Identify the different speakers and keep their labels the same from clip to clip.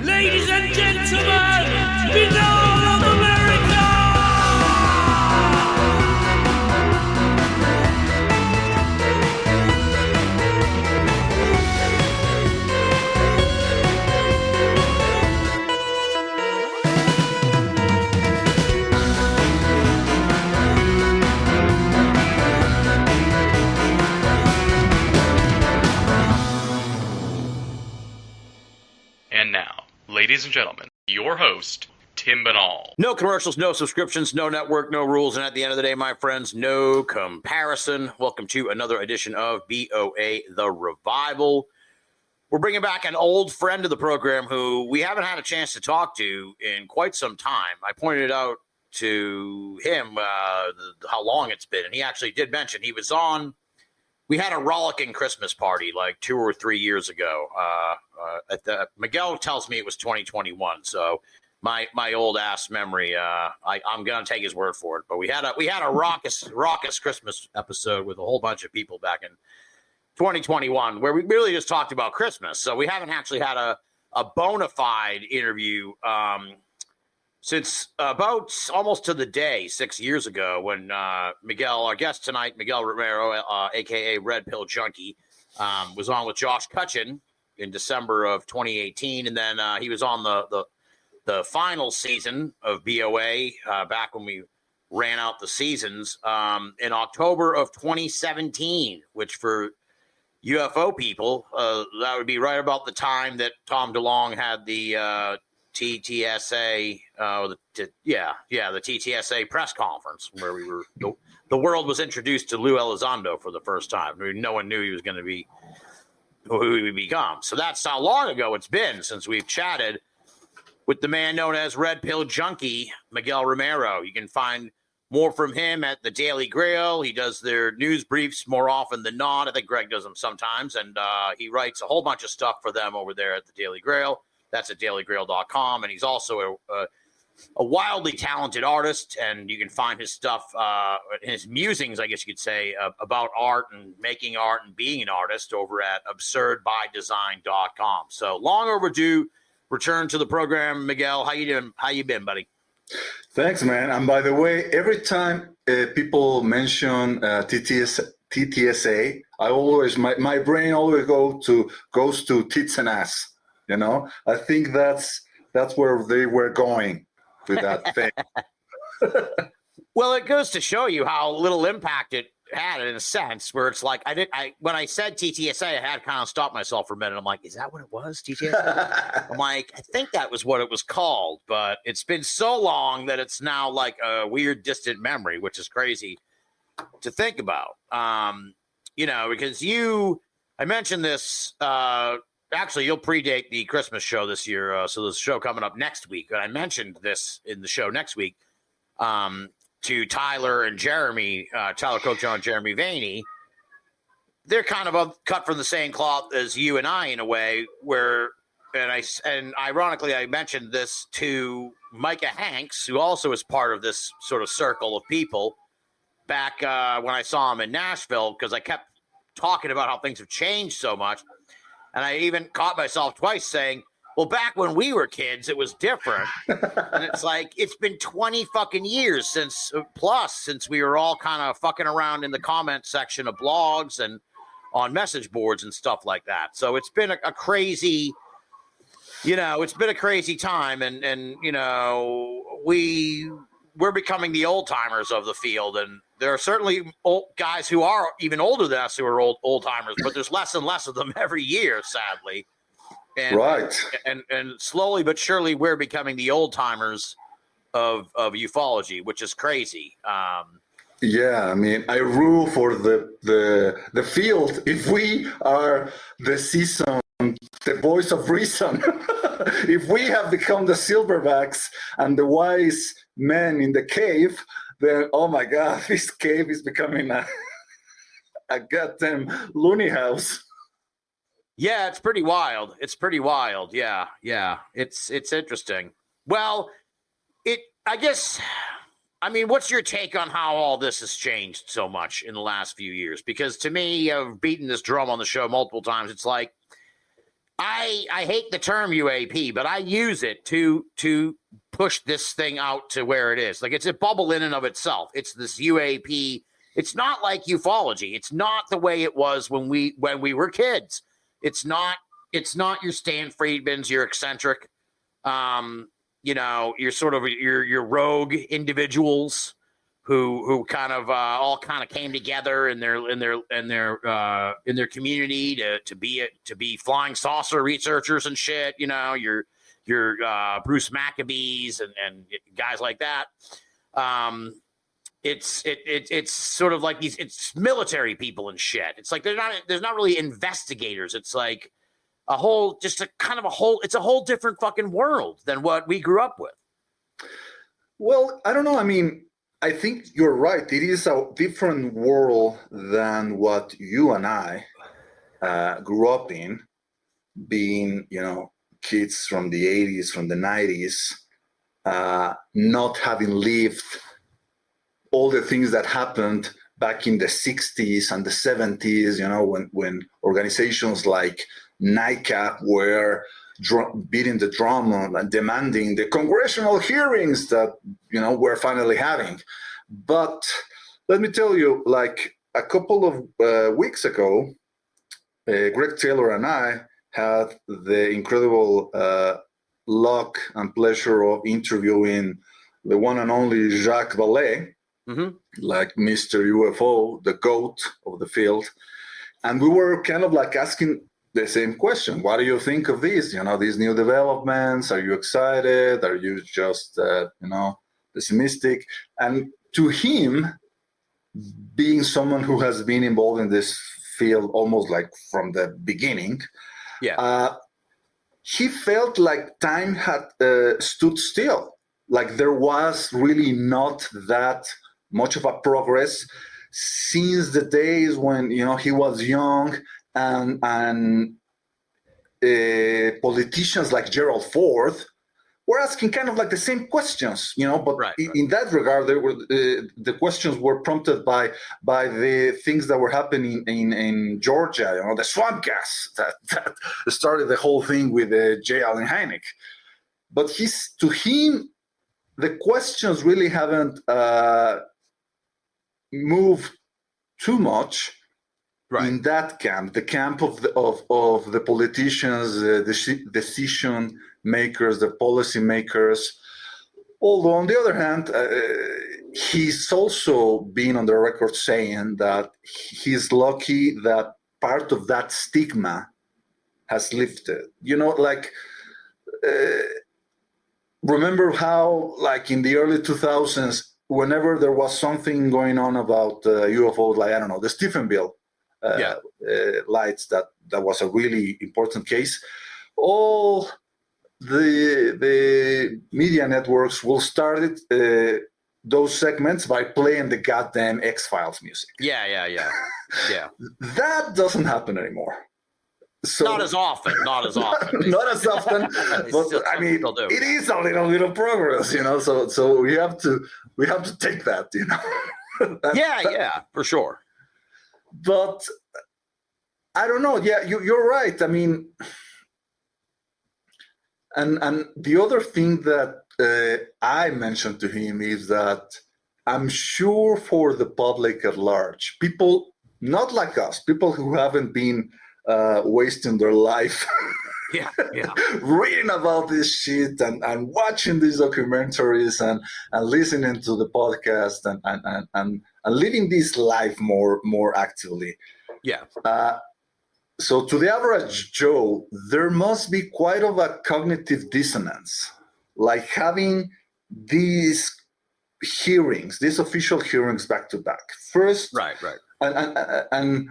Speaker 1: Ladies and gentlemen, Binnall of America!
Speaker 2: And now, ladies and gentlemen, your host, Tim Binnall.
Speaker 3: No commercials, no subscriptions, no network, no rules, and at the end of the day, my friends, no comparison. Welcome to another edition of BOA The Revival. We're bringing back an old friend of the program who we haven't had a chance to talk to in quite some time. I pointed out to him how long it's been, and he actually did mention he was on. We had a rollicking Christmas party like 2 or 3 years ago. Miguel tells me it was 2021, so my old ass memory. I'm gonna take his word for it. But we had a raucous Christmas episode with a whole bunch of people back in 2021, where we really just talked about Christmas. So we haven't actually had a bona fide interview since about almost to the day 6 years ago when Miguel, our guest tonight, Miguel Romero, a.k.a. Red Pill Junkie, was on with Josh Cutchin in December of 2018. And then he was on the final season of BOA back when we ran out the seasons in October of 2017, which for UFO people, that would be right about the time that Tom DeLonge had the TTSA, the TTSA press conference where we were. The world was introduced to Lou Elizondo for the first time. I mean, no one knew he was going to be who he would become. So that's how long ago it's been since we've chatted with the man known as Red Pill Junkie, Miguel Romero. You can find more from him at the Daily Grail. He does their news briefs more often than not. I think Greg does them sometimes, and he writes a whole bunch of stuff for them over there at the Daily Grail. That's at dailygrail.com. And he's also a wildly talented artist. And you can find his stuff, his musings, I guess you could say, about art and making art and being an artist over at absurdbydesign.com. So long overdue return to the program, Miguel. How you doing? How you been, buddy?
Speaker 4: Thanks, man. And by the way, every time people mention TTSA, I always my brain always goes to tits and ass. You know, I think that's where they were going with that thing.
Speaker 3: Well, it goes to show you how little impact it had in a sense, where it's like when I said TTSA, I had to kind of stop myself for a minute. I'm like, is that what it was? TTSA? I'm like, I think that was what it was called, but it's been so long that it's now like a weird distant memory, which is crazy to think about. You know, because I mentioned this. Actually, you'll predate the Christmas show this year, so there's a show coming up next week. And I mentioned this in the show next week to Tyler and Jeremy, Tyler Coachon and Jeremy Vaney. They're kind of cut from the same cloth as you and I in a way, and ironically, I mentioned this to Micah Hanks, who also is part of this sort of circle of people, back when I saw him in Nashville, because I kept talking about how things have changed so much. And I even caught myself twice saying, well, back when we were kids, it was different. And it's like, it's been 20 fucking years since we were all kind of fucking around in the comment section of blogs and on message boards and stuff like that. So it's been a crazy, it's been a crazy time. And we're becoming the old timers of the field. And there are certainly old guys who are even older than us who are old timers, but there's less and less of them every year, sadly. And,
Speaker 4: right.
Speaker 3: And slowly but surely, we're becoming the old timers of ufology, which is crazy.
Speaker 4: Yeah, I mean, I rule for the field. If we are the season, the voice of reason, if we have become the silverbacks and the wise men in the cave, then, oh my God, this cave is becoming a goddamn loony house.
Speaker 3: Yeah, it's pretty wild. Yeah. It's interesting. Well, what's your take on how all this has changed so much in the last few years? Because to me, I've beaten this drum on the show multiple times. It's like I hate the term UAP, but I use it to push this thing out to where it is. Like it's a bubble in and of itself. It's this UAP. It's not like ufology. It's not the way it was when we were kids. It's not your Stan Friedmans, your eccentric, you're sort of your rogue individuals who kind of all kind of came together in their community to be flying saucer researchers and shit. Your Bruce Maccabees and guys like that. It's sort of like it's military people and shit. It's like there's not really investigators. It's like it's a whole different fucking world than what we grew up with.
Speaker 4: Well, I don't know. I mean, I think you're right. It is a different world than what you and I grew up in, being, kids from the 80s, from the 90s, not having lived all the things that happened back in the 60s and the 70s, when organizations like NICAP were beating the drum and demanding the congressional hearings that, we're finally having. But let me tell you, like a couple of weeks ago, Greg Taylor and I had the incredible luck and pleasure of interviewing the one and only Jacques Vallée, like Mr. UFO, the GOAT of the field. And we were kind of like asking the same question. What do you think of these, these new developments? Are you excited? Are you just, pessimistic? And to him, being someone who has been involved in this field almost like from the beginning, he felt like time had stood still. Like there was really not that much of a progress since the days when, he was young and politicians like Gerald Ford were asking kind of like the same questions, but right. In that regard, the questions were prompted by the things that were happening in Georgia, the swamp gas that started the whole thing with J. Allen Hynek. But to him, the questions really haven't moved too much. Right. In that camp, the camp of the politicians, the decision makers, the policy makers. Although on the other hand, he's also been on the record saying that he's lucky that part of that stigma has lifted. Remember how, like in the early 2000s, whenever there was something going on about UFOs, like I don't know, the Stephenville lights, that was a really important case. All the media networks will start those segments by playing the goddamn X-Files music.
Speaker 3: Yeah.
Speaker 4: That doesn't happen anymore. So,
Speaker 3: not as often.
Speaker 4: Not as often. But I mean, it is a little bit of progress, So we have to take that,
Speaker 3: Yeah, for sure.
Speaker 4: But I don't know. Yeah, you're right. I mean, and the other thing that I mentioned to him is that I'm sure for the public at large, people not like us, people who haven't been wasting their life reading about this shit and watching these documentaries and listening to the podcast and living this life more actively. Yeah. So to the average Joe, there must be quite of a cognitive dissonance, like having these hearings, these official hearings back to back. First,
Speaker 3: right,
Speaker 4: and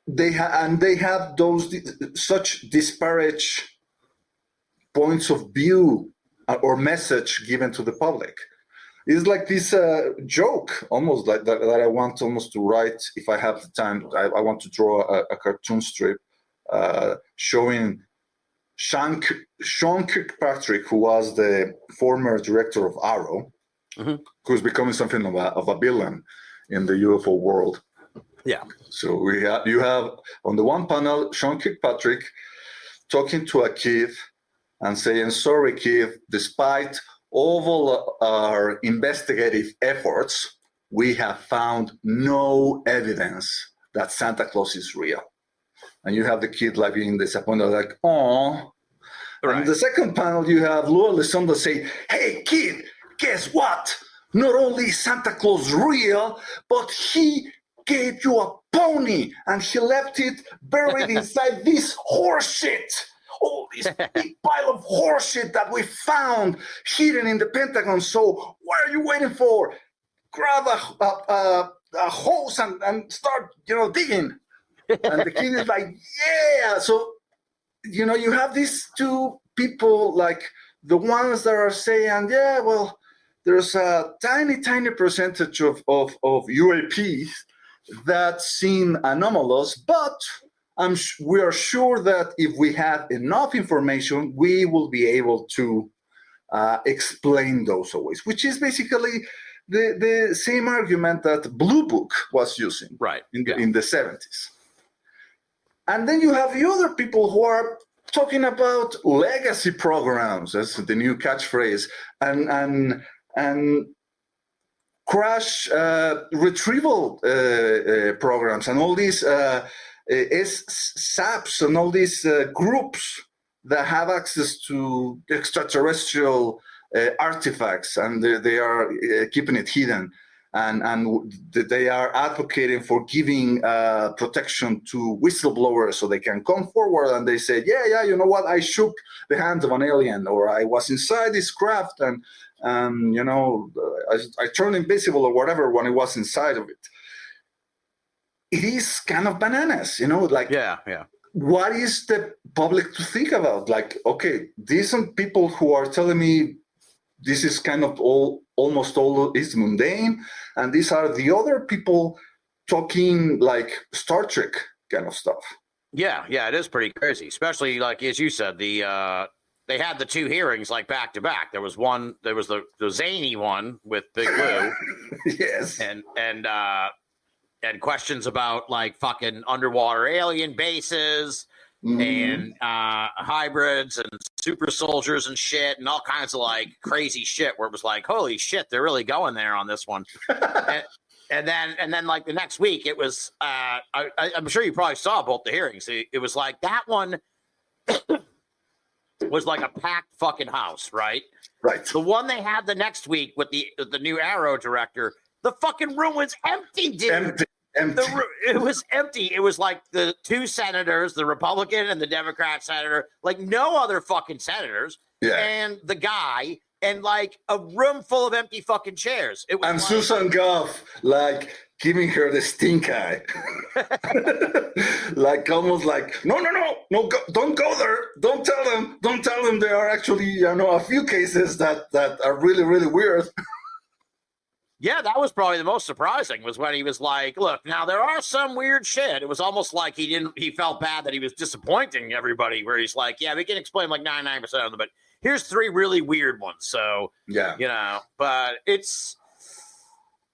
Speaker 4: they have those such disparate points of view or message given to the public. It's like this joke, almost like that I want almost to write, if I have the time. I want to draw a cartoon strip showing Sean Kirkpatrick, who was the former director of Arrow, who's becoming something of a villain in the UFO world.
Speaker 3: Yeah.
Speaker 4: So you have on the one panel Sean Kirkpatrick talking to a kid and saying, sorry, kid, despite all our investigative efforts, we have found no evidence that Santa Claus is real. And you have the kid like being disappointed, like, oh. Right. And the second panel, you have Lua Elizondo say, hey, kid, guess what? Not only is Santa Claus real, but he gave you a pony and he left it buried inside this horse shit. Oh, this big pile of horse shit that we found hidden in the Pentagon. So what are you waiting for? Grab a hose and start, digging. And the kid is like, yeah. So, you have these two people, like the ones that are saying, yeah, well, there's a tiny percentage of UAPs that seem anomalous, but we are sure that if we have enough information, we will be able to explain those away, which is basically the same argument that Blue Book was using in the 70s. And then you have the other people who are talking about legacy programs, that's the new catchphrase, and crash retrieval programs, and all these SAPs and all these groups that have access to extraterrestrial artifacts, and they are keeping it hidden. And they are advocating for giving protection to whistleblowers so they can come forward and they say, yeah, you know what? I shook the hand of an alien, or I was inside this craft and I turned invisible or whatever when I was inside of it. It is kind of bananas, yeah. What is the public to think about? Like, okay, these are people who are telling me this is kind of almost all is mundane, and these are the other people talking like Star Trek kind of stuff.
Speaker 3: Yeah, it is pretty crazy, especially like as you said, they had the two hearings like back to back. There was the zany one with Big Blue,
Speaker 4: yes,
Speaker 3: and questions about like fucking underwater alien bases. And hybrids and super soldiers and shit and all kinds of like crazy shit where it was like, holy shit, they're really going there on this one. and then like the next week it was I'm sure you probably saw both the hearings. It was like that one was like a packed fucking house, right? The one they had the next week with the new Arrow director, the fucking room was empty, dude.
Speaker 4: Empty.
Speaker 3: It was empty. It was like the two senators, the Republican and the Democrat senator, like no other fucking senators, and the guy, and like a room full of empty fucking chairs. It was
Speaker 4: and
Speaker 3: like,
Speaker 4: Susan Goff, like giving her the stink eye, like almost like no, don't go there. Don't tell them there are actually a few cases that are really, really weird.
Speaker 3: Yeah, that was probably the most surprising was when he was like, look, now there are some weird shit. It was almost like he felt bad that he was disappointing everybody where he's like, yeah, we can explain like 99% of them, but here's three really weird ones. So, but it's,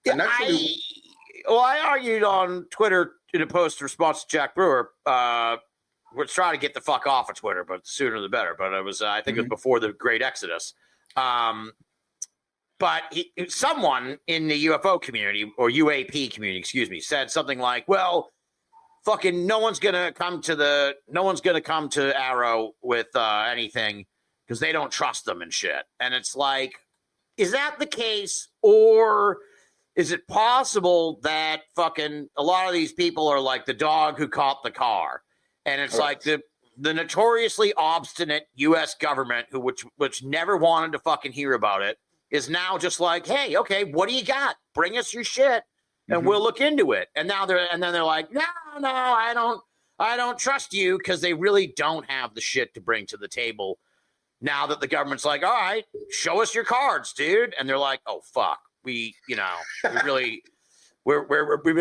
Speaker 3: I argued on Twitter in a post response to Jack Brewer, we're trying to get the fuck off of Twitter, but the sooner the better. But it was, I think it was before the Great Exodus. But someone in the UFO community or UAP community, said something like, well, fucking no one's going to come to Arrow with anything because they don't trust them and shit. And it's like, is that the case? Or is it possible that fucking a lot of these people are like the dog who caught the car? And it's like the notoriously obstinate U.S. government which never wanted to fucking hear about it is now just like, hey, okay, what do you got? Bring us your shit, and we'll look into it. And now then they're like, no, I don't trust you because they really don't have the shit to bring to the table. Now that the government's like, all right, show us your cards, dude, and they're like, oh fuck, we've been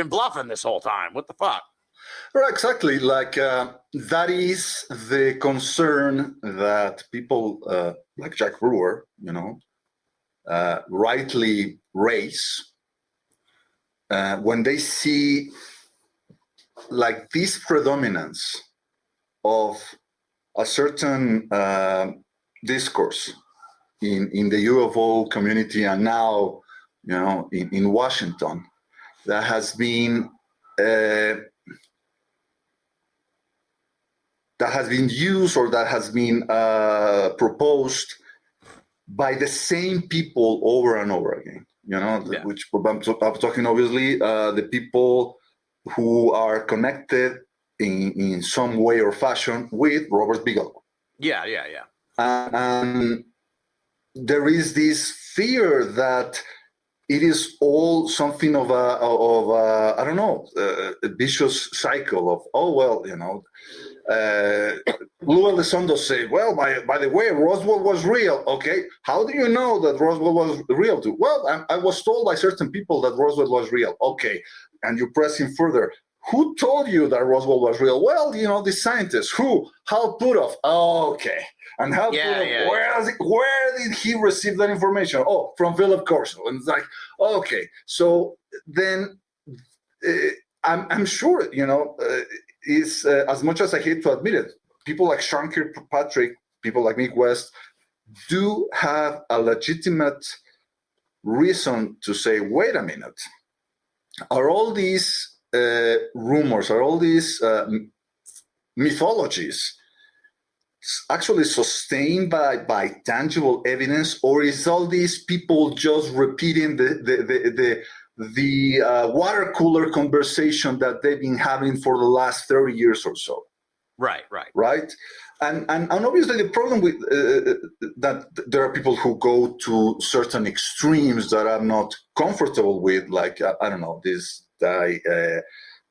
Speaker 3: bluffing this whole time. What the fuck?
Speaker 4: Right, exactly. Like that is the concern that people like Jack Brewer, rightly raise when they see like this predominance of a certain discourse in the UFO community, and now, in Washington, that has been used, or that has been proposed by the same people over and over again. Which I'm talking, obviously, the people who are connected in some way or fashion with Robert Bigelow.
Speaker 3: Yeah.
Speaker 4: And there is this fear that it is all something of a I don't know, a vicious cycle of, Lou Elizondo say, well, by the way, Roswell was real. Okay, how do you know that Roswell was real too? Well, I was told by certain people that Roswell was real. Okay, and you press him further. Who told you that Roswell was real? Well, the scientists. Who? Hal Puthoff. Oh, okay. And Hal Puthoff, where did he receive that information? Oh, from Philip Corso. And it's like, okay. So then I'm sure, is as much as I hate to admit it, people like Sean Kirkpatrick, people like Nick West, do have a legitimate reason to say, wait a minute, are all these rumors, are all these mythologies actually sustained by tangible evidence, or is all these people just repeating the water cooler conversation that they've been having for the last 30 years or so?
Speaker 3: Right.
Speaker 4: And obviously the problem with that there are people who go to certain extremes that I'm not comfortable with, like I don't know, this guy,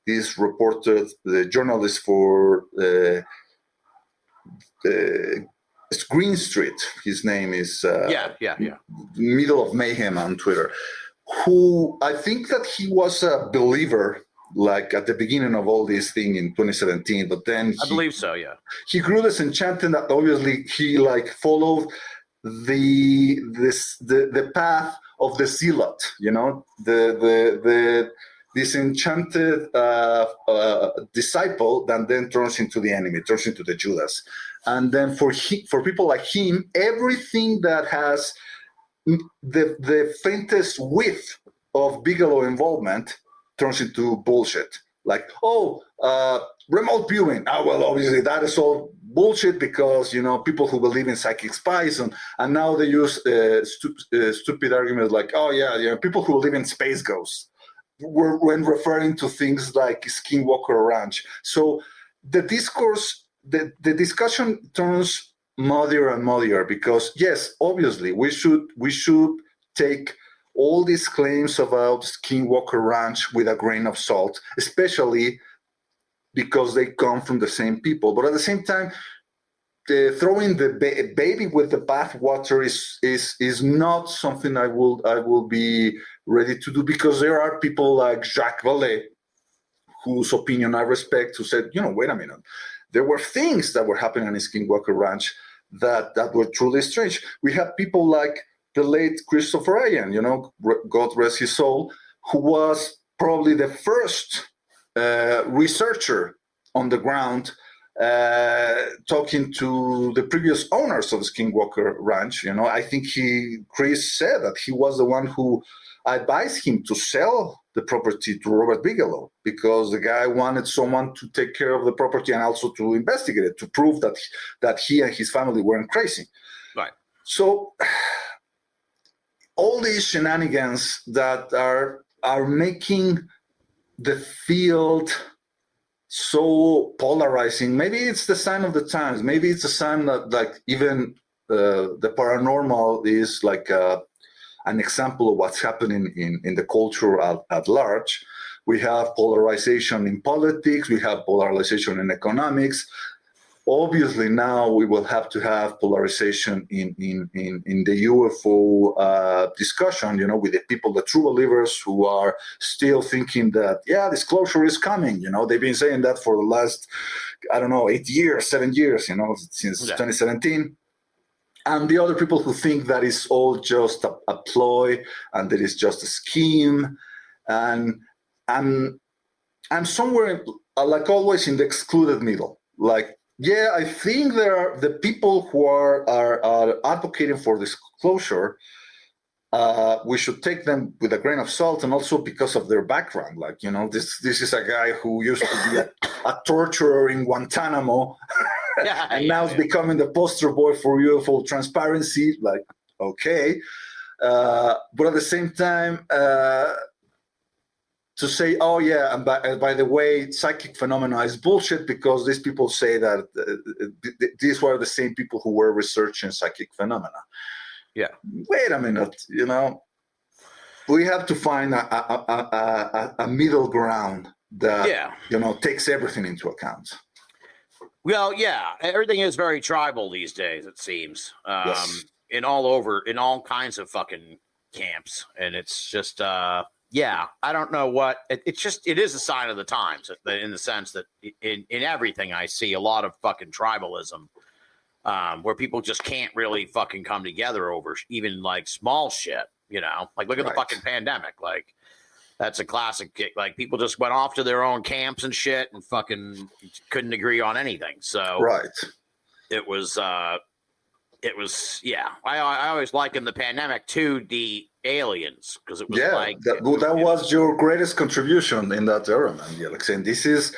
Speaker 4: this reporter, the journalist for Green Street. His name is Middle of Mayhem on Twitter. Who I think that he was a believer, like at the beginning of all this thing in 2017, but then
Speaker 3: I believe so. Yeah,
Speaker 4: he grew disenchanted. That obviously he followed the path of the zealot. The disenchanted disciple that then turns into the enemy, turns into the Judas. And then for people like him, everything that has the faintest whiff of Bigelow involvement turns into bullshit. Like, remote viewing. Well, obviously that is all bullshit because, people who believe in psychic spies and now they use stupid arguments like, people who believe in space ghosts when referring to things like Skinwalker Ranch. So the discourse, the discussion turns muddier and muddier because, yes, obviously we should take all these claims about Skinwalker Ranch with a grain of salt, especially because they come from the same people. But at the same time, throwing the baby with the bathwater is not something I will be ready to do, because there are people like Jacques Vallée, whose opinion I respect, who said, wait a minute, there were things that were happening in Skinwalker Ranch that were truly strange. We have people like the late Christopher Ryan, God rest his soul, who was probably the first researcher on the ground talking to the previous owners of Skinwalker Ranch. I think Chris said that he was the one who advised him to sell the property to Robert Bigelow because the guy wanted someone to take care of the property and also to investigate it, to prove that he and his family weren't crazy.
Speaker 3: Right.
Speaker 4: So all these shenanigans that are making the field so polarizing. Maybe it's the sign of the times. Maybe it's a sign that, like, even the paranormal is like an example of what's happening in the culture at large. We have polarization in politics. We have polarization in economics. Obviously, now we will have to have polarization in the UFO discussion, with the people, the true believers who are still thinking that, disclosure is coming. They've been saying that for the last, 8 years, 7 years, since 2017. And the other people who think that is all just a ploy and that is just a scheme. And I'm somewhere, like always, in the excluded middle. Like, Yeah, I think there are the people who are advocating for disclosure. We should take them with a grain of salt, and also because of their background. Like, this is a guy who used to be a torturer in Guantanamo, and now is becoming the poster boy for UFO transparency. Like, okay, but at the same time, to say, oh yeah, and by the way, psychic phenomena is bullshit because these people say that these were the same people who were researching psychic phenomena.
Speaker 3: Yeah.
Speaker 4: Wait a minute, we have to find a middle ground that takes everything into account.
Speaker 3: Well, yeah, everything is very tribal these days, it seems.
Speaker 4: Yes.
Speaker 3: In all kinds of fucking camps, and it's just I don't know what it is a sign of the times in the sense that in everything I see a lot of fucking tribalism, where people just can't really fucking come together over even like small shit, like look at the fucking pandemic. Like that's a classic. Like people just went off to their own camps and shit and fucking couldn't agree on anything. So it was I always likened the pandemic to the aliens because it was
Speaker 4: that was your greatest contribution in that era, man. Yeah, like saying this is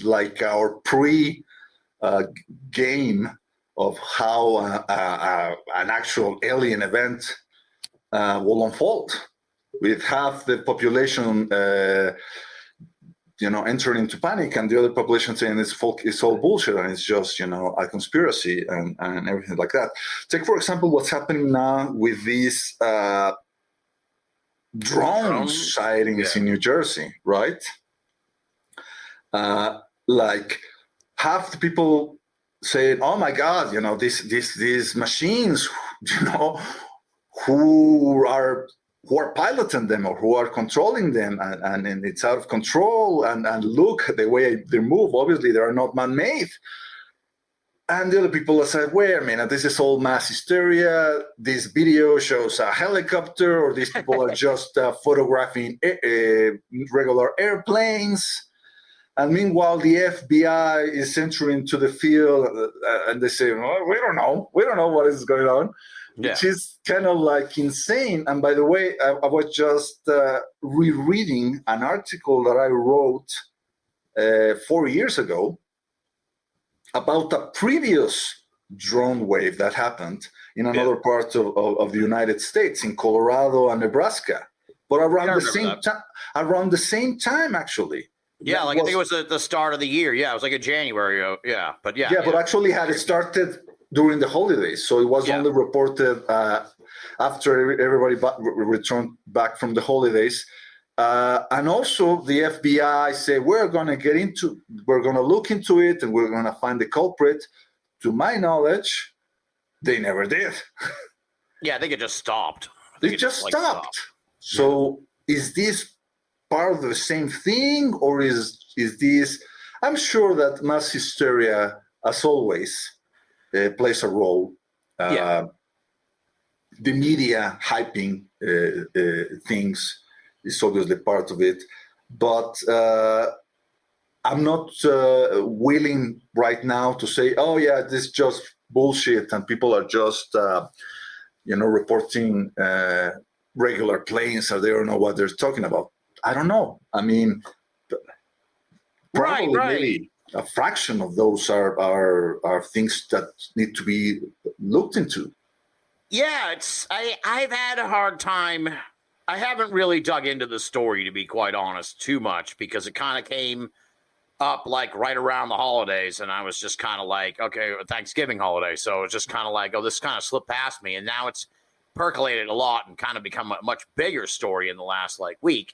Speaker 4: like our pre game of how an actual alien event will unfold, with half the population entering into panic, and the other population saying it's all bullshit and it's just a conspiracy and everything like that. Take for example what's happening now with these drone sightings in New Jersey, right? Like half the people saying, "Oh my God, these machines, who are piloting them or who are controlling them, and it's out of control, and look the way they move. Obviously, they are not man-made." And the other people said, "Wait a minute, this is all mass hysteria. This video shows a helicopter, or these people are just photographing regular airplanes." And meanwhile, the FBI is entering into the field, and they say, "Oh, we don't know what is going on." Which is kind of like insane. And by the way, I was just rereading an article that I wrote 4 years ago about a previous drone wave that happened in another part of the United States, in Colorado and Nebraska, but around the same time, actually.
Speaker 3: Yeah, I think it was at the start of the year. Yeah, it was like in January. But
Speaker 4: actually had it started during the holidays, so it was only reported after everybody returned back from the holidays. And also the FBI say we're going to look into it, and we're going to find the culprit. To my knowledge, they never did.
Speaker 3: Yeah, I think it just stopped.
Speaker 4: It just stopped. So is this part of the same thing, or is this? I'm sure that mass hysteria, as always, plays a role. The media hyping things is obviously part of it, but I'm not willing right now to say, "Oh yeah, this is just bullshit," and people are just reporting regular planes, or they don't know what they're talking about. I don't know. I mean, probably maybe a fraction of those are things that need to be looked into.
Speaker 3: Yeah, I've had a hard time. I haven't really dug into the story, to be quite honest, too much, because it kind of came up like right around the holidays, and I was just kind of like, okay, Thanksgiving holiday, so it's just kind of like, oh, this kind of slipped past me, and now it's percolated a lot and kind of become a much bigger story in the last week.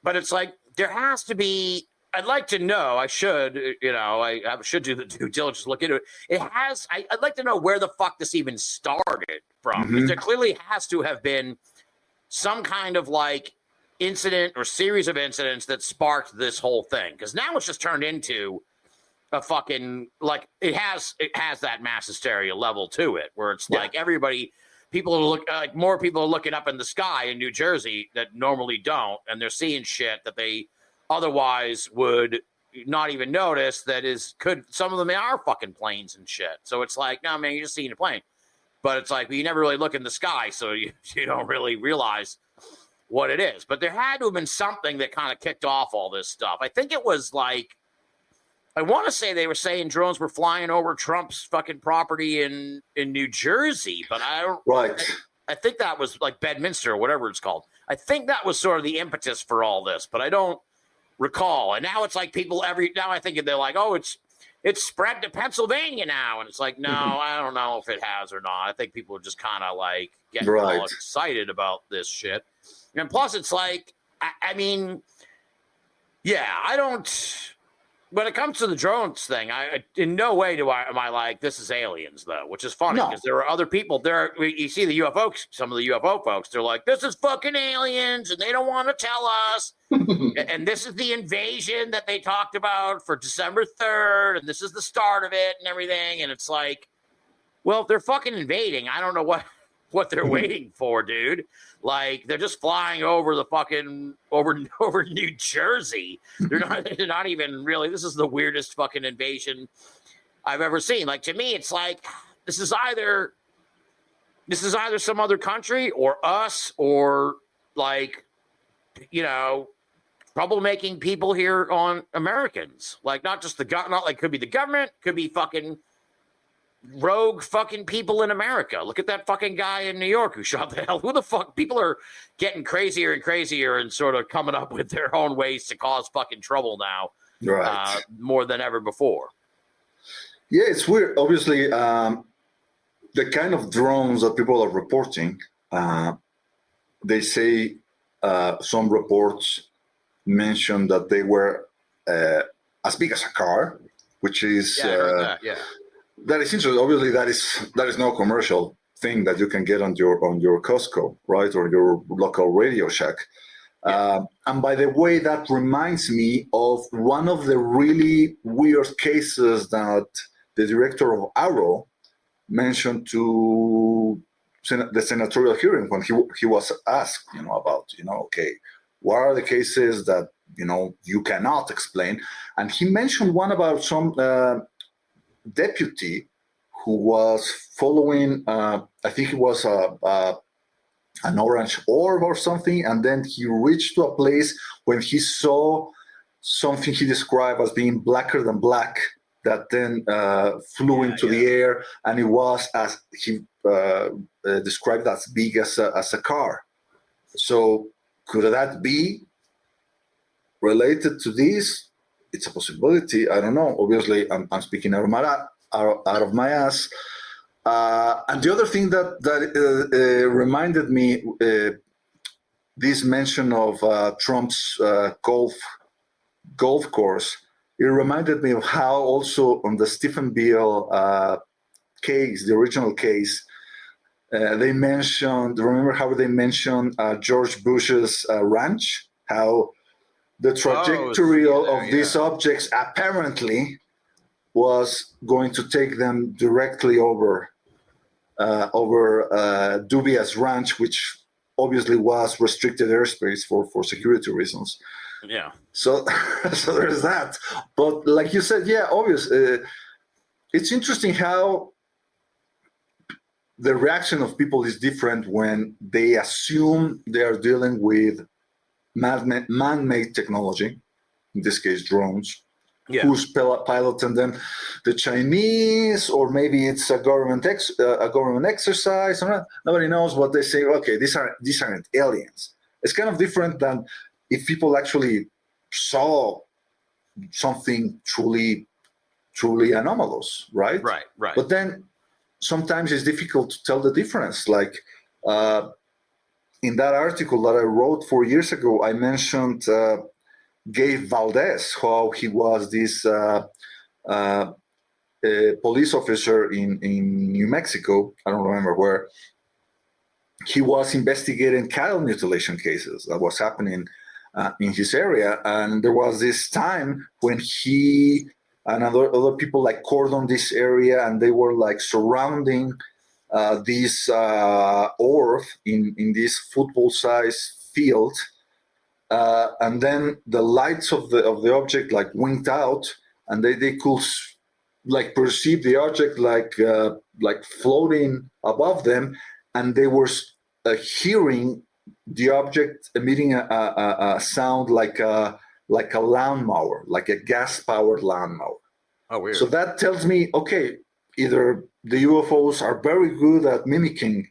Speaker 3: But it's like there has to be. I'd like to know. I should, I should do the due diligence, look into it. I'd like to know where the fuck this even started from. Mm-hmm. There clearly has to have been some kind of incident or series of incidents that sparked this whole thing. Because now it's just turned into a fucking it has that mass hysteria level to it, where it's more people are looking up in the sky in New Jersey that normally don't, and they're seeing shit that they otherwise would not even notice that some of them are fucking planes and shit. So it's like, no, man, you're just seeing a plane. But it's like, well, you never really look in the sky, so you don't really realize what it is. But there had to have been something that kind of kicked off all this stuff. I think it was like, I want to say they were saying drones were flying over Trump's fucking property in New Jersey, but I don't.
Speaker 4: Right.
Speaker 3: I think that was like Bedminster or whatever it's called. I think that was sort of the impetus for all this, but I don't recall. And now it's like now I think they're like, oh, it's spread to Pennsylvania now. And it's like, no, I don't know if it has or not. I think people are just kind of like getting all excited about this shit. And plus it's like, I mean, yeah, I don't, when it comes to the drones thing, I in no way am I like, this is aliens, though, which is funny because there are other people there. You see the UFO, some of the UFO folks, they're like, this is fucking aliens, and they don't want to tell us. And this is the invasion that they talked about for December 3rd, and this is the start of it and everything. And it's like, well, if they're fucking invading, I don't know what they're waiting for, dude. Like, they're just flying over the fucking over New Jersey. They're not even really. This is the weirdest fucking invasion I've ever seen. Like, to me, it's like this is either some other country or us, or like, you know, troublemaking people here on Americans. Like, not just not like, could be the government, could be fucking rogue fucking people in America. Look at that fucking guy in New York who shot the hell. Who the fuck? People are getting crazier and crazier and sort of coming up with their own ways to cause fucking trouble now,
Speaker 4: right?
Speaker 3: More than ever before.
Speaker 4: Yeah, it's weird. Obviously, the kind of drones that people are reporting, they say some reports mention that they were as big as a car, which is that is interesting. Obviously, that is no commercial thing that you can get on your Costco, right, or your local Radio Shack. And by the way, that reminds me of one of the really weird cases that the director of Arrow mentioned to the senatorial hearing when he was asked, about, okay, what are the cases that, you cannot explain? And he mentioned one about some deputy who was following, I think it was an orange orb or something, and then he reached to a place when he saw something he described as being blacker than black that then flew into the air, and it was, as he described, as big as a car. So could that be related to this? It's a possibility. I don't know. Obviously, I'm speaking out of my ass. And the other thing that reminded me, this mention of Trump's golf course, it reminded me of how also on the Stephen Bill case, the original case, they mentioned, remember how they mentioned George Bush's ranch, how the trajectory of these objects apparently was going to take them directly over Dubia's ranch, which obviously was restricted airspace for security reasons.
Speaker 3: Yeah.
Speaker 4: So there's that. But like you said, obviously, it's interesting how the reaction of people is different when they assume they are dealing with man-made technology, in this case drones. Who's piloting them? The Chinese, or maybe it's a government exercise. Nobody knows what they say. Okay, these aren't aliens. It's kind of different than if people actually saw something truly anomalous, right?
Speaker 3: Right.
Speaker 4: But then sometimes it's difficult to tell the difference. Like in that article that I wrote 4 years ago, I mentioned Gabe Valdez, how he was this police officer in New Mexico. I don't remember where. He was investigating cattle mutilation cases that was happening in his area, and there was this time when he and other people like cordoned this area, and they were like surrounding this orb in this football-sized field. and then the lights of the object like winked out, and they could like perceive the object like floating above them, and they were hearing the object emitting a sound like a lawnmower, like a gas-powered lawnmower.
Speaker 3: Oh, weird.
Speaker 4: So that tells me, okay, either the UFOs are very good at mimicking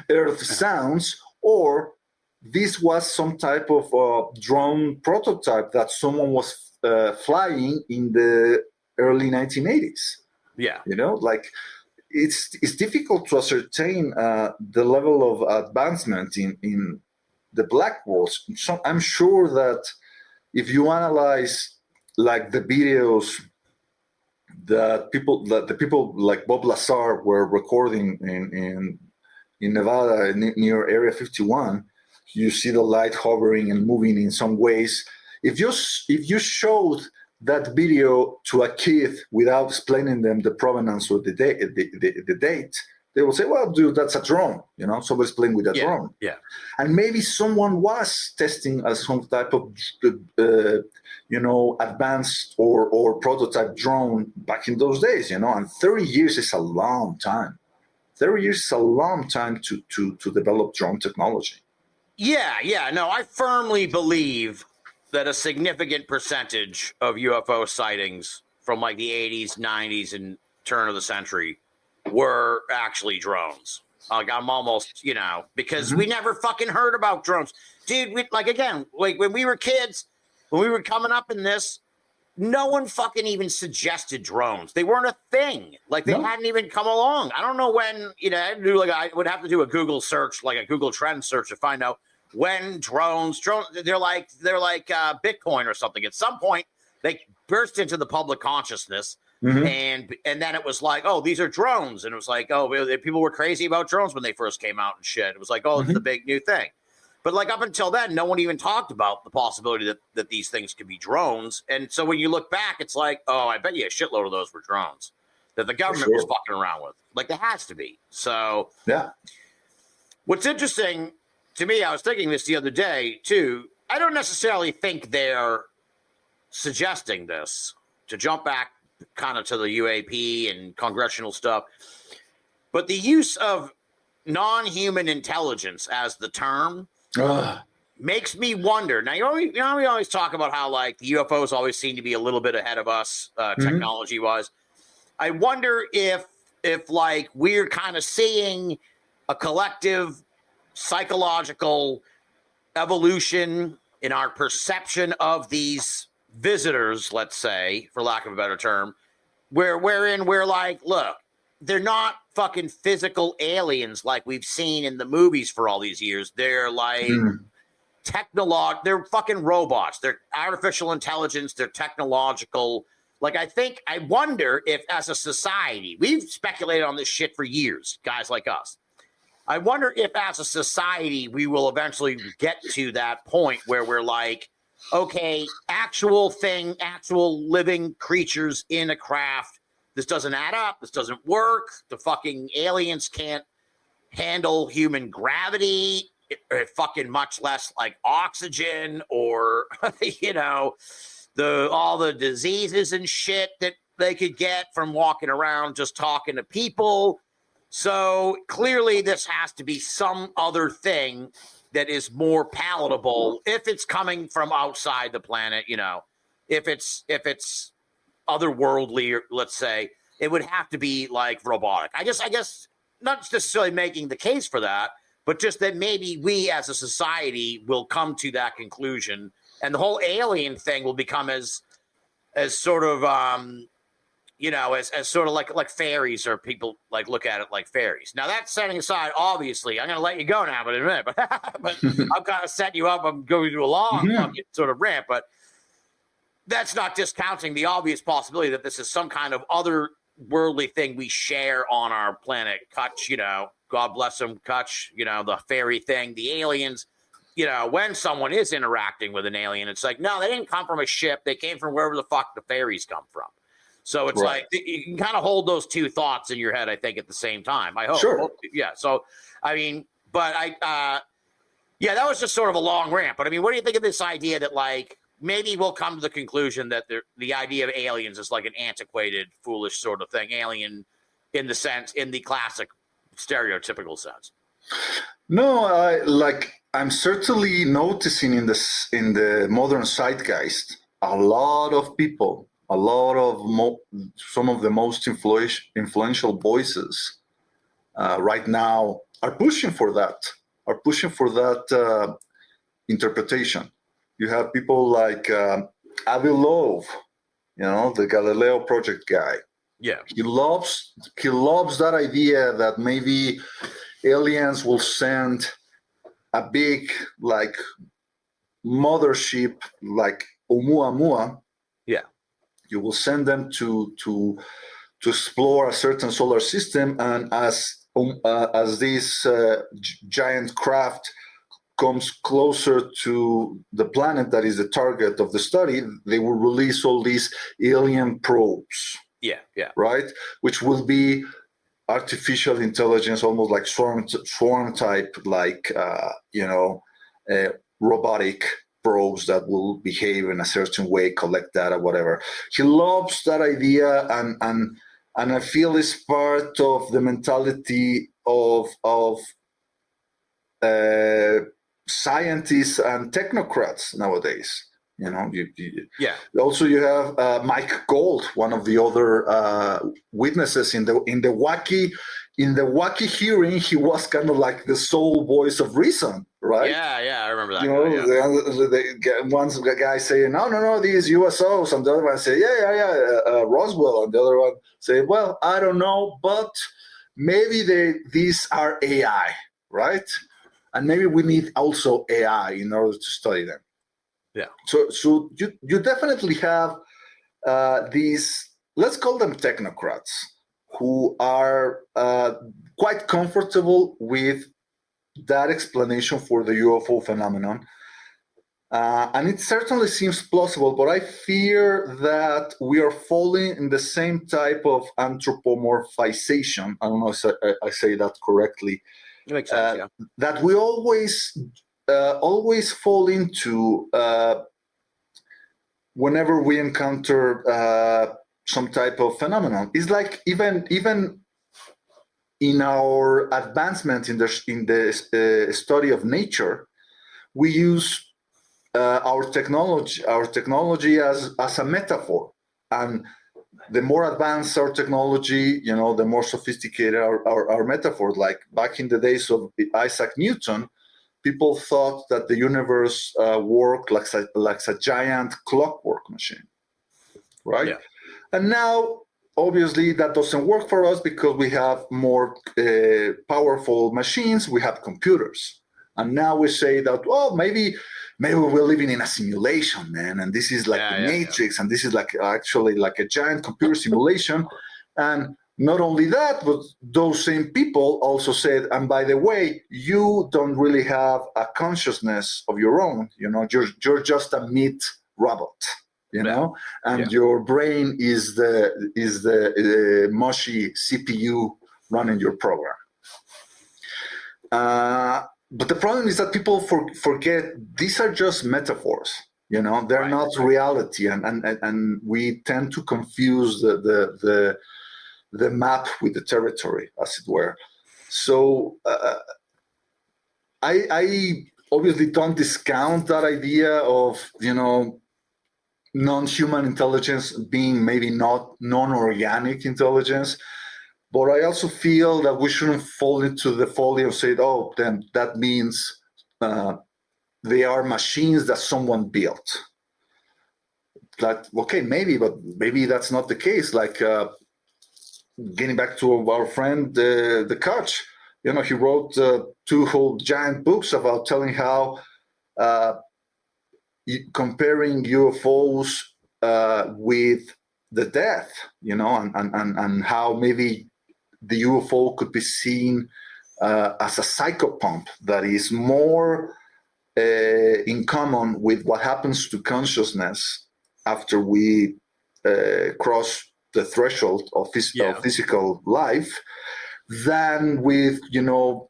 Speaker 4: Earth sounds, or this was some type of drone prototype that someone was flying in the early 1980s.
Speaker 3: Yeah.
Speaker 4: You know, like it's difficult to ascertain the level of advancement in the black holes. So I'm sure that if you analyze like the videos that the people like Bob Lazar were recording in Nevada near Area 51, you see the light hovering and moving in some ways. If you showed that video to a kid without explaining them the provenance or the date, they will say, "Well, dude, that's a drone. You know, somebody's playing with a drone."
Speaker 3: Yeah.
Speaker 4: And maybe someone was testing some type of, advanced or prototype drone back in those days. You know, and 30 years is a long time. 30 years is a long time to develop drone technology.
Speaker 3: Yeah. No, I firmly believe that a significant percentage of UFO sightings from like the 80s, 90s, and turn of the century were actually drones. Like I'm almost, because we never fucking heard about drones. Dude, when we were kids, when we were coming up in this, no one fucking even suggested drones. They weren't a thing. Like they hadn't even come along. I don't know when, I would have to do a Google search, like a Google trend search to find out when drones, they're like Bitcoin or something. At some point, they burst into the public consciousness, and then it was like, oh, these are drones, and it was like, oh, people were crazy about drones when they first came out and shit. It was like, oh, it's the big new thing. But like up until then, no one even talked about the possibility that these things could be drones. And so when you look back, it's like, oh, I bet you a shitload of those were drones that the government was fucking around with. Like there has to be. So
Speaker 4: yeah,
Speaker 3: what's interesting to me, I was thinking this the other day, too. I don't necessarily think they're suggesting this, to jump back kind of to the UAP and congressional stuff. But the use of non-human intelligence as the term makes me wonder. Now, we always talk about how, like, the UFOs always seem to be a little bit ahead of us technology-wise. I wonder if like, we're kind of seeing a collective psychological evolution in our perception of these visitors, let's say, for lack of a better term, wherein we're like, look, they're not fucking physical aliens like we've seen in the movies for all these years. They're like they're fucking robots. They're artificial intelligence. They're technological. Like, I wonder if as a society, we've speculated on this shit for years, guys like us. I wonder if as a society, we will eventually get to that point where we're like, okay, actual living creatures in a craft. This doesn't add up. This doesn't work. The fucking aliens can't handle human gravity, fucking much less like oxygen or, all the diseases and shit that they could get from walking around just talking to people. So clearly this has to be some other thing that is more palatable if it's coming from outside the planet, if it's otherworldly, let's say, it would have to be like robotic. I guess not necessarily making the case for that, but just that maybe we as a society will come to that conclusion, and the whole alien thing will become as sort of as sort of like fairies, or people like look at it like fairies. Now that's setting aside, obviously, I'm going to let you go now, but in a minute, but I'm kind of setting you up. I'm going to a long fucking sort of rant, but that's not discounting the obvious possibility that this is some kind of other worldly thing we share on our planet. Kutch, God bless them, Kutch, the fairy thing, the aliens. When someone is interacting with an alien, it's like, no, they didn't come from a ship. They came from wherever the fuck the fairies come from. So it's like you can kind of hold those two thoughts in your head, I think, at the same time. I hope.
Speaker 4: Sure.
Speaker 3: Yeah. So, I mean, but Yeah, that was just sort of a long rant. But I mean, what do you think of this idea that, like, maybe we'll come to the conclusion that the idea of aliens is like an antiquated, foolish sort of thing? Alien in the classic, stereotypical sense.
Speaker 4: No, I'm certainly noticing in the modern zeitgeist, a lot of people, some of the most influential voices right now are pushing for that interpretation. You have people like Avi Loeb, the Galileo Project guy.
Speaker 3: Yeah.
Speaker 4: He loves that idea that maybe aliens will send a big like mothership like Oumuamua.
Speaker 3: Yeah.
Speaker 4: You will send them to explore a certain solar system, and as this giant craft comes closer to the planet that is the target of the study, they will release all these alien probes.
Speaker 3: Yeah.
Speaker 4: Right, which will be artificial intelligence, almost like swarm type, like robotic probes that will behave in a certain way, collect data, whatever. He loves that idea, and I feel it's part of the mentality of scientists and technocrats nowadays.
Speaker 3: Yeah.
Speaker 4: Also, you have Mike Gold, one of the other witnesses in the wacky hearing. He was kind of like the sole voice of reason, right?
Speaker 3: Yeah, I remember that.
Speaker 4: Once the guy saying, no, these USOs, and the other one say, Roswell, and the other one say, well, I don't know, but maybe these are AI, right? And maybe we need also AI in order to study them.
Speaker 3: Yeah.
Speaker 4: So you definitely have these, let's call them technocrats, who are quite comfortable with that explanation for the UFO phenomenon. And it certainly seems plausible, but I fear that we are falling in the same type of anthropomorphization. I don't know if I say that correctly.
Speaker 3: It makes sense, yeah.
Speaker 4: That we always fall into whenever we encounter some type of phenomenon. It's like even in our advancement in the study of nature, we use our technology as a metaphor. And the more advanced our technology, the more sophisticated our metaphor. Like back in the days of Isaac Newton, people thought that the universe worked like a giant clockwork machine, right? Yeah. And now, obviously, that doesn't work for us because we have more powerful machines. We have computers, and now we say that, well, maybe we're living in a simulation, man, and this is like the Matrix, and this is actually like a giant computer simulation. And not only that, but those same people also said, and by the way, you don't really have a consciousness of your own. You're just a meat robot, and your brain is the mushy CPU running your program. But the problem is that people forget these are just metaphors. They're not reality, and we tend to confuse the map with the territory, as it were. So I obviously don't discount that idea of non-human intelligence being maybe not non-organic intelligence, but I also feel that we shouldn't fall into the folly of saying, oh, then that means they are machines that someone built. Like, okay, maybe, but maybe that's not the case. Like, getting back to our friend, the Koch, he wrote 2 whole giant books about telling how comparing UFOs with the death, and how maybe the UFO could be seen as a psychopomp that is more in common with what happens to consciousness after we cross the threshold of physical life than with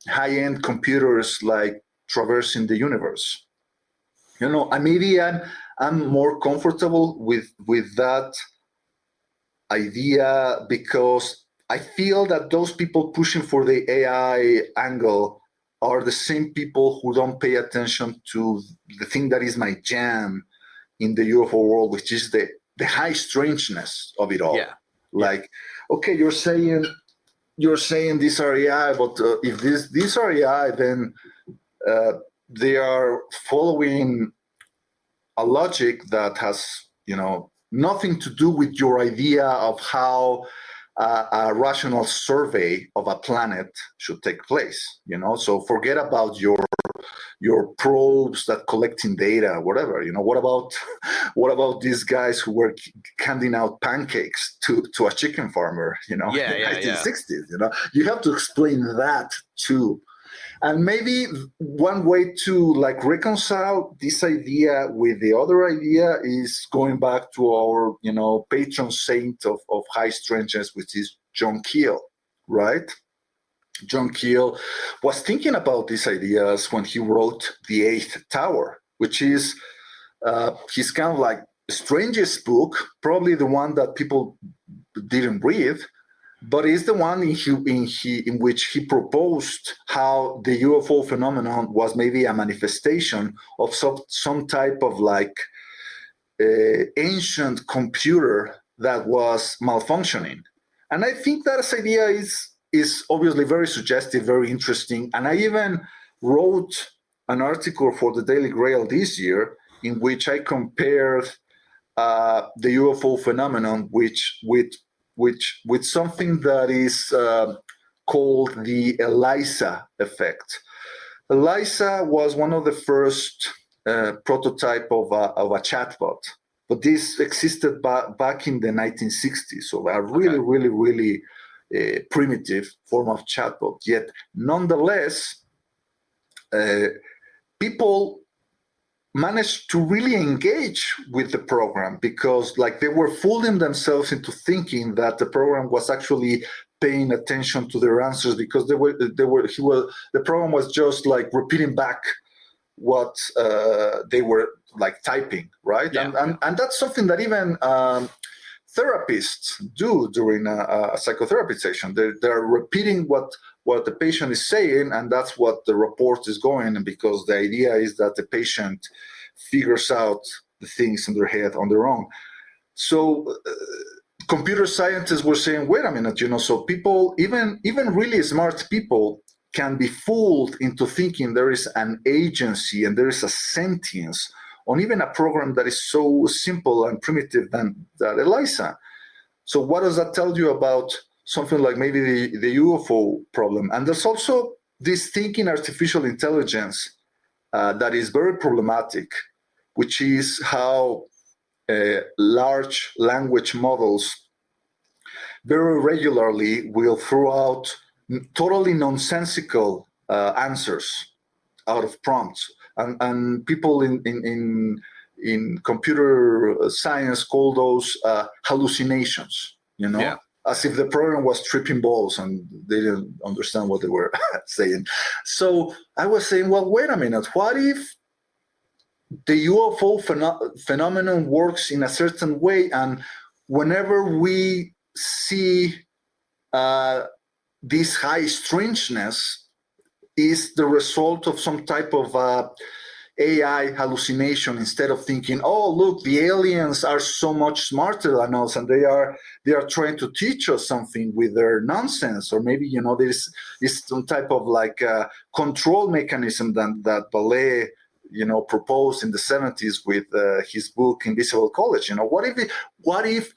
Speaker 4: high-end computers like traversing the universe. And maybe I'm more comfortable with that idea because I feel that those people pushing for the AI angle are the same people who don't pay attention to the thing that is my jam in the UFO world, which is the high strangeness of it all.
Speaker 3: Yeah.
Speaker 4: Like, okay, you're saying these are AI, but if these are AI, then they are following a logic that has, nothing to do with your idea of how a rational survey of a planet should take place. So forget about your probes that collecting data, whatever. What about these guys who were handing out pancakes to a chicken farmer? In the 1960s. You have to explain that too. And maybe one way to reconcile this idea with the other idea is going back to our patron saint of high strangeness, which is John Keel, right? John Keel was thinking about these ideas when he wrote The Eighth Tower, which is his kind of the strangest book, probably the one that people didn't read, but it's the one in which he proposed how the UFO phenomenon was maybe a manifestation of some type of ancient computer that was malfunctioning. And I think that idea is obviously very suggestive, very interesting. And I even wrote an article for the Daily Grail this year in which I compared the UFO phenomenon with something that is called the ELISA effect. ELISA was one of the first prototype of a chatbot, but this existed back in the 1960s, so a really primitive form of chatbot. Yet, nonetheless, people managed to really engage with the program because they were fooling themselves into thinking that the program was actually paying attention to their answers because the program was just repeating back what they were typing, right?
Speaker 3: Yeah,
Speaker 4: and that's something that even therapists do during a psychotherapy session. They're repeating what the patient is saying, and that's what the report is going. And because the idea is that the patient figures out the things in their head on their own. So computer scientists were saying, wait a minute, so people, even really smart people, can be fooled into thinking there is an agency and there is a sentience on even a program that is so simple and primitive than that ELISA. So what does that tell you about something like maybe the UFO problem? And there's also this thinking artificial intelligence that is very problematic, which is how large language models very regularly will throw out totally nonsensical answers out of prompts. And people in computer science call those hallucinations,
Speaker 3: Yeah.
Speaker 4: as if the program was tripping balls and they didn't understand what they were saying. So I was saying, well, wait a minute, what if the UFO phenomenon works in a certain way, and whenever we see this high strangeness is the result of some type of AI hallucination, instead of thinking, oh, look, the aliens are so much smarter than us and they are trying to teach us something with their nonsense, or maybe there's some type of control mechanism that Ballet proposed in the 70s with his book Invisible College. What if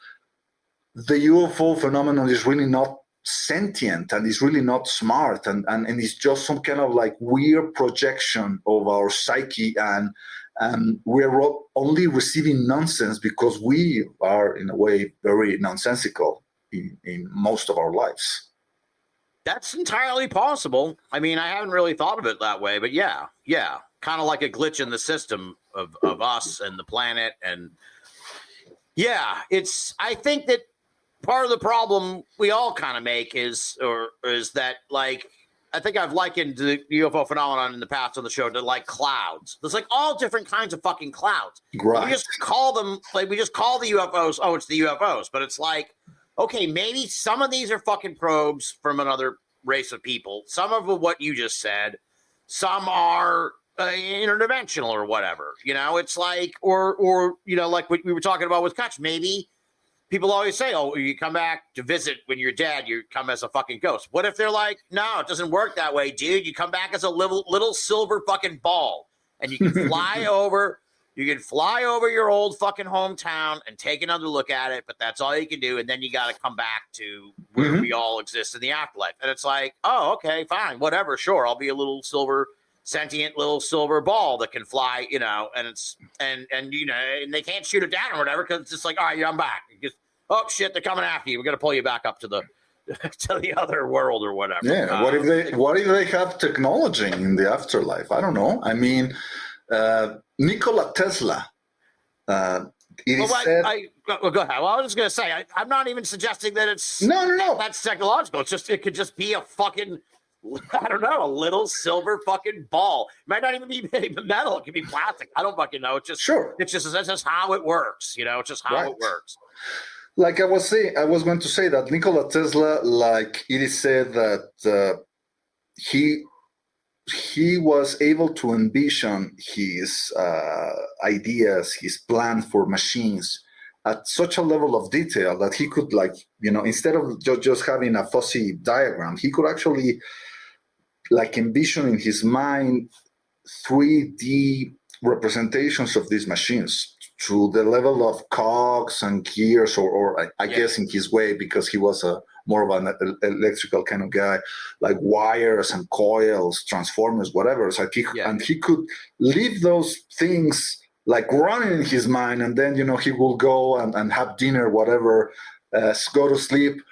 Speaker 4: the UFO phenomenon is really not sentient and is really not smart and it's just some kind of weird projection of our psyche, and we're only receiving nonsense because we are in a way very nonsensical in most of our lives?
Speaker 3: That's entirely possible. I mean, I haven't really thought of it that way, but yeah, kind of like a glitch in the system of us and the planet. And yeah, I think that part of the problem we all kind of make is that I think I've likened the UFO phenomenon in the past on the show to like clouds. There's like all different kinds of fucking clouds.
Speaker 4: Right.
Speaker 3: We just call them like we just call the UFOs. Oh, it's the UFOs, but it's like okay, maybe some of these are fucking probes from another race of people. Some of what you just said, some are interdimensional or whatever. You know, it's like or you know, like what we were talking about with Kutch. Maybe people always say, "Oh, you come back to visit when you're dead. You come as a fucking ghost." What if they're like, "No, it doesn't work that way, dude. You come back as a little silver fucking ball, and you can fly over." You can fly over your old fucking hometown and take another look at it, but that's all you can do. And then you got to come back to where we all exist in the afterlife. And it's like, oh, okay, fine, whatever, sure. I'll be a little sentient little silver ball that can fly, you know. And it's and you know, and they can't shoot it down or whatever because it's just like, all right, yeah, I'm back. Just, oh shit, they're coming after you. We're gonna pull you back up to the to the other world or whatever.
Speaker 4: Yeah. What if they have technology in the afterlife? I don't know. I mean. Nikola Tesla. Go
Speaker 3: ahead. Well, I was just going to say, I'm not even suggesting that it's
Speaker 4: no.
Speaker 3: That's technological. It's just it could just be a fucking, I don't know, a little silver fucking ball. It might not even be metal. It could be plastic. I don't fucking know. It's just that's just how it works. You know, it's just how it works.
Speaker 4: Like I was going to say that Nikola Tesla, like it is said that he was able to envision his ideas, his plan for machines at such a level of detail that he could, like, you know, instead of just having a fuzzy diagram, he could actually, like, envision in his mind 3D representations of these machines to the level of cogs and gears, or I guess in his way, because he was more of an electrical kind of guy, like wires and coils, transformers, whatever. So and he could leave those things like running in his mind, and then, you know, he will go and have dinner, whatever, go to sleep,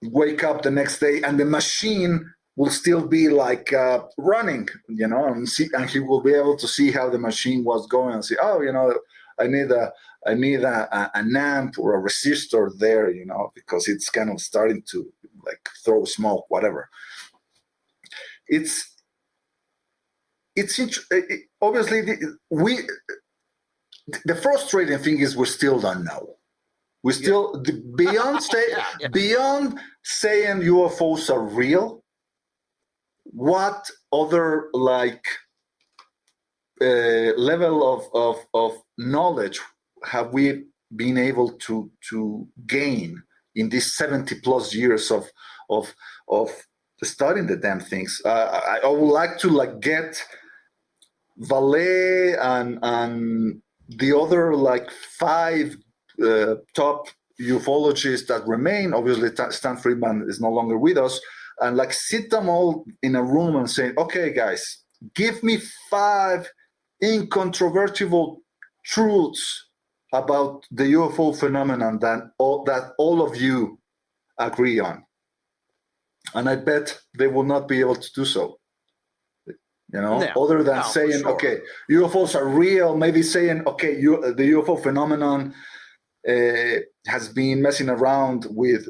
Speaker 4: wake up the next day, and the machine will still be like running, you know, and he will be able to see how the machine was going and say, oh, you know, I need an amp or a resistor there, you know, because it's kind of starting to like throw smoke, whatever. Obviously the frustrating thing is we still don't know. We still beyond saying UFOs are real. What other like level of knowledge have we been able to gain in these 70 plus years of studying the damn things? I would like to like get Valet and the other like 5 top ufologists that remain. Obviously, Stan Friedman is no longer with us, and like sit them all in a room and say, okay, guys, give me 5 incontrovertible truths about the UFO phenomenon that all of you agree on. And I bet they will not be able to do so. You know, other than saying, okay, UFOs are real, maybe saying, okay, the UFO phenomenon has been messing around with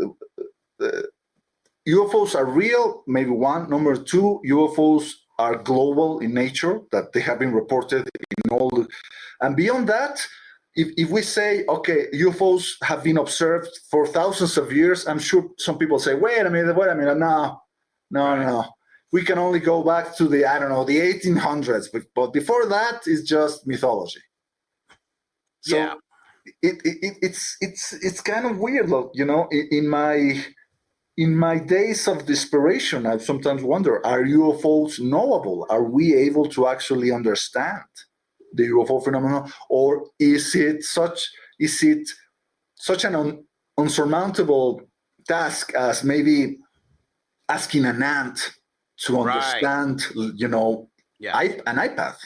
Speaker 4: UFOs are real, maybe one. Number 2, UFOs are global in nature, that they have been reported in all. And beyond that, if we say, okay, UFOs have been observed for thousands of years, I'm sure some people say, wait a minute, no. We can only go back to the 1800s, but before that is just mythology. So it's kind of weird, you know. In my days of desperation, I sometimes wonder: are UFOs knowable? Are we able to actually understand the UFO phenomenon, or is it such an unsurmountable task as maybe asking an ant to understand, you know, an iPad?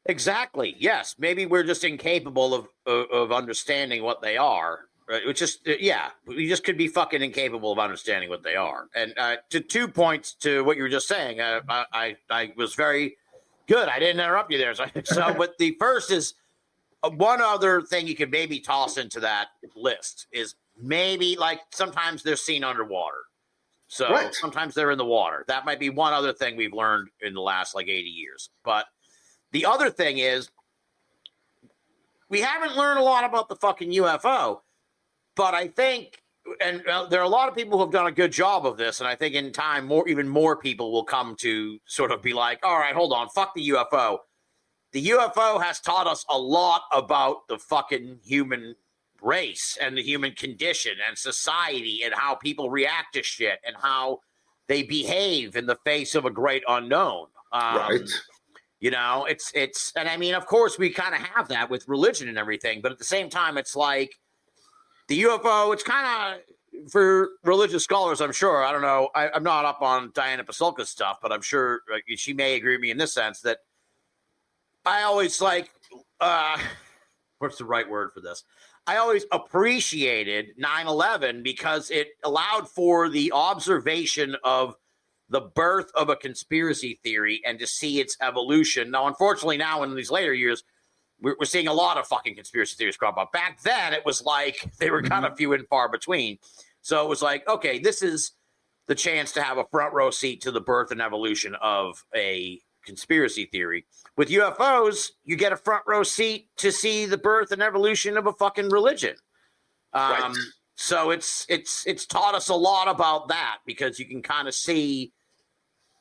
Speaker 3: Exactly. Yes. Maybe we're just incapable of understanding what they are. Right. Which is, we just could be fucking incapable of understanding what they are. And to 2 points to what you were just saying, I was very good. I didn't interrupt you there. So but the first is one other thing you could maybe toss into that list is maybe like sometimes they're seen underwater. So
Speaker 4: Right.
Speaker 3: sometimes they're in the water. That might be one other thing we've learned in the last like 80 years. But the other thing is, we haven't learned a lot about the fucking UFO, but I think, and there are a lot of people who have done a good job of this, and I think in time, even more people will come to sort of be like, all right, hold on, fuck the UFO. The UFO has taught us a lot about the fucking human race and the human condition and society and how people react to shit and how they behave in the face of a great unknown.
Speaker 4: Right.
Speaker 3: You know, it's, and I mean, of course, we kind of have that with religion and everything, but at the same time, it's like the UFO, it's kind of, for religious scholars, I'm sure, I don't know, I'm not up on Diana Pasulka's stuff, but I'm sure she may agree with me in this sense that I always like, what's the right word for this? I always appreciated 9/11 because it allowed for the observation of the birth of a conspiracy theory and to see its evolution. Now, unfortunately, now in these later years, we're seeing a lot of fucking conspiracy theories crop up. Back then, it was like they were kind of few and far between. So it was like, okay, this is the chance to have a front row seat to the birth and evolution of a conspiracy theory. With UFOs, you get a front row seat to see the birth and evolution of a fucking religion.
Speaker 4: Right.
Speaker 3: So it's taught us a lot about that because you can kind of see.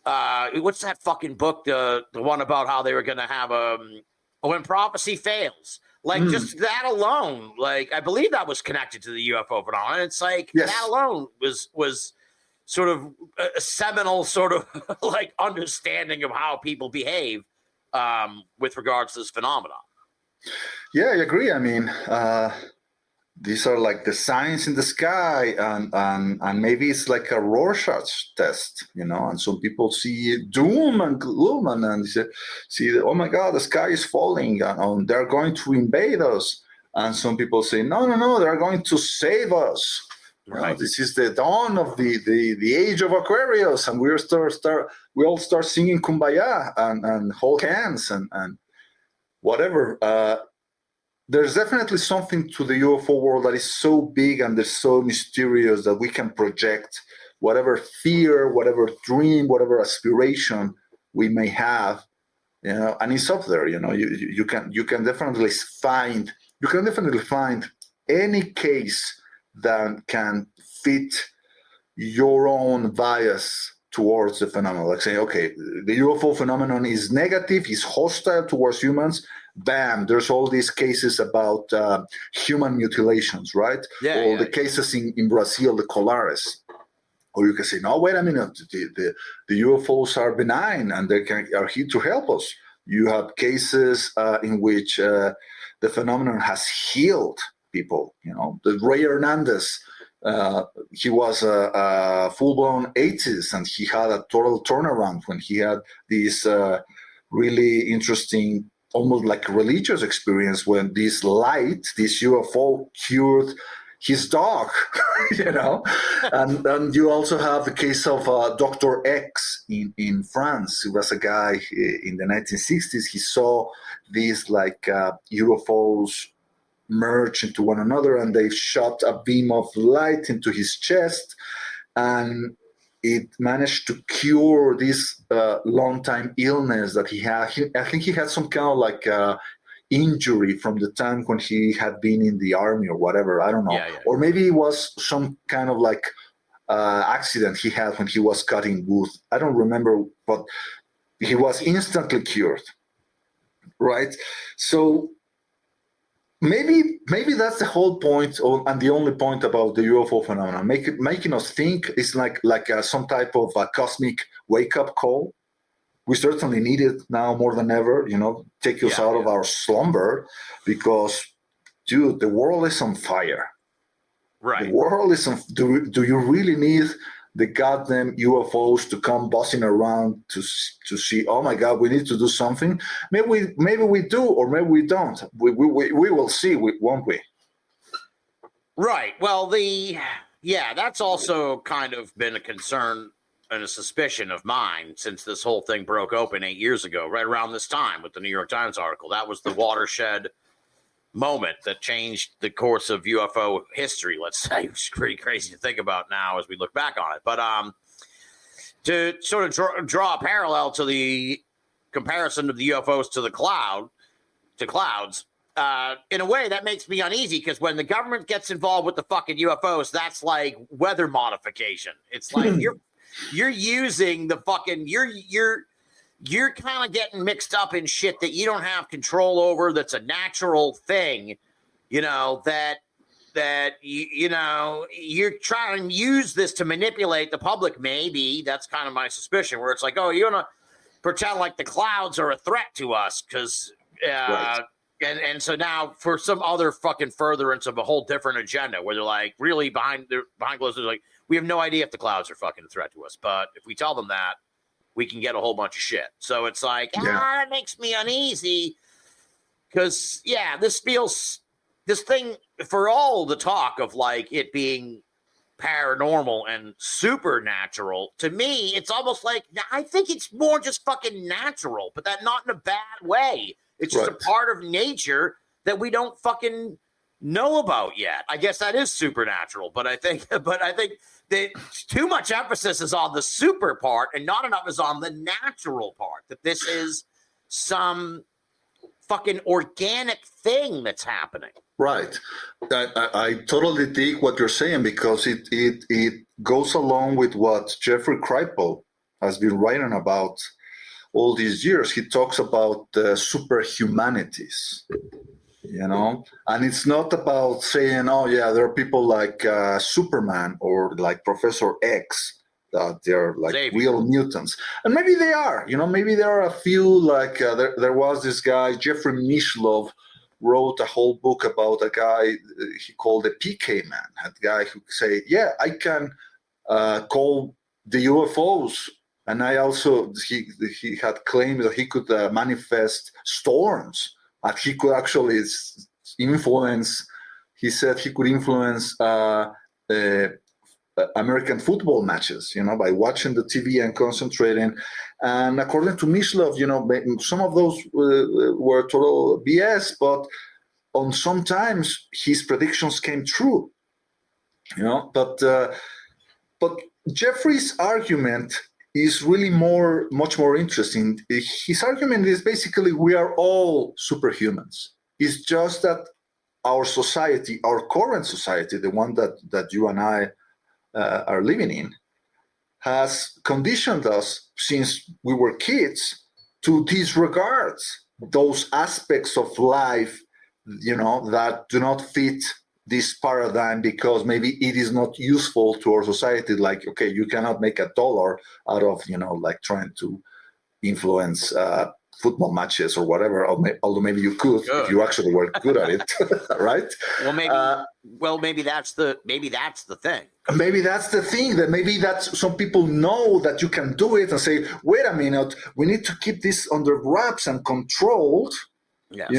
Speaker 3: What's that fucking book? The one about how they were going to have when prophecy fails. Like just that alone, like I believe that was connected to the UFO phenomenon. It's like that alone was sort of a seminal sort of like understanding of how people behave with regards to this phenomenon.
Speaker 4: Yeah, I agree. I mean, these are like the signs in the sky, and maybe it's like a Rorschach test, you know. And some people see doom and gloom, and then see that, oh my God, the sky is falling, and they're going to invade us. And some people say, no, they're going to save us. Right. This is the dawn of the age of Aquarius, and we all start singing Kumbaya and hold hands and whatever. There's definitely something to the UFO world that is so big and they're so mysterious that we can project whatever fear, whatever dream, whatever aspiration we may have, you know, and it's up there. You know, you can definitely find any case that can fit your own bias towards the phenomenon. Like say, okay, the UFO phenomenon is negative, is hostile towards humans. Bam, there's all these cases about human mutilations, right? The cases in Brazil, the Colares. Or you can say, no, wait a minute, the UFOs are benign and they are here to help us. You have cases in which the phenomenon has healed people. You know, the Ray Hernandez, he was a full-blown atheist and he had a total turnaround when he had this really interesting, almost like religious experience when this UFO cured his dog, you know. And you also have the case of Dr. X in France. He was a guy in the 1960s. He saw these like UFOs merge into one another, and they shot a beam of light into his chest, and it managed to cure this long-time illness that he had. I think he had some kind of like injury from the time when he had been in the army or whatever. I don't know. Or maybe it was some kind of like accident he had when he was cutting wood. I don't remember, but he was instantly cured. Right? So maybe that's the whole point, and the only point about the UFO phenomenon, making us think it's like some type of a cosmic wake-up call. We certainly need it now more than ever, you know, take us out of our slumber, because, dude, the world is on fire.
Speaker 3: Right.
Speaker 4: The world is on. Do you really need the goddamn UFOs to come buzzing around to see? Oh my God, we need to do something. Maybe we do, or maybe we don't. We will see, won't we?
Speaker 3: Right. Well, that's also kind of been a concern and a suspicion of mine since this whole thing broke open 8 years ago, right around this time with the New York Times article. That was the watershed moment that changed the course of UFO history, let's say, which is pretty crazy to think about now as we look back on it. But to sort of draw a parallel to the comparison of the UFOs to clouds, in a way that makes me uneasy, because when the government gets involved with the fucking UFOs, that's like weather modification. It's like you're using the fucking you're kind of getting mixed up in shit that you don't have control over. That's a natural thing, that you're trying to use this to manipulate the public. Maybe that's kind of my suspicion, where it's like, oh, you're gonna pretend like the clouds are a threat to us because
Speaker 4: Right.
Speaker 3: and so now for some other fucking furtherance of a whole different agenda, where they're like really behind closed doors, like, we have no idea if the clouds are fucking a threat to us, but if we tell them that, we can get a whole bunch of shit. So it's like, that makes me uneasy, because this thing, for all the talk of like it being paranormal and supernatural, to me it's almost like, I think it's more just fucking natural, but that not in a bad way. It's just a part of nature that we don't fucking know about yet. I guess that is supernatural, but I think that too much emphasis is on the super part and not enough is on the natural part, that this is some fucking organic thing that's happening.
Speaker 4: Right. I totally dig what you're saying, because it goes along with what Jeffrey Kripal has been writing about all these years. He talks about superhumanities, and it's not about saying, oh, yeah, there are people like Superman or like Professor X, that they're like
Speaker 3: Xavier.
Speaker 4: Real mutants. And maybe they are, maybe there are a few, like there was this guy, Jeffrey Mishlove, wrote a whole book about a guy he called the PK man, a guy who say, yeah, I can call the UFOs. And I also, he had claimed that he could manifest storms, and he could actually influence, he said he could influence American football matches, by watching the TV and concentrating. And according to Mishlove, some of those were total BS, but sometimes his predictions came true, but Jeffrey's argument is really much more interesting. His argument is basically, we are all superhumans. It's just that our society, our current society, the one that you and I are living in, has conditioned us since we were kids to disregard those aspects of life, that do not fit this paradigm, because maybe it is not useful to our society. Like, okay, you cannot make $1 out of, like trying to influence football matches or whatever, although maybe you could if you actually were good at it, right?
Speaker 3: Well, maybe that's the thing.
Speaker 4: Maybe that's the thing, that maybe that's, some people know that you can do it and say, wait a minute, we need to keep this under wraps and controlled,
Speaker 3: Yes.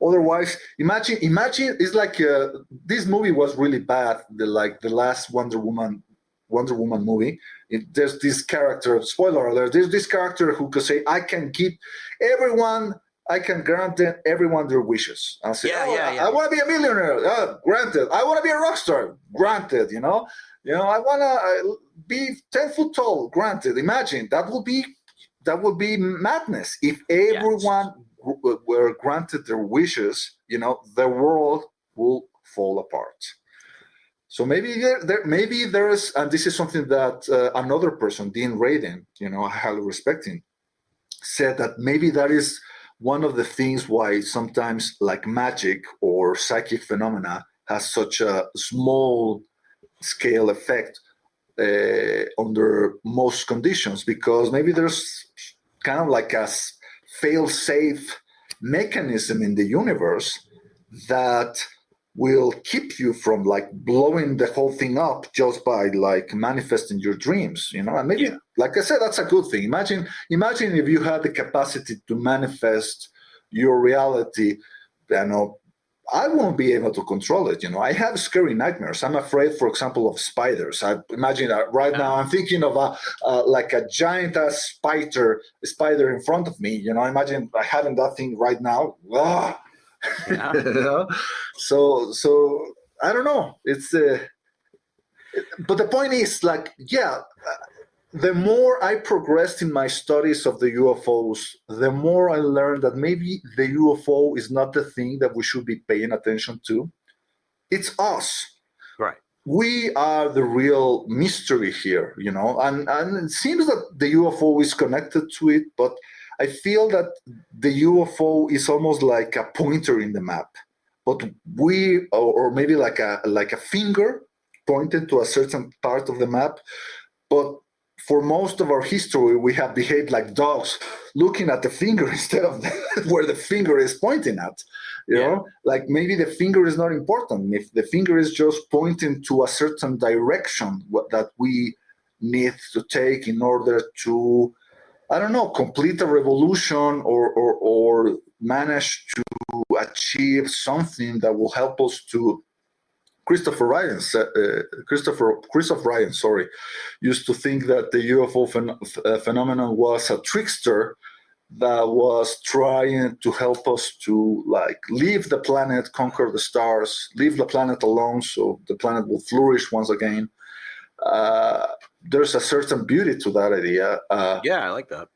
Speaker 4: Otherwise, imagine. It's like this movie was really bad. The last Wonder Woman movie. There's this character. Spoiler alert. There's this character who could say, "I can grant everyone their wishes." I'll say, I want to be a millionaire. Granted. I want to be a rock star. Granted. I want to be 10 foot tall. Granted. Imagine that would be madness if everyone were granted their wishes. The world will fall apart. So maybe there is, and this is something that another person, Dean Radin, I highly respect him, said that maybe that is one of the things why sometimes like magic or psychic phenomena has such a small scale effect under most conditions, because maybe there's kind of like a fail-safe mechanism in the universe that will keep you from like blowing the whole thing up just by like manifesting your dreams, and maybe, like I said, that's a good thing. Imagine if you had the capacity to manifest your reality. I won't be able to control it. I have scary nightmares. I'm afraid, for example, of spiders. I imagine right now I'm thinking of like a giant ass spider in front of me. Imagine having that thing right now.
Speaker 3: Yeah.
Speaker 4: You know? So I don't know. It's but the point is, like, yeah, the more I progressed in my studies of the UFOs, the more I learned that maybe the UFO is not the thing that we should be paying attention to. It's us.
Speaker 3: Right.
Speaker 4: We are the real mystery here, you know, and it seems that the UFO is connected to it, but I feel that the UFO is almost like a pointer in the map, but we, or maybe like a finger pointed to a certain part of the map, but for most of our history, we have behaved like dogs, looking at the finger instead of where the finger is pointing at. You know, like maybe the finger is not important. If the finger is just pointing to a certain direction that we need to take in order to, I don't know, complete a revolution or manage to achieve something that will help us to. Christopher Ryan, used to think that the UFO phenomenon was a trickster that was trying to help us to, like, leave the planet, conquer the stars, leave the planet alone so the planet will flourish once again. There's a certain beauty to that idea.
Speaker 3: Yeah, I like that.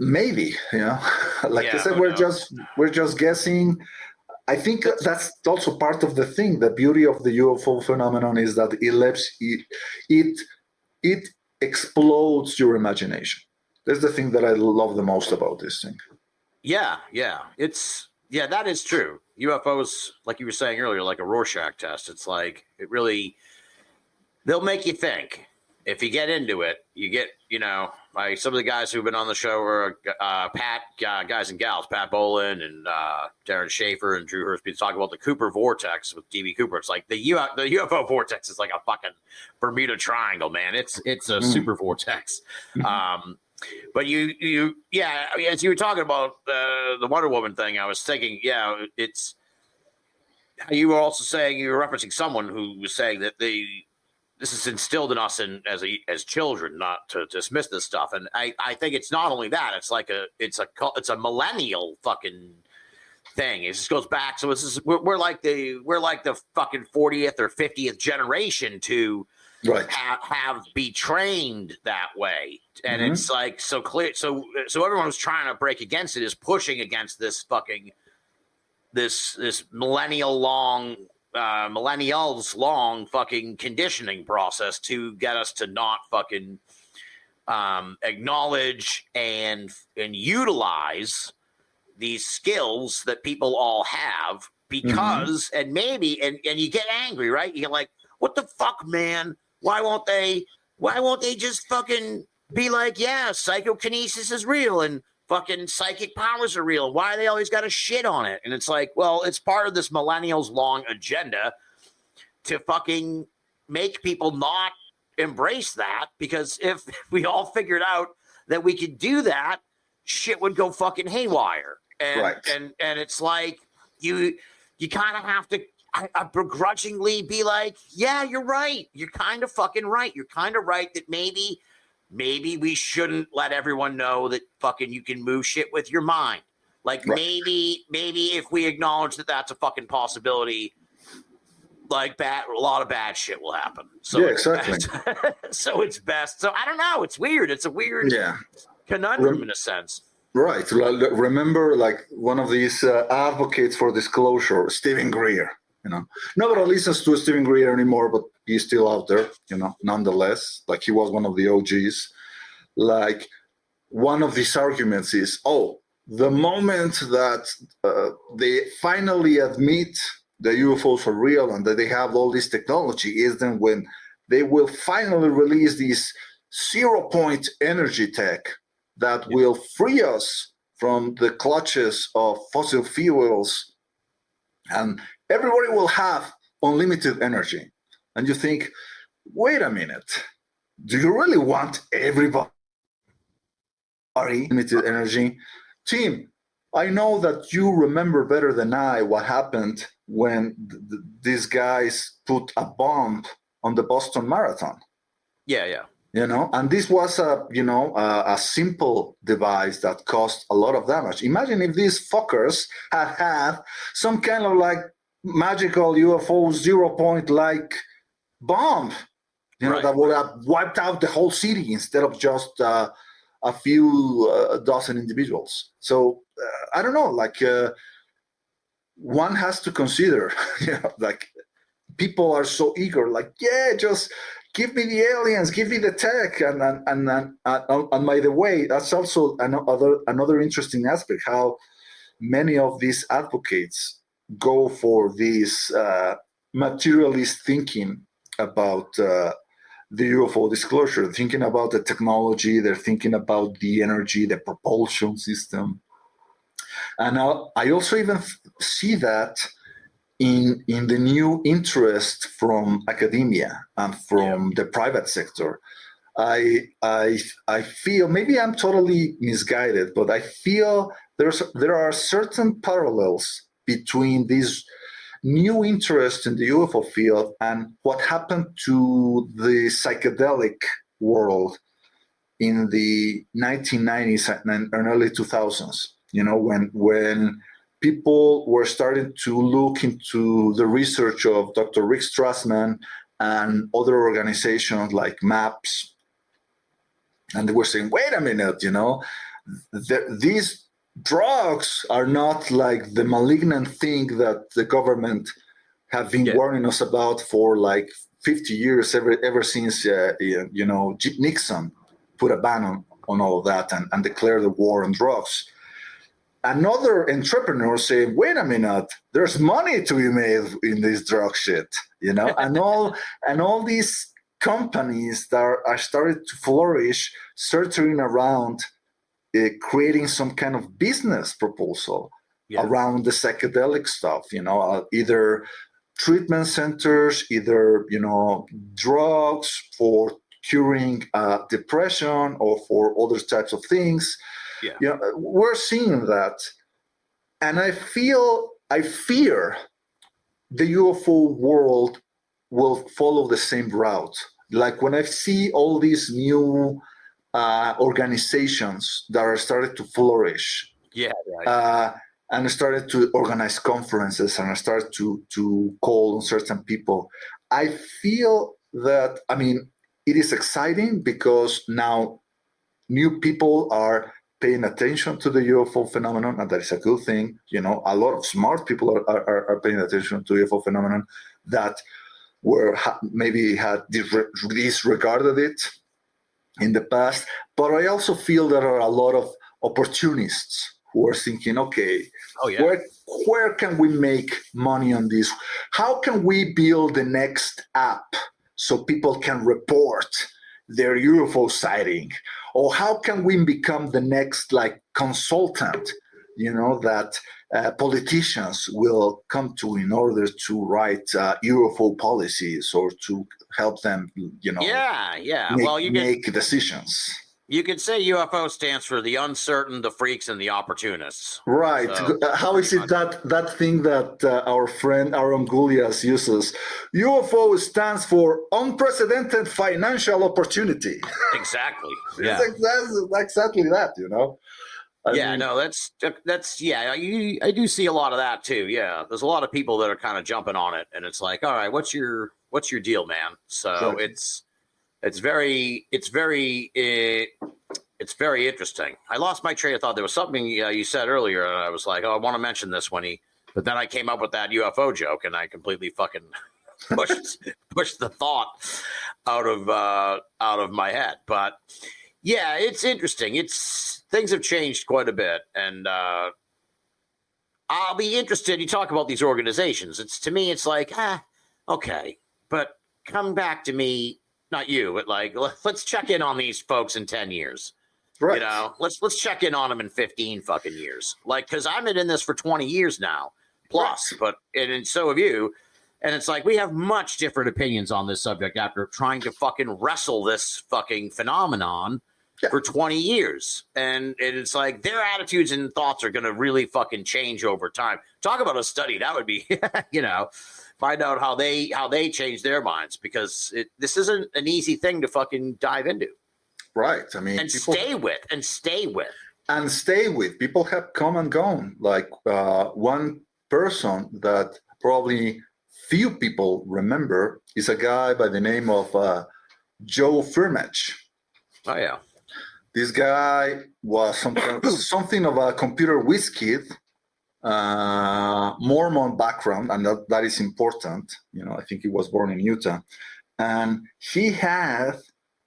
Speaker 4: Maybe, you know, like I said, we're just guessing. I think that's also part of the thing. The beauty of the UFO phenomenon is that it explodes your imagination. That's the thing that I love the most about this thing.
Speaker 3: Yeah. That is true. UFOs, like you were saying earlier, like a Rorschach test. It's like, they'll make you think. If you get into it, you get, you know, like some of the guys who've been on the show are guys and gals, Pat Bolin and Darren Schaefer and Drew Hurstby, talking about the Cooper vortex with DB Cooper. It's like the UFO vortex is like a fucking Bermuda Triangle, man. It's a super vortex. But you as you were talking about the Wonder Woman thing, I was thinking, it's you were also saying, you were referencing someone who was saying that this is instilled in us as children not to dismiss this stuff, and I think it's not only that, it's a millennial fucking thing. It just goes back. So we're like the fucking 40th or 50th generation to have be trained that way, and it's like so clear. So everyone who's trying to break against it is pushing against this fucking this millennials long fucking conditioning process to get us to not fucking acknowledge and utilize these skills that people all have, because and you get angry, right? You're like, what the fuck, man? Why won't they just fucking be like, yeah, psychokinesis is real and fucking psychic powers are real? Why they always got to shit on it? And it's like, well, it's part of this millennials long agenda to fucking make people not embrace that, because if we all figured out that we could do that, shit would go fucking haywire. And it's like you kind of have to begrudgingly be like, yeah, you're right. You're kind of fucking right. You're kind of right that maybe we shouldn't let everyone know that fucking you can move shit with your mind. Like maybe if we acknowledge that that's a fucking possibility, like a lot of bad shit will happen. So
Speaker 4: yeah, exactly.
Speaker 3: So it's best. So I don't know. It's weird. It's a weird conundrum in a sense.
Speaker 4: Right. Remember, like, one of these advocates for disclosure, Stephen Greer. You know, nobody listens to Stephen Greer anymore, but he's still out there, you know, nonetheless. Like, he was one of the OGs. Like, one of these arguments is, the moment that they finally admit the UFOs are real and that they have all this technology is then when they will finally release this 0-point energy tech that will free us from the clutches of fossil fuels, and everybody will have unlimited energy. And you think, wait a minute, do you really want everybody unlimited energy? Tim, I know that you remember better than I what happened when these guys put a bomb on the Boston Marathon.
Speaker 3: Yeah.
Speaker 4: And this was a simple device that caused a lot of damage. Imagine if these fuckers had some kind of like magical UFO 0 point like bomb, that would have wiped out the whole city instead of just a few dozen individuals. So I don't know, like one has to consider, like people are so eager, like, yeah, just give me the aliens, give me the tech, and by the way, that's also another interesting aspect, how many of these advocates go for this materialist thinking about the UFO disclosure, thinking about the technology, they're thinking about the energy, the propulsion system. And I also even see that in the new interest from academia and from the private sector. I feel, maybe I'm totally misguided, but I feel there are certain parallels between this new interest in the UFO field and what happened to the psychedelic world in the 1990s and early 2000s. When people were starting to look into the research of Dr. Rick Strassman and other organizations like MAPS, and they were saying, wait a minute, these drugs are not like the malignant thing that the government have been warning us about for like 50 years, ever since, Nixon put a ban on all of that and declared a war on drugs. Another entrepreneur saying, wait a minute, there's money to be made in this drug shit, and all these companies that are started to flourish, circling around creating some kind of business proposal around the psychedelic stuff, either treatment centers, either, drugs for curing depression or for other types of things. We're seeing that. And I fear the UFO world will follow the same route. Like when I see all these new organizations that are started to flourish, and started to organize conferences and I started to call on certain people, I feel that, it is exciting because now new people are paying attention to the UFO phenomenon, and that is a good thing. A lot of smart people are paying attention to UFO phenomenon that maybe had disregarded it in the past. But I also feel there are a lot of opportunists who are thinking, okay, where can we make money on this? How can we build the next app so people can report their UFO sighting? Or how can we become the next consultant, that politicians will come to in order to write UFO policies or to help them, make decisions.
Speaker 3: You could say UFO stands for the uncertain, the freaks, and the opportunists.
Speaker 4: Right. So, how is it that thing that our friend Aaron Gulias uses? UFO stands for unprecedented financial opportunity.
Speaker 3: Exactly.
Speaker 4: That's exactly that,
Speaker 3: I do see a lot of that too. Yeah. There's a lot of people that are kind of jumping on it, and it's like, all right, what's your deal, man? So it's very interesting. I lost my train of thought. There was something you said earlier, and I was like, oh, I want to mention this but then I came up with that UFO joke, and I completely fucking pushed the thought out of my head. But yeah, it's interesting. Things have changed quite a bit, and I'll be interested. You talk about these organizations. To me, it's like, okay, but come back to me. Not you, but let's check in on these folks in 10 years. Right. Let's check in on them in 15 fucking years. Because I've been in this for 20 years now, plus, right. And so have you. And it's like, we have much different opinions on this subject after trying to fucking wrestle this fucking phenomenon for 20 years. And it's like their attitudes and thoughts are going to really fucking change over time. Talk about a study. That would be, Find out how they change their minds, because this isn't an easy thing to fucking dive into.
Speaker 4: Right. I mean,
Speaker 3: And stay with.
Speaker 4: And stay with. People have come and gone. Like one person that probably few people remember is a guy by the name of Joe Firmage.
Speaker 3: Oh yeah.
Speaker 4: This guy was something of a computer whiz kid, Mormon background, and that is important. You know, I think he was born in Utah, and he had,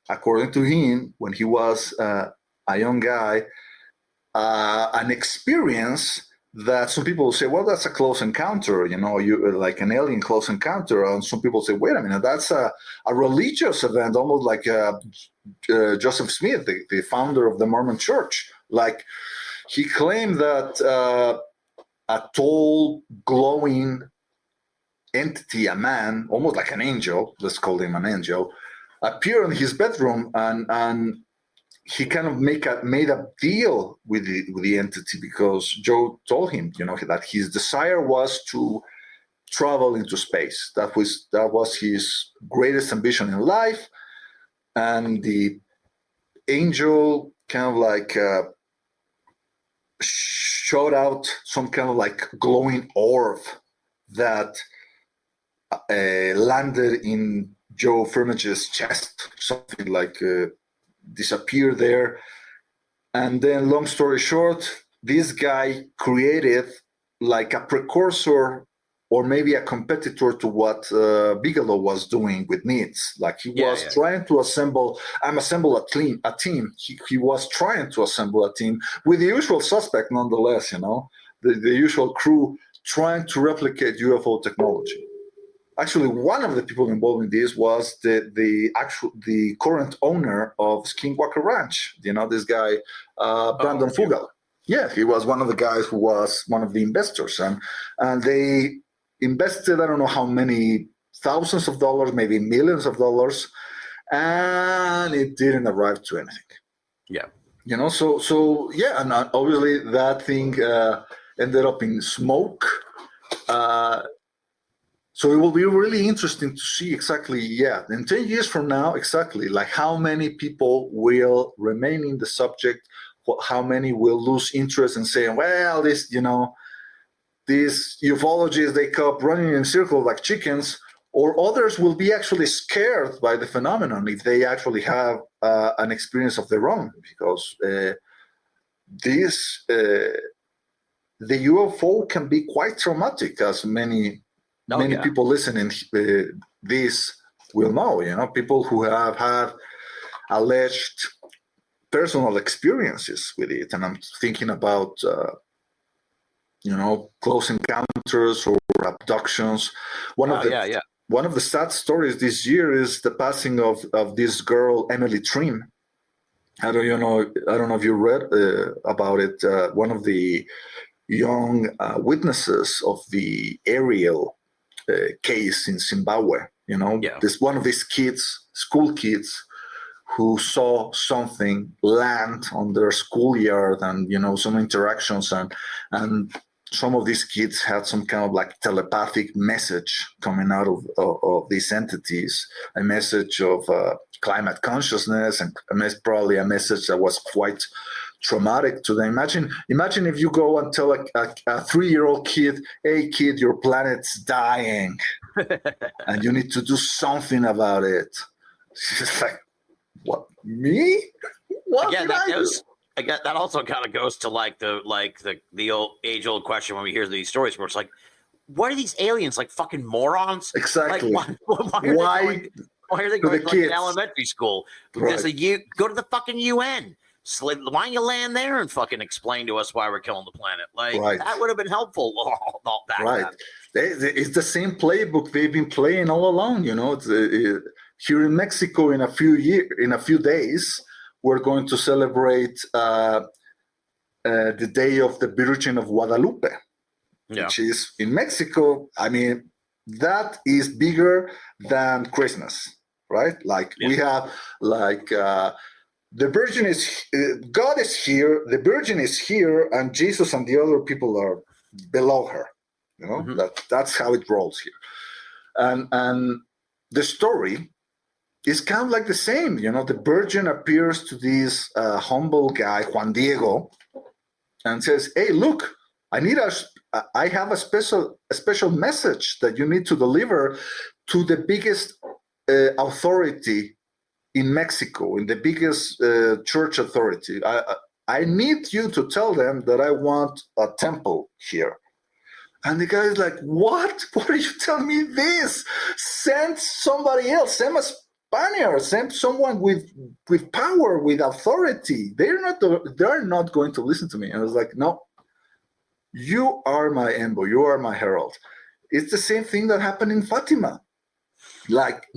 Speaker 4: according to him, when he was a young guy, an experience that some people say, well, that's a close encounter, you know, you like an alien close encounter. And some people say, wait a minute, that's a religious event, almost like Joseph Smith, the founder of the Mormon Church. Like, he claimed that a tall, glowing entity, a man, almost like an angel, let's call him an angel, appeared in his bedroom, and he kind of made a deal with the entity, because Joe told him, you know, that his desire was to travel into space. That was his greatest ambition in life. And the angel kind of like shot out some kind of like glowing orb that landed in Joe Firmage's chest, something like disappeared there. And then, long story short, this guy created like a precursor or maybe a competitor to what Bigelow was doing with NEEDS. Like, he was trying to assemble a team. He was trying to assemble a team with the usual suspect, nonetheless, you know, the usual crew trying to replicate UFO technology. Actually, one of the people involved in this was the current owner of Skinwalker Ranch. You know, this guy, Brandon Fugal. Yeah, he was one of the guys who was one of the investors, and they invested, I don't know how many thousands of dollars, maybe millions of dollars, and it didn't arrive to anything.
Speaker 3: Yeah.
Speaker 4: You know, so yeah, and obviously that thing ended up in smoke. So it will be really interesting to see exactly, in 10 years from now, exactly, like how many people will remain in the subject, how many will lose interest and say, well, this, you know, these ufologists, they keep running in circles like chickens, or others will be actually scared by the phenomenon if they actually have an experience of their own, because the UFO can be quite traumatic, as many people listening this will know. You know, people who have had alleged personal experiences with it, and I'm thinking about you know, close encounters or abductions. One of the sad stories this year is the passing of this girl, Emily Trim. I don't know if you read about it. One of the young witnesses of the aerial case in Zimbabwe. You know, this one of these kids, school kids, who saw something land on their schoolyard, and you know, some interactions, and some of these kids had some kind of like telepathic message coming out of these entities, a message of climate consciousness, and probably a message that was quite traumatic to them. Imagine if you go and tell a 3-year-old kid, hey kid, your planet's dying and you need to do something about it. It's like, what, me? What
Speaker 3: Again,
Speaker 4: did I do?
Speaker 3: Again, that also kind of goes to the old age-old question when we hear these stories, where it's like, what are these aliens, like fucking morons?
Speaker 4: Exactly.
Speaker 3: Like, why are they going to elementary school? Because go to the fucking UN. So why don't you land there and fucking explain to us why we're killing the planet? Like, that would have been helpful back then.
Speaker 4: It's the same playbook they've been playing all along. You know, here in Mexico, in a few days, we're going to celebrate the Day of the Virgin of Guadalupe, which is in Mexico. I mean, that is bigger than Christmas, right? Like we have like the Virgin is, God is here, the Virgin is here, and Jesus and the other people are below her. You know, that's how it rolls here. And the story is kind of like the same. The Virgin appears to this humble guy, Juan Diego, and says, "Hey, look, I have a special message that you need to deliver to the biggest authority in Mexico, in the biggest church authority. I need you to tell them that I want a temple here." And the guy is like, "What? What are you telling me this? Send somebody else. Send a Spaniard. Send someone with power, with authority. They're not going to listen to me." And I was like, "No, you are my envoy. You are my herald." It's the same thing that happened in Fatima.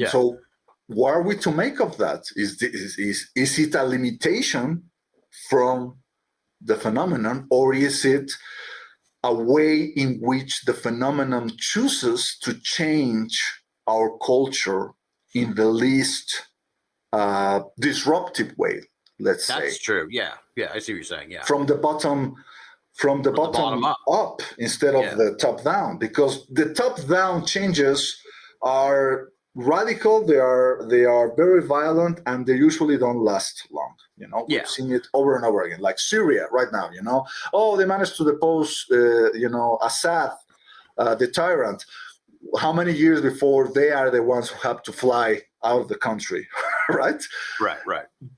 Speaker 4: So what are we to make of that? Is it a limitation from the phenomenon, or is it a way in which the phenomenon chooses to change our culture in the least disruptive way, let's say?
Speaker 3: That's true. Yeah. I see what you're saying. Yeah.
Speaker 4: From the bottom up instead of the top down, because the top down changes are radical. They are very violent, and they usually don't last long. We've seen it over and over again, like Syria right now. They managed to depose Assad, the tyrant. How many years before they are the ones who have to fly out of the country? Right.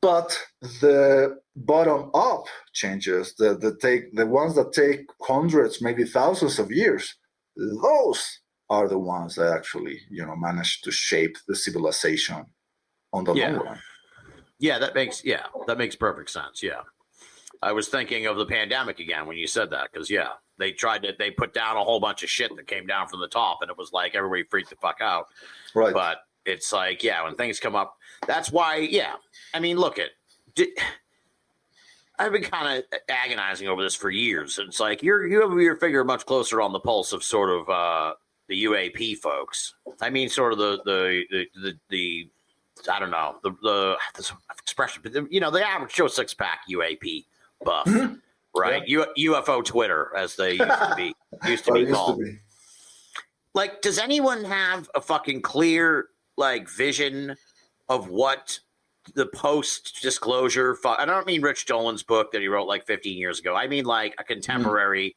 Speaker 4: But the bottom up changes, the ones that take hundreds, maybe thousands of years, those are the ones that actually manage to shape the civilization on the long run.
Speaker 3: That makes perfect sense. Yeah, I was thinking of the pandemic again when you said that, because they put down a whole bunch of shit that came down from the top, and it was like everybody freaked the fuck out.
Speaker 4: Right.
Speaker 3: But it's like, when things come up, that's why. I mean, look I've been kind of agonizing over this for years. It's like you have your finger much closer on the pulse of sort of the UAP folks. I mean, sort of the I don't know, the expression, but the average Joe six-pack UAP buff, right? UFO Twitter, as they used to be called. Like, does anyone have a fucking clear vision of what the post-disclosure? I don't mean Rich Dolan's book that he wrote 15 years ago. I mean a contemporary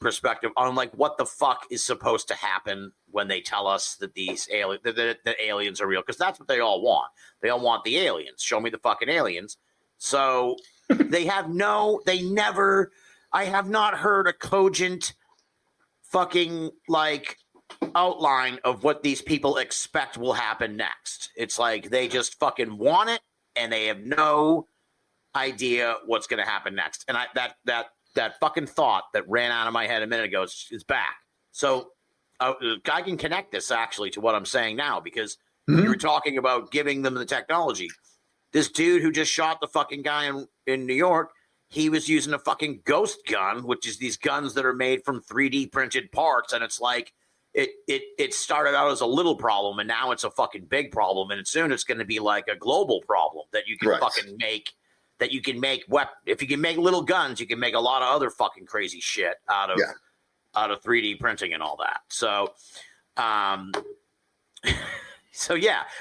Speaker 3: perspective on what the fuck is supposed to happen when they tell us that these aliens are real, because that's what they all want. They all want the aliens. Show me the fucking aliens. So I have not heard a cogent fucking outline of what these people expect will happen next. It's like they just fucking want it, and they have no idea what's going to happen next. And that fucking thought that ran out of my head a minute ago is back. So I can connect this actually to what I'm saying now, because you were talking about giving them the technology. This dude who just shot the fucking guy in New York, he was using a fucking ghost gun, which is these guns that are made from 3D printed parts. And it's like, it started out as a little problem, and now it's a fucking big problem. And soon it's going to be like a global problem that you can fucking make. That you can make if you can make little guns, you can make a lot of other fucking crazy shit out of 3D printing and all that. So,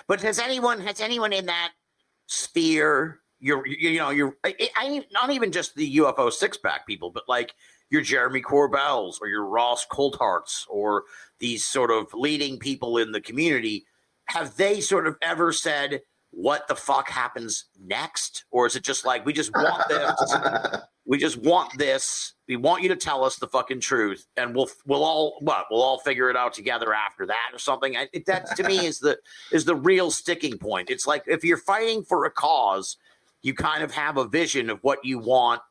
Speaker 3: But has anyone in that sphere? Not even just the UFO six-pack people, but your Jeremy Corbells or your Ross Coultharts or these sort of leading people in the community, have they sort of ever said what the fuck happens next? Or is it just we just want this? We just want this. We want you to tell us the fucking truth, and we'll all figure it out together after that or something. That to me is the real sticking point. It's like, if you're fighting for a cause, you kind of have a vision of what you want.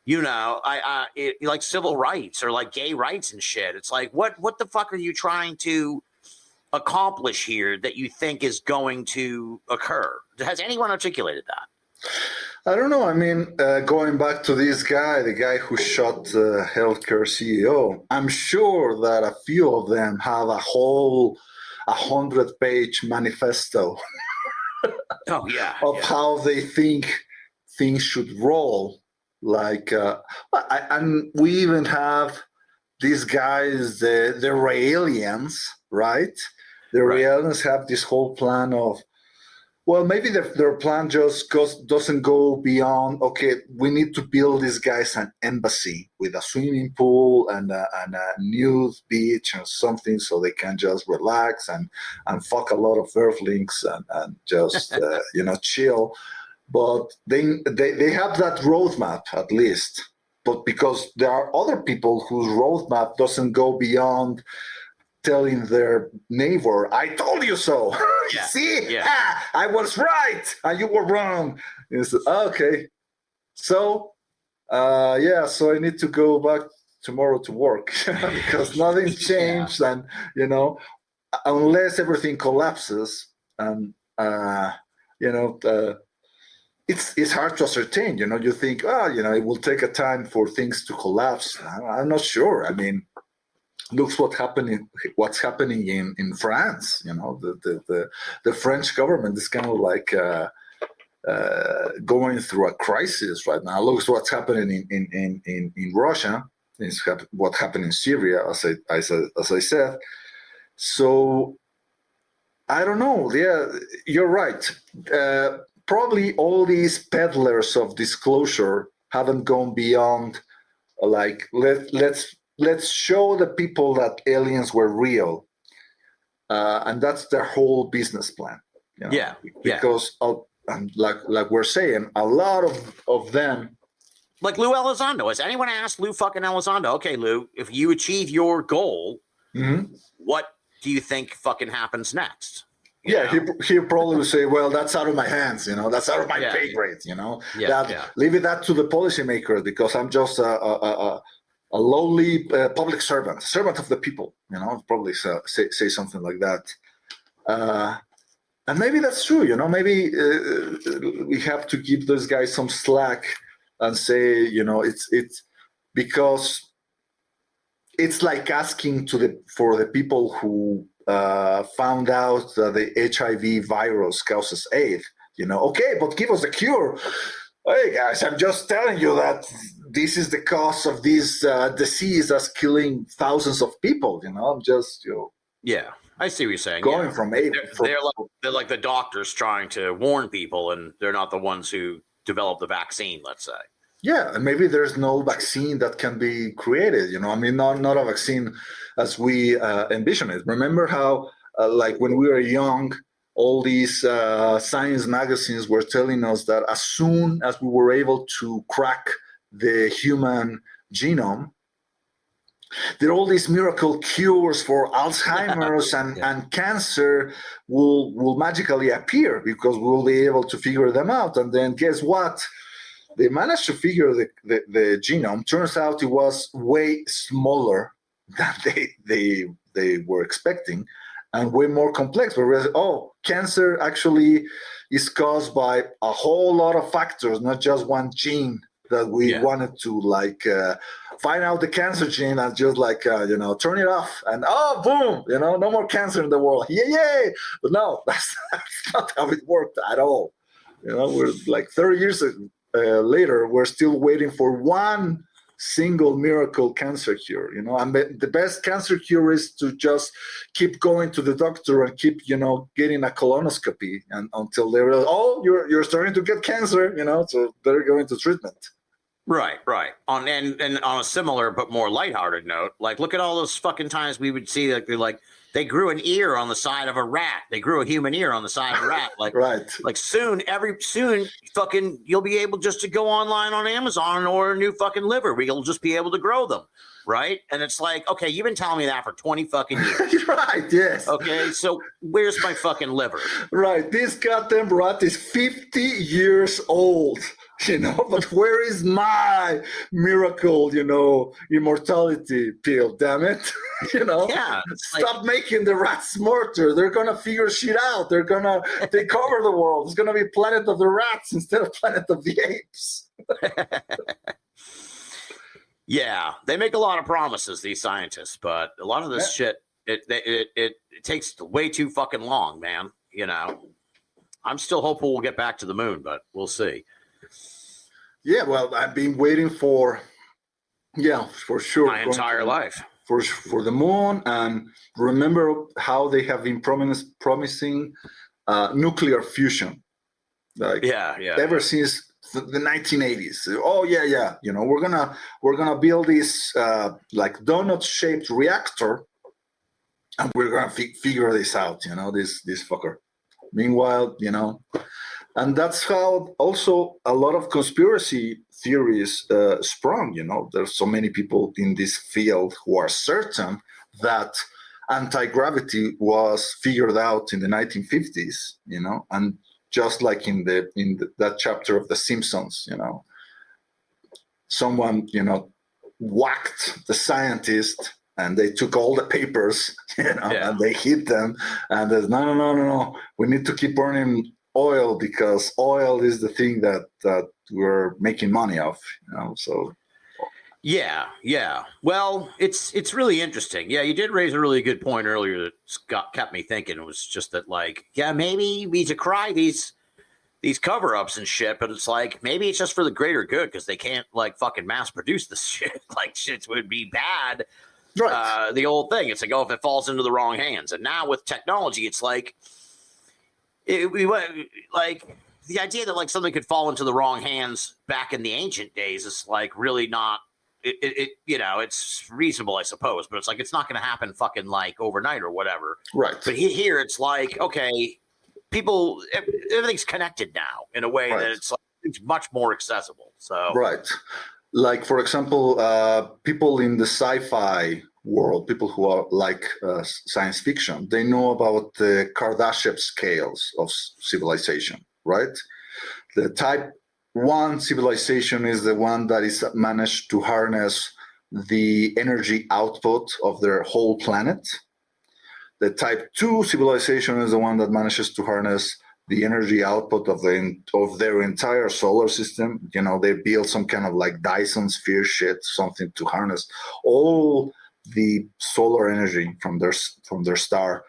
Speaker 3: Like civil rights or gay rights and shit. It's like, what the fuck are you trying to accomplish here that you think is going to occur? Has anyone articulated that?
Speaker 4: I don't know. I mean, going back to this guy, the guy who shot the healthcare CEO, I'm sure that a few of them have a whole 100-page manifesto of how they think things should roll. And we even have these guys, the Raelians, right? The aliens have this whole plan of, well, maybe their plan just doesn't go beyond, okay, we need to build these guys an embassy with a swimming pool and a nude beach and something so they can just relax and fuck a lot of earthlings and just, chill. But they have that roadmap at least. But because there are other people whose roadmap doesn't go beyond telling their neighbor, I told you so.
Speaker 3: Yeah.
Speaker 4: See, I was right and you were wrong. And it's, okay. So, so I need to go back tomorrow to work because nothing changed. And, unless everything collapses and, it's hard to ascertain, you think, it will take a time for things to collapse. I'm not sure. I mean, look what's happening in France. The French government is kind of like going through a crisis right now. Look what's happening in Russia. It's what happened in Syria, as I said. So I don't know. Yeah, you're right. Probably all these peddlers of disclosure haven't gone beyond like let's show the people that aliens were real, and that's their whole business plan. Because like we're saying, a lot of them.
Speaker 3: Like Lou Elizondo. Has anyone asked Lou fucking Elizondo, okay, Lou, if you achieve your goal, what do you think fucking happens next?
Speaker 4: He probably would say, well, that's out of my hands, that's out of my pay grade, leave it that to the policymakers because I'm just a lowly public servant of the people, probably say something like that. And maybe that's true, maybe we have to give those guys some slack and say, it's because it's like asking for the people who found out that the HIV virus causes AIDS, okay, but give us a cure. Hey guys, I'm just telling you that this is the cause of this disease that's killing thousands of people. I'm just,
Speaker 3: Yeah, I see what you're saying.
Speaker 4: Going from AIDS.
Speaker 3: They're like the doctors trying to warn people, and they're not the ones who develop the vaccine, let's say.
Speaker 4: Yeah, and maybe there's no vaccine that can be created. I mean, not a vaccine as we envision it. Remember how, like when we were young, all these science magazines were telling us that as soon as we were able to crack the human genome, there are all these miracle cures for Alzheimer's and cancer will magically appear because we'll be able to figure them out. And then guess what? They managed to figure the genome. Turns out it was way smaller than they were expecting and way more complex. But cancer actually is caused by a whole lot of factors, not just one gene that we wanted to find out the cancer gene and just turn it off and boom, no more cancer in the world. Yay! But no, that's not how it worked at all. We're like 30 years later, we're still waiting for one single miracle cancer cure, and the best cancer cure is to just keep going to the doctor and keep, getting a colonoscopy and until they realize, you're starting to get cancer, so they're going to treatment.
Speaker 3: Right. And on a similar but more lighthearted note, like look at all those fucking times we would see they grew an ear on the side of a rat. They grew a human ear on the side of a rat. Like soon fucking you'll be able just to go online on Amazon and order a new fucking liver. We'll just be able to grow them. Right. And it's like, okay, you've been telling me that for 20 fucking years.
Speaker 4: Right. Yes.
Speaker 3: Okay. So where's my fucking liver?
Speaker 4: Right. This goddamn rat is 50 years old. But where is my miracle, immortality pill, damn it? Stop making the rats smarter. They're going to figure shit out. They're going to take over the world. It's going to be Planet of the Rats instead of Planet of the Apes.
Speaker 3: Yeah, they make a lot of promises, these scientists, but a lot of this shit, it takes way too fucking long, man. I'm still hopeful we'll get back to the moon, but we'll see.
Speaker 4: Yeah, well, I've been waiting for sure.
Speaker 3: My entire life.
Speaker 4: for the moon, and remember how they have been promising nuclear fusion, like ever since the 1980s. Oh yeah, we're gonna build this like donut-shaped reactor, and we're gonna figure this out. This fucker. Meanwhile, and that's how also a lot of conspiracy theories sprung. There's so many people in this field who are certain that anti-gravity was figured out in the 1950s, and just like in that chapter of The Simpsons, someone, whacked the scientist, and they took all the papers, and they hit them, and there's no, we need to keep burning oil because oil is the thing that we're making money of, so.
Speaker 3: Yeah. Well, it's really interesting. Yeah, you did raise a really good point earlier that kept me thinking. It was just that, like, maybe we decry these cover-ups and shit, but it's like, maybe it's just for the greater good because they can't, like, fucking mass produce this shit. Like, shit would be bad. Right. The old thing. It's like, if it falls into the wrong hands. And now with technology, it's like, like the idea that like something could fall into the wrong hands back in the ancient days is like really not. It's reasonable, I suppose, but it's like it's not going to happen fucking like overnight or whatever.
Speaker 4: Right.
Speaker 3: But here it's like, okay, everything's connected now in a way that it's much more accessible. So
Speaker 4: right, like for example, people in the sci-fi world, people who are like science fiction, they know about the Kardashev scales of civilization, right? The type 1 civilization is the one that is managed to harness the energy output of their whole planet. The type 2 civilization is the one that manages to harness the energy output of their entire solar system. They build some kind of like Dyson sphere shit, something to harness all the solar energy from their star.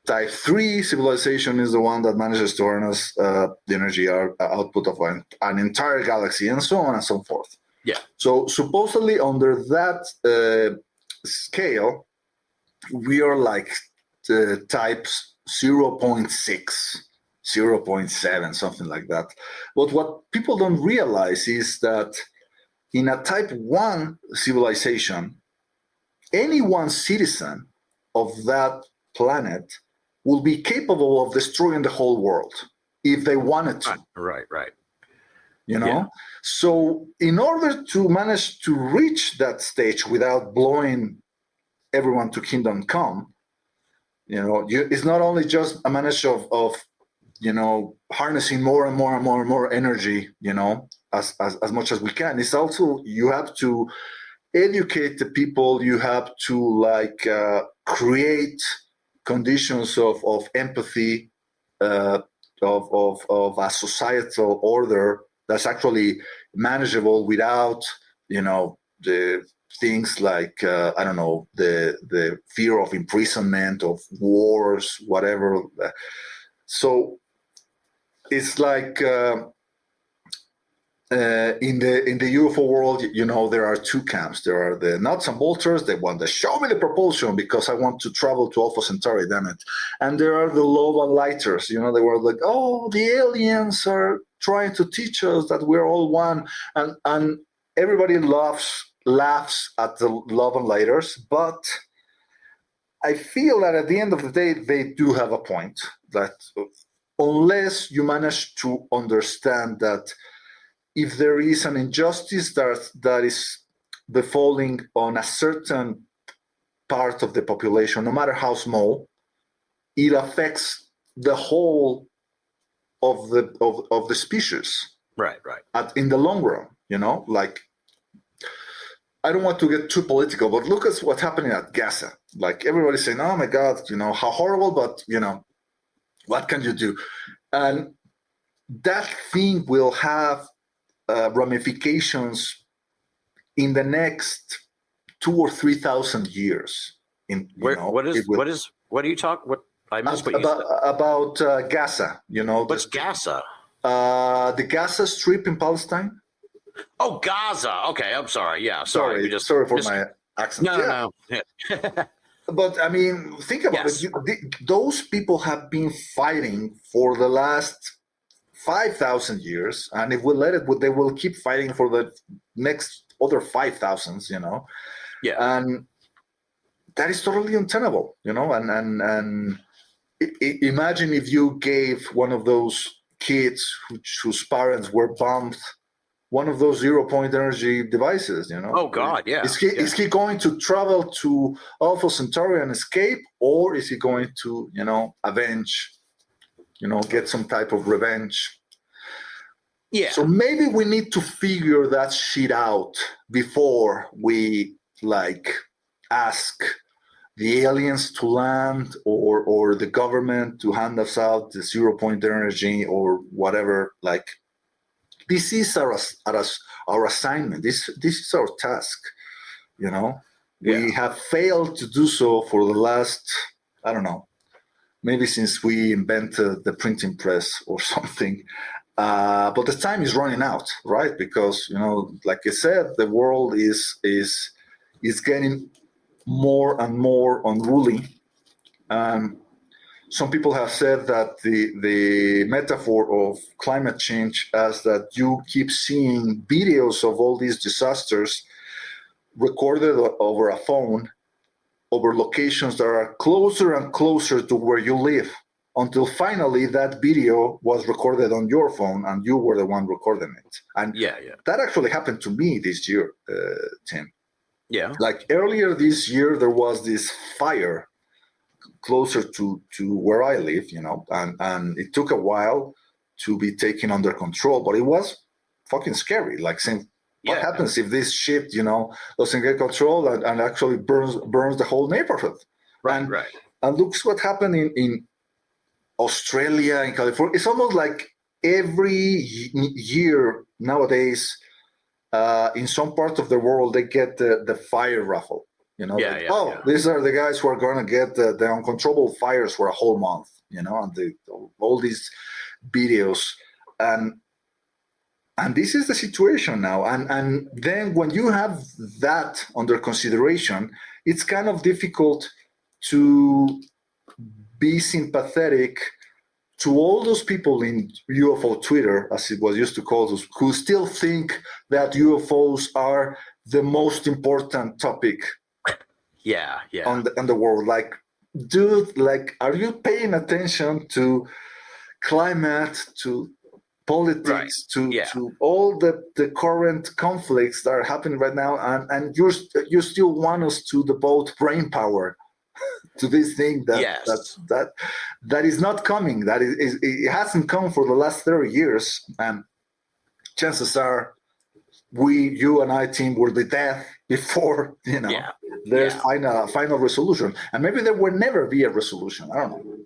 Speaker 4: Type 3 civilization is the one that manages to harness the energy output of an entire galaxy, and so on and so forth.
Speaker 3: Yeah.
Speaker 4: So supposedly under that scale, we are like types 0.6, 0.7, something like that. But what people don't realize is that in a type 1 civilization, any one citizen of that planet will be capable of destroying the whole world if they wanted to.
Speaker 3: Right.
Speaker 4: So in order to manage to reach that stage without blowing everyone to kingdom come, it's not only just a matter of harnessing more and more and more and more energy, as much as we can. It's also, you have to educate the people, you have to create conditions of empathy, of a societal order that's actually manageable without, the things like, the fear of imprisonment, of wars, whatever. So it's like in the UFO world, there are two camps. There are the nuts and bolters. They want to show me the propulsion because I want to travel to Alpha Centauri, damn it. And there are the love and lighters. They were like, oh, the aliens are trying to teach us that we're all one. And everybody laughs at the love and lighters. But I feel that at the end of the day, they do have a point. That unless you manage to understand that if there is an injustice that is befalling on a certain part of the population, no matter how small, it affects the whole of the species.
Speaker 3: Right.
Speaker 4: In the long run, like, I don't want to get too political, but look at what's happening at Gaza. Like, everybody's saying, oh my God, how horrible, but, what can you do? And that thing will have ramifications in the next 2,000 or 3,000 years.
Speaker 3: What do you talk? What I missed what you said
Speaker 4: about Gaza.
Speaker 3: What's Gaza?
Speaker 4: The Gaza Strip in Palestine.
Speaker 3: Oh, Gaza. Okay, I'm sorry. Yeah,
Speaker 4: sorry for my accent.
Speaker 3: No.
Speaker 4: But I mean, think about
Speaker 3: Yes.
Speaker 4: it. Those people have been fighting for the last 5,000 years, and if we let it, they will keep fighting for the next other 5,000s.
Speaker 3: Yeah.
Speaker 4: And that is totally untenable. And imagine if you gave one of those kids whose parents were bombed one of those 0-point energy devices.
Speaker 3: Oh God, yeah.
Speaker 4: Is he going to travel to Alpha Centauri and escape, or is he going to avenge, get some type of revenge?
Speaker 3: Yeah.
Speaker 4: So maybe we need to figure that shit out before we ask the aliens to land or the government to hand us out the 0-point energy or whatever. This is our assignment. This is our task. We have failed to do so for the last, I don't know, maybe since we invented the printing press or something. But the time is running out, right? Because like I said, the world is getting more and more unruly. Some people have said that the metaphor of climate change as that you keep seeing videos of all these disasters recorded over a phone over locations that are closer and closer to where you live until finally that video was recorded on your phone and you were the one recording it. And that actually happened to me this year, Tim.
Speaker 3: Yeah.
Speaker 4: Like earlier this year, there was this fire closer to where I live, and it took a while to be taken under control, but it was fucking scary. Like saying, what happens if this shit, doesn't get control and actually burns the whole neighborhood?
Speaker 3: Right.
Speaker 4: And look what happened in Australia, in California. It's almost like every year nowadays, in some part of the world, they get the fire raffle. These are the guys who are going to get the uncontrollable fires for a whole month, and all these videos. And this is the situation now. And then when you have that under consideration, it's kind of difficult to be sympathetic to all those people in UFO Twitter, as it was used to call those, who still think that UFOs are the most important topic on the world. Like, dude, are you paying attention to climate, to politics, to all the current conflicts that are happening right now, and you still want us to devote brain power to this thing that is not coming, that it hasn't come for the last 30 years, and chances are you and I, team, will be dead before there's final resolution, and maybe there will never be a resolution. I don't know.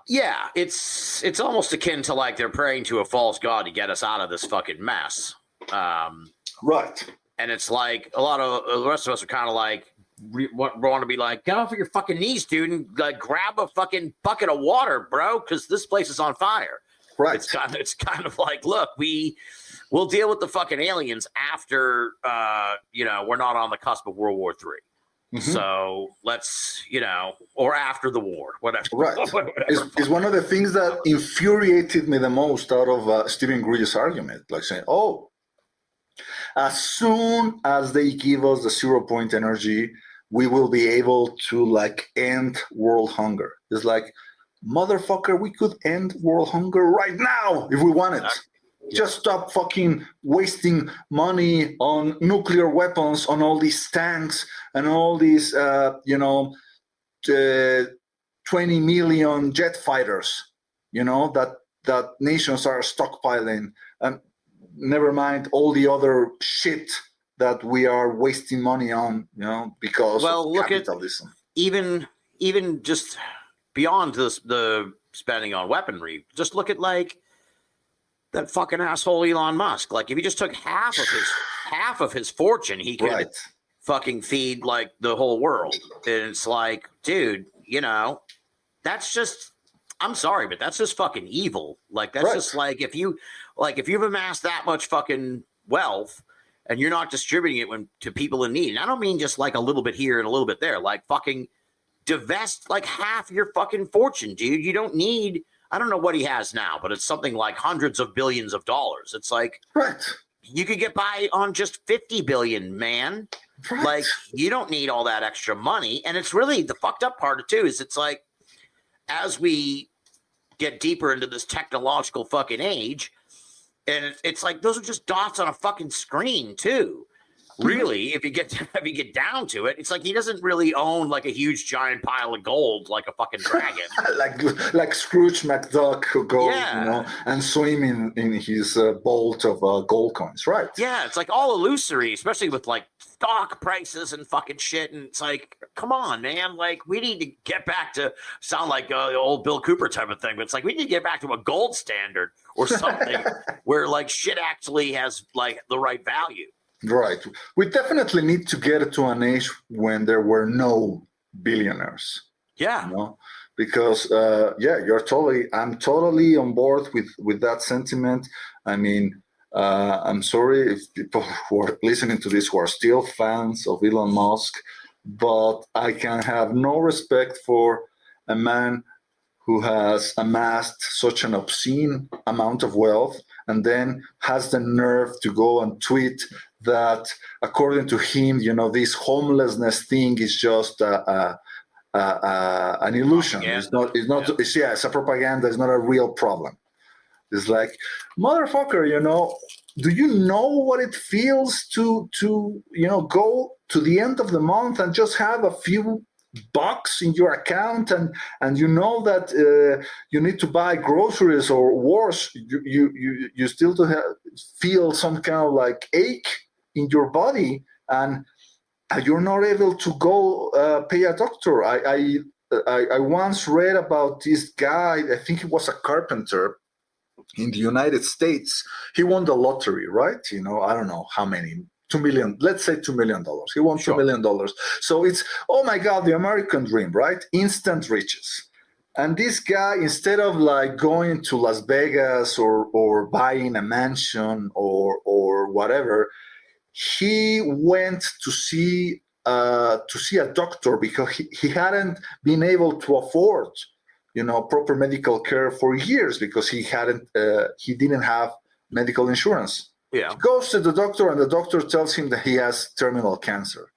Speaker 3: Yeah, it's almost akin to like they're praying to a false god to get us out of this fucking mess.
Speaker 4: Right.
Speaker 3: And it's like a lot of the rest of us are kind of like want to be like, get off of your fucking knees, dude, and like grab a fucking bucket of water, bro, because this place is on fire.
Speaker 4: Right.
Speaker 3: It's kind of like, look, we'll deal with the fucking aliens after we're not on the cusp of World War III. Mm-hmm. So let's, or after the war, whatever.
Speaker 4: Right. It's one of the things that infuriated me the most out of Stephen Greer's argument, like saying, as soon as they give us the 0-point energy, we will be able to end world hunger. It's like, motherfucker, we could end world hunger right now if we wanted. Just stop fucking wasting money on nuclear weapons, on all these tanks and all these, 20 million jet fighters, that nations are stockpiling. And never mind all the other shit that we are wasting money on, because of capitalism.
Speaker 3: Even just beyond the spending on weaponry, just look at that fucking asshole Elon Musk. Like, if he just took half of his fortune, he could fucking feed the whole world. And it's like, dude, that's just, I'm sorry, but that's just fucking evil. Like, that's just like, if you've amassed that much fucking wealth and you're not distributing it to people in need. And I don't mean just like a little bit here and a little bit there, like fucking divest like half your fucking fortune, dude. You don't need, I don't know what he has now, but it's something like hundreds of billions of dollars. It's like,
Speaker 4: right.
Speaker 3: You could get by on just 50 billion, man.
Speaker 4: Right.
Speaker 3: Like, you don't need all that extra money. And it's really the fucked up part too, is it's like, as we get deeper into this technological fucking age, and it's like, those are just dots on a fucking screen too. Really, if you get down to it, it's like he doesn't really own like a huge giant pile of gold like a fucking dragon.
Speaker 4: like Scrooge McDuck who goes, and swim in his bolt of gold coins, right?
Speaker 3: Yeah, it's like all illusory, especially with like stock prices and fucking shit. And it's like, come on, man. Like, we need to get back to sound like old Bill Cooper type of thing, but it's like we need to get back to a gold standard or something where like shit actually has like the right value.
Speaker 4: Right. We definitely need to get to an age when there were no billionaires.
Speaker 3: Yeah.
Speaker 4: Because I'm totally on board with that sentiment. I mean, I'm sorry if people who are listening to this who are still fans of Elon Musk, but I can have no respect for a man who has amassed such an obscene amount of wealth and then has the nerve to go and tweet that, according to him, this homelessness thing is just an illusion.
Speaker 3: Propaganda.
Speaker 4: It's a propaganda. It's not a real problem. It's like, motherfucker, do you know what it feels to go to the end of the month and just have a few bucks in your account, and you know that you need to buy groceries, or worse, you still feel some kind of like ache in your body, and you're not able to go pay a doctor. I once read about this guy. I think he was a carpenter in the United States. He won the lottery, right? I don't know how many. $2 million, let's say $2 million. He won $2 million. So it's, oh my God, the American dream, right? Instant riches. And this guy, instead of like going to Las Vegas or buying a mansion or whatever, he went to see a doctor because he hadn't been able to afford, proper medical care for years because he didn't have medical insurance.
Speaker 3: Yeah.
Speaker 4: He goes to the doctor, and the doctor tells him that he has terminal cancer.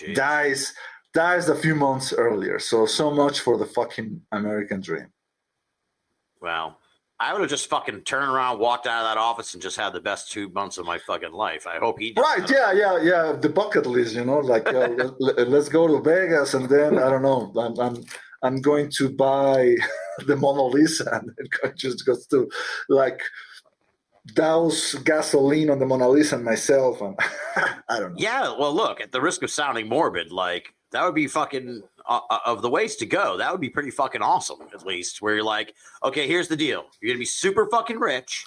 Speaker 4: Dies a few months earlier. So much for the fucking American dream.
Speaker 3: Wow. I would have just fucking turned around, walked out of that office, and just had the best 2 months of my fucking life. I hope he did.
Speaker 4: Right, yeah. The bucket list, like let's go to Vegas, and then I don't know. I'm going to buy the Mona Lisa, and it just goes to like douse gasoline on the Mona Lisa and myself, and I don't know.
Speaker 3: Yeah, well, look, at the risk of sounding morbid, like that would be fucking of the ways to go. That would be pretty fucking awesome, at least. Where you're like, okay, here's the deal: you're gonna be super fucking rich,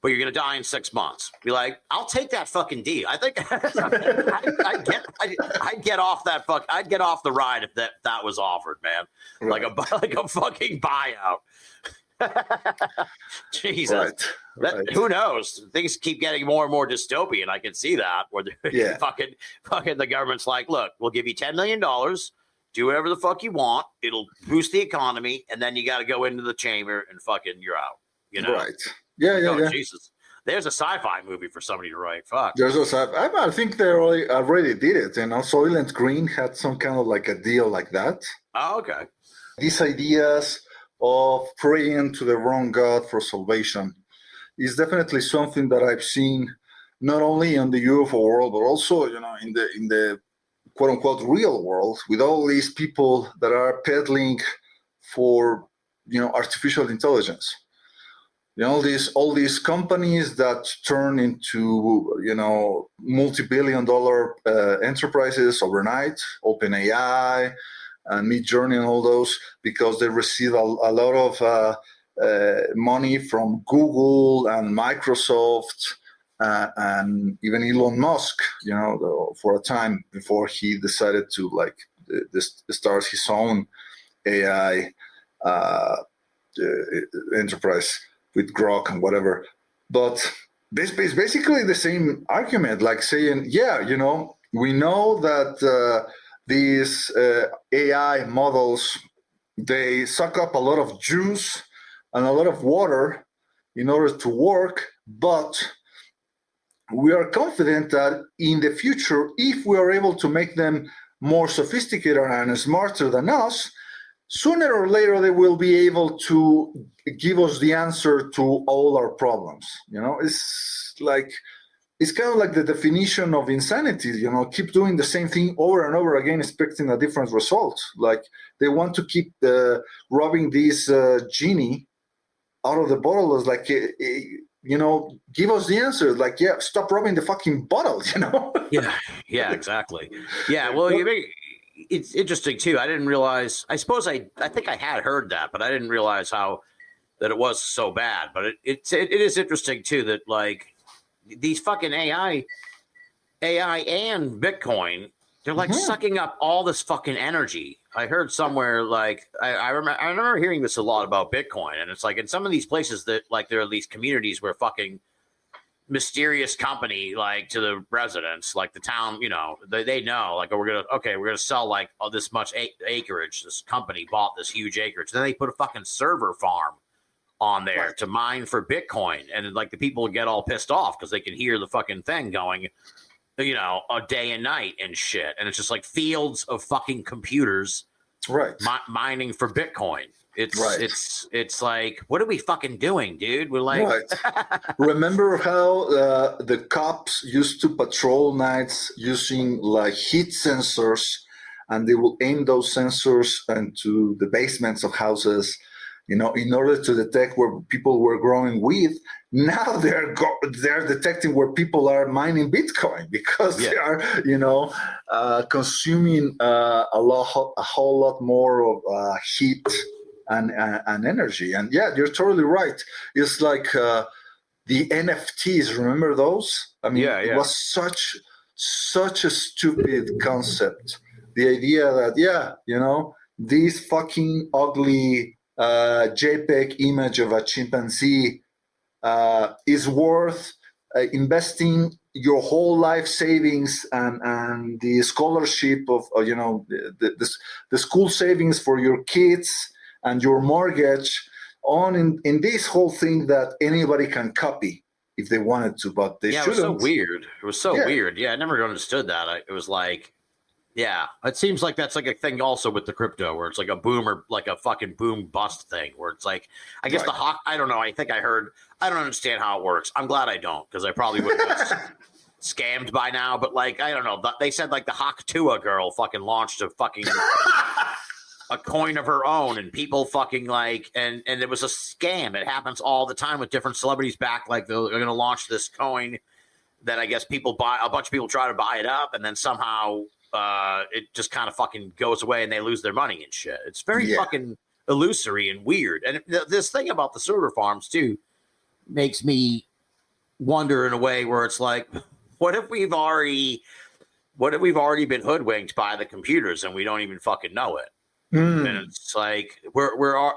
Speaker 3: but you're gonna die in 6 months. Be like, I'll take that fucking deal. I think I'd get off that fuck. I'd get off the ride if that was offered, man. Right. Like a fucking buyout. Jesus.
Speaker 4: Right.
Speaker 3: Who knows? Things keep getting more and more dystopian. I can see that. Where fucking the government's like, look, we'll give you $10 million, do whatever the fuck you want. It'll boost the economy, and then you got to go into the chamber and fucking you're out.
Speaker 4: Right. Yeah.
Speaker 3: Jesus. There's a sci-fi movie for somebody to write. Fuck.
Speaker 4: There's a sci-fi. I think they already did it. Soylent Green had some kind of like a deal like that.
Speaker 3: Oh, okay.
Speaker 4: These ideas of praying to the wrong God for salvation is definitely something that I've seen not only in the UFO world, but also, in the quote unquote real world, with all these people that are peddling for, artificial intelligence. All these companies that turn into, multi-billion-dollar enterprises overnight, OpenAI, and Midjourney and all those, because they receive a lot of money from Google and Microsoft and even Elon Musk, for a time before he decided to start his own AI enterprise with Grok and whatever. But this is basically the same argument, like saying, yeah, we know that these AI models, they suck up a lot of juice and a lot of water in order to work, but we are confident that in the future, if we are able to make them more sophisticated and smarter than us, sooner or later they will be able to give us the answer to all our problems. It's kind of like the definition of insanity. Keep doing the same thing over and over again, expecting a different result. Like they want to keep rubbing this genie out of the bottle. Is like, give us the answer. Like, yeah, stop rubbing the fucking bottle.
Speaker 3: Yeah, exactly. Yeah, well, it's interesting too. I didn't realize. I suppose I think I had heard that, but I didn't realize that it was so bad. But it is interesting too that like these fucking AI and Bitcoin, they're like sucking up all this fucking energy. I heard somewhere like I remember hearing this a lot about Bitcoin, and it's like in some of these places that like there are these communities where fucking mysterious company like to the residents, like the town, they know like we're gonna sell like this much acreage. This company bought this huge acreage. Then they put a fucking server farm on there to mine for Bitcoin, and like the people get all pissed off because they can hear the fucking thing going, a day and night and shit, and it's just like fields of fucking computers,
Speaker 4: right,
Speaker 3: mining for Bitcoin. It's like, what are we fucking doing, dude? We're like,
Speaker 4: Remember how the cops used to patrol nights using like heat sensors, and they will aim those sensors into the basements of houses, in order to detect where people were growing weed. Now they're detecting where people are mining Bitcoin because they are, consuming a whole lot more of heat and energy. And yeah, you're totally right. It's like the NFTs. Remember those? I mean, it was such a stupid concept. The idea that this fucking ugly JPEG image of a chimpanzee is worth investing your whole life savings and the scholarship of the school savings for your kids and your mortgage on in this whole thing that anybody can copy if they wanted to, but they shouldn't.
Speaker 3: It was so weird. It was so weird. Yeah, I never understood that. It was like, yeah, it seems like that's like a thing also with the crypto where it's like a boom or like a fucking boom bust thing where it's like, I guess the hawk, I don't know. I think I don't understand how it works. I'm glad I don't, because I probably would have scammed by now. But like, I don't know. They said like the Hawk Tua girl fucking launched a fucking a coin of her own, and people fucking like, and it was a scam. It happens all the time with different celebrities back. Like they're going to launch this coin that I guess people buy, a bunch of people try to buy it up, and then somehow it just kind of fucking goes away and they lose their money and shit. It's very fucking illusory and weird. And this thing about the server farms too makes me wonder in a way where it's like, what if we've already been hoodwinked by the computers and we don't even fucking know it? And it's like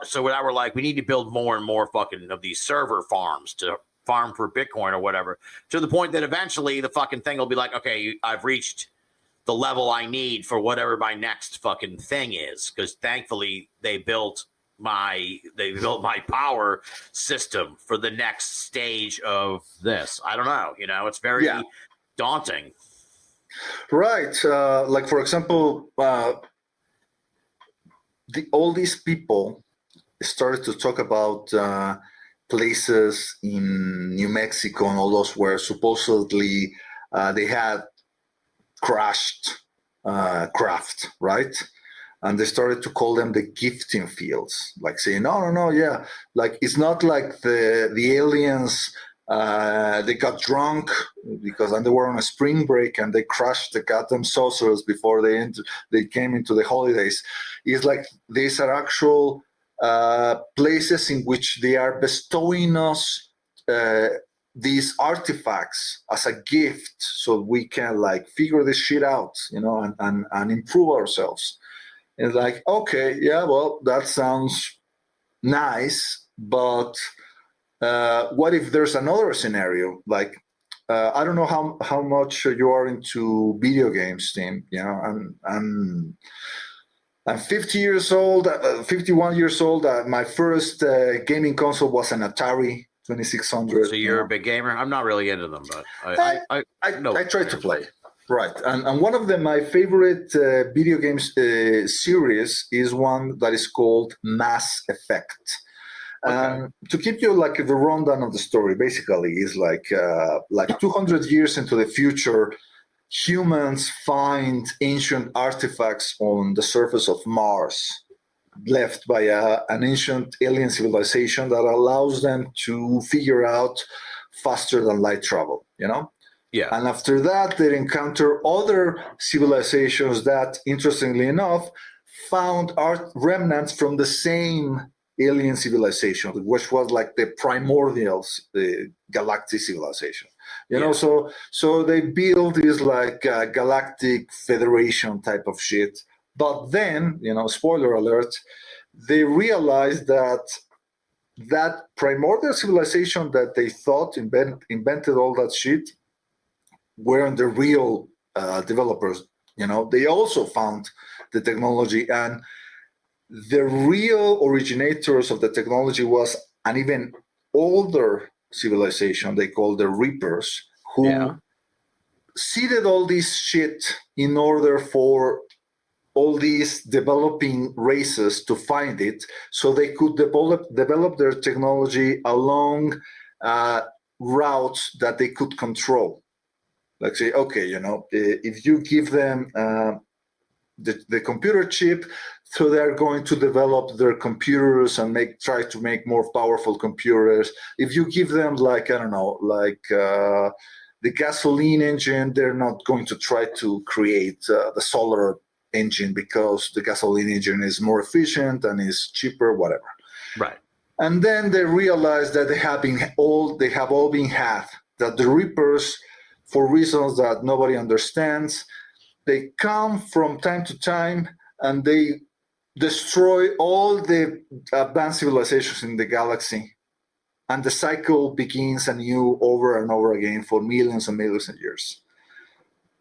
Speaker 3: so now we're like, we need to build more and more fucking of these server farms to farm for Bitcoin or whatever, to the point that eventually the fucking thing will be like, okay, I've reached the level I need for whatever my next fucking thing is, because thankfully they built my power system for the next stage of this. I don't know, it's very daunting.
Speaker 4: Right. Like for example, all these people started to talk about places in New Mexico and all those where supposedly they had crashed craft, right? And they started to call them the gifting fields, like saying, no, yeah, like it's not like the aliens they got drunk and they were on a spring break and they crashed the goddamn saucers before they came into the holidays. It's like these are actual places in which they are bestowing us these artifacts as a gift so we can like figure this shit out, and improve ourselves. It's like, okay, yeah, well, that sounds nice, but what if there's another scenario? Like, I don't know how much you are into video games, Tim. You know, I'm 50 years old, 51 years old. My first gaming console was an Atari 2600.
Speaker 3: So you're a big gamer? I'm not really into them, but I
Speaker 4: try to play. Right. And one of my favorite video games series is one that is called Mass Effect. Okay. To give you like the rundown of the story, basically is like 200 years into the future, humans find ancient artifacts on the surface of Mars, left by an ancient alien civilization that allows them to figure out faster than light travel, you know?
Speaker 3: Yeah.
Speaker 4: And after that, they encounter other civilizations that, interestingly enough, found remnants from the same alien civilization, which was like the primordial galactic civilization. You know, so they build this like galactic federation type of shit. But then, you know, spoiler alert, they realized that primordial civilization that they thought invented all that shit weren't the real developers. You know, they also found the technology, and the real originators of the technology was an even older civilization they call the Reapers, who seeded all this shit in order for all these developing races to find it, so they could develop their technology along routes that they could control. Like say, okay, you know, if you give them the computer chip, so they're going to develop their computers and try to make more powerful computers. If you give them like, I don't know, like the gasoline engine, they're not going to try to create the solar engine because the gasoline engine is more efficient and is cheaper, whatever.
Speaker 3: Right.
Speaker 4: And then they realize that they have all been hacked, that the Reapers, for reasons that nobody understands, they come from time to time and they destroy all the advanced civilizations in the galaxy. And the cycle begins anew over and over again for millions and millions of years.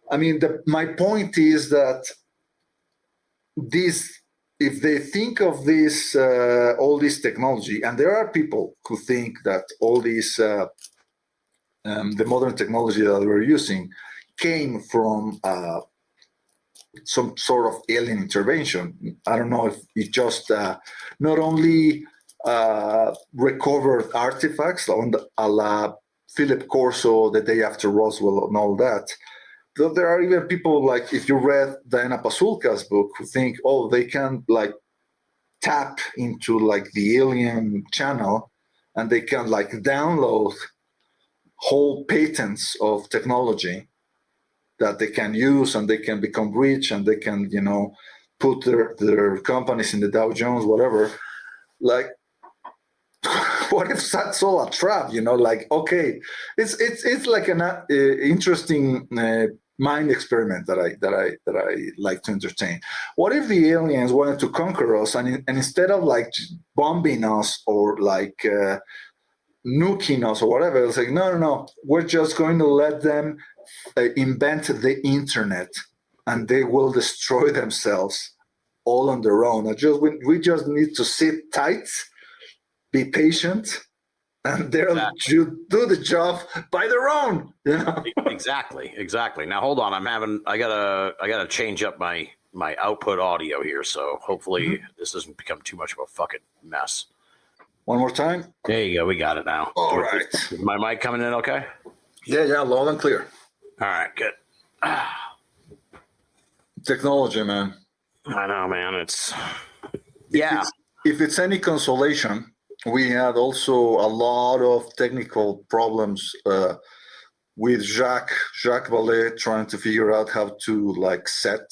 Speaker 4: I mean, my point is that if they think of this, all this technology, and there are people who think that all this, the modern technology that we're using came from some sort of alien intervention. I don't know if it just not only recovered artifacts a la Philip Corso the day after Roswell and all that. There are even people like, if you read Diana Pasulka's book, who think, oh, they can like tap into like the alien channel and they can like download whole patents of technology that they can use, and they can become rich, and they can, you know, put their companies in the Dow Jones, whatever. Like, what if that's all a trap? You know, like, okay, it's like an interesting mind experiment that I like to entertain. What if the aliens wanted to conquer us, and instead of like bombing us or like nuking us or whatever, it's like, no, we're just going to let them invent the internet, and they will destroy themselves all on their own. We just need to sit tight, be patient, and they'll do the job by their own. You know?
Speaker 3: Exactly. Now hold on, I gotta change up my output audio here, so hopefully this doesn't become too much of a fucking mess.
Speaker 4: One more time.
Speaker 3: There you go. We got it now.
Speaker 4: All right.
Speaker 3: Is my mic coming in okay?
Speaker 4: Yeah, loud and clear.
Speaker 3: All right, good.
Speaker 4: Technology, man.
Speaker 3: I know, man.
Speaker 4: If it's any consolation, we had also a lot of technical problems with Jacques Vallée trying to figure out how to like set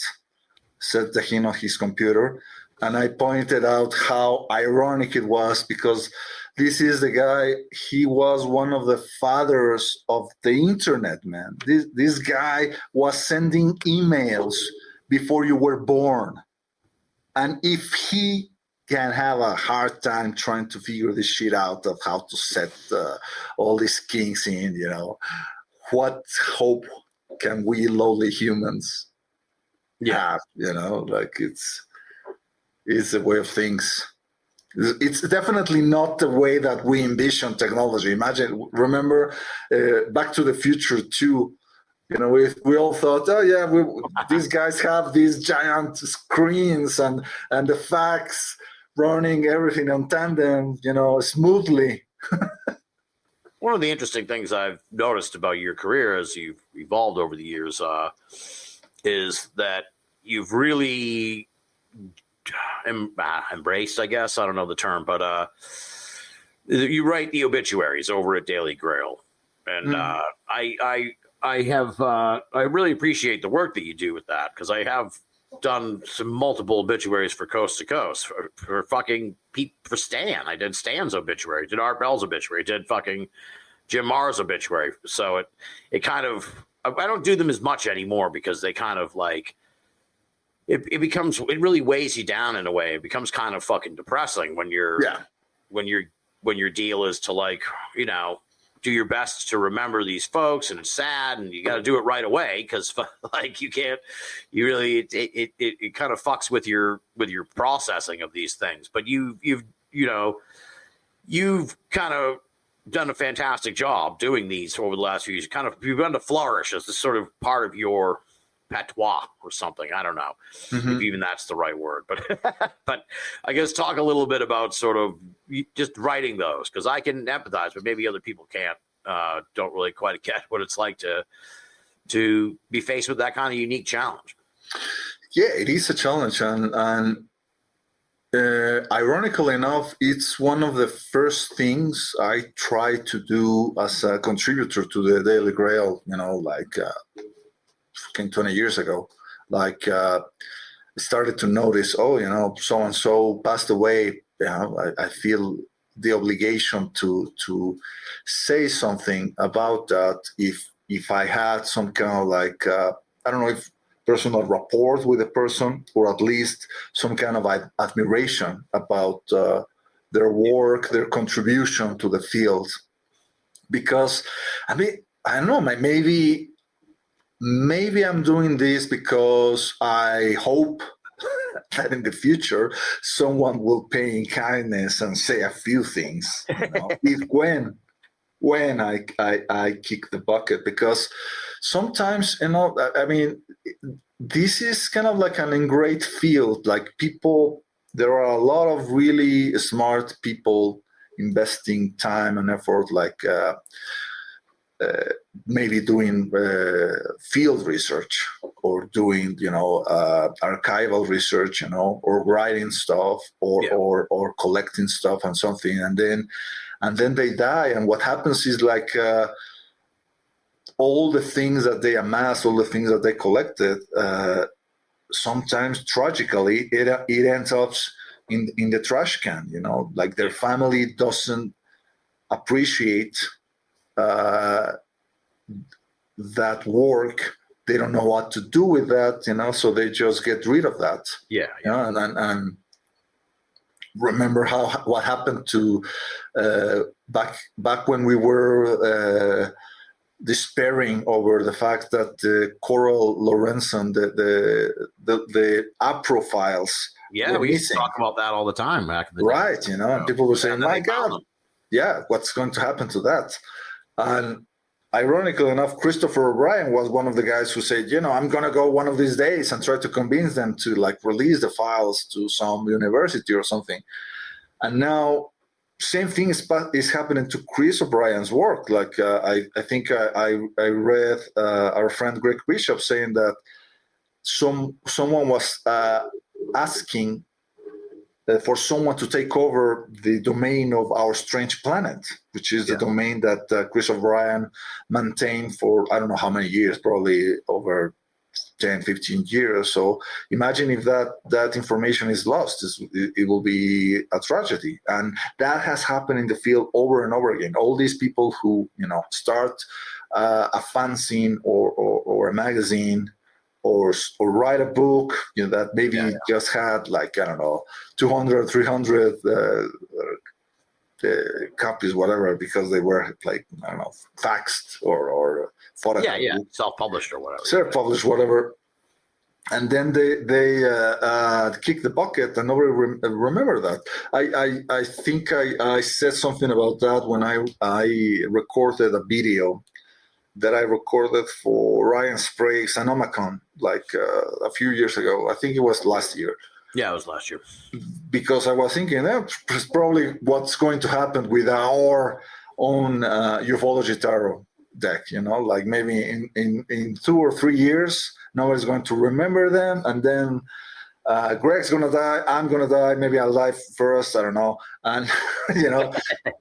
Speaker 4: the hint on his computer. And I pointed out how ironic it was, because this is the guy, he was one of the fathers of the internet, man. This guy was sending emails before you were born. And if he can have a hard time trying to figure this shit out of how to set all these kinks in, what hope can we lowly humans have, like it's a way of things. It's definitely not the way that we envision technology. Remember Back to the Future 2, we all thought, oh yeah, these guys have these giant screens and the fax running everything on tandem, smoothly.
Speaker 3: One of the interesting things I've noticed about your career as you've evolved over the years is that you've really embraced, I guess, I don't know the term, but you write the obituaries over at Daily Grail. And I really appreciate the work that you do with that, because I have done some multiple obituaries for Coast to Coast for fucking for Stan. I did Stan's obituary, did Art Bell's obituary, did fucking Jim Marr's obituary. So it kind of, I don't do them as much anymore because they kind of like it really weighs you down in a way. It becomes kind of fucking depressing when your deal is to, like, do your best to remember these folks, and it's sad, and you got to do it right away because like it kind of fucks with your processing of these things. But you've kind of done a fantastic job doing these over the last few years. You've begun to flourish as this sort of part of your patois or something. I don't know if even that's the right word, but I guess talk a little bit about sort of just writing those, because I can empathize, but maybe other people can't, don't really quite get what it's like to be faced with that kind of unique challenge.
Speaker 4: Yeah, it is a challenge, and ironically enough, it's one of the first things I try to do as a contributor to the Daily Grail, like 20 years ago. Like started to notice, so-and-so passed away. I feel the obligation to say something about that. If I had some kind of like, I don't know if personal rapport with a person, or at least some kind of admiration about their work, their contribution to the field. Because, I don't know, maybe I'm doing this because I hope that in the future someone will pay in kindness and say a few things. When I kick the bucket, because sometimes this is kind of like an ingrained field. Like there are a lot of really smart people investing time and effort, like maybe doing field research, or doing archival research, or writing stuff, or collecting stuff and something, and then they die, and what happens is like all the things that they amassed, all the things that they collected, sometimes tragically it ends up in the trash can. Like their family doesn't appreciate that work. They don't know what to do with that, so they just get rid of that. And remember what happened to back when we were despairing over the fact that Coral Lorenzen, the APRO files,
Speaker 3: we used to talk about that all the time back in the day.
Speaker 4: Right, and people were saying, my God, what's going to happen to that? And ironically enough, Christopher O'Brien was one of the guys who said, I'm going to go one of these days and try to convince them to like release the files to some university or something. And now, same thing is happening to Chris O'Brien's work. Like I think I read our friend Greg Bishop saying that someone was asking for someone to take over the domain of Our Strange Planet, which is the domain that Chris O'Brien maintained for I don't know how many years, probably over 10, 15 years. So imagine if that information is lost, it will be a tragedy. And that has happened in the field over and over again. All these people who, start a fanzine or a magazine, or write a book, that maybe just had like, I don't know, 200, 300 copies, whatever, because they were like, I don't know, faxed or photographed.
Speaker 3: Self-published or whatever.
Speaker 4: Self-published, whatever. And then they kicked the bucket, and nobody remember that. I think I said something about that when I recorded a video that I recorded for Ryan Sprague's Anomacon like a few years ago. I think it was last year.
Speaker 3: Yeah, it was last year. Because
Speaker 4: I was thinking, it's probably what's going to happen with our own ufology tarot deck. Like maybe in 2 or 3 years, nobody's going to remember them, and then Greg's gonna die, I'm gonna die, maybe I'll die first, I don't know, and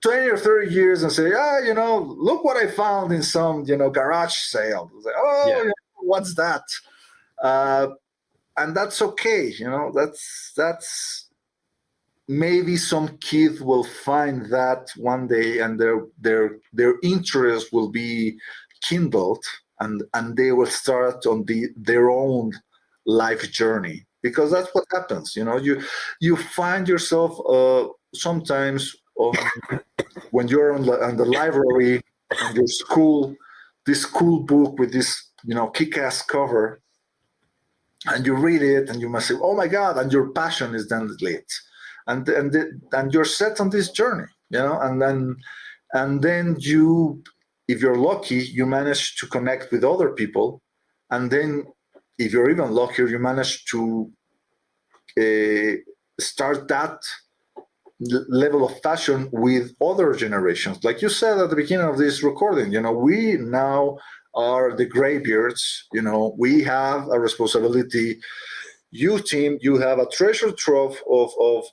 Speaker 4: 20 or 30 years and say, look what I found in some garage sale. Like, what's that? And that's okay, that's maybe some kid will find that one day, and their interest will be kindled, and they will start on their own life journey, because that's what happens. You find yourself sometimes when you're on the library and your school, this cool book with this kick-ass cover, and you read it and you must say, oh my God, and your passion is then lit, and you're set on this journey, and then you, if you're lucky, you manage to connect with other people. And then if you're even luckier, you manage to start that level of passion with other generations. Like you said at the beginning of this recording, we now are the graybeards. We have a responsibility. You, team, you have a treasure trove of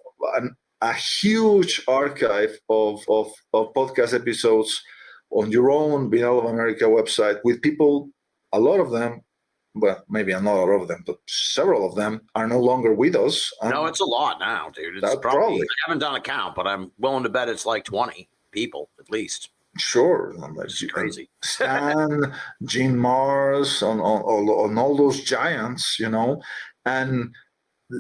Speaker 4: a huge archive of podcast episodes on your own Binnall of America website, with people, a lot of them, well, maybe not a lot of them, but several of them are no longer with us.
Speaker 3: No, it's a lot now, dude. It's probably, I haven't done a count, but I'm willing to bet it's like 20 people at least.
Speaker 4: Sure.
Speaker 3: It's crazy.
Speaker 4: Stan, Gene Mars, on all those giants, and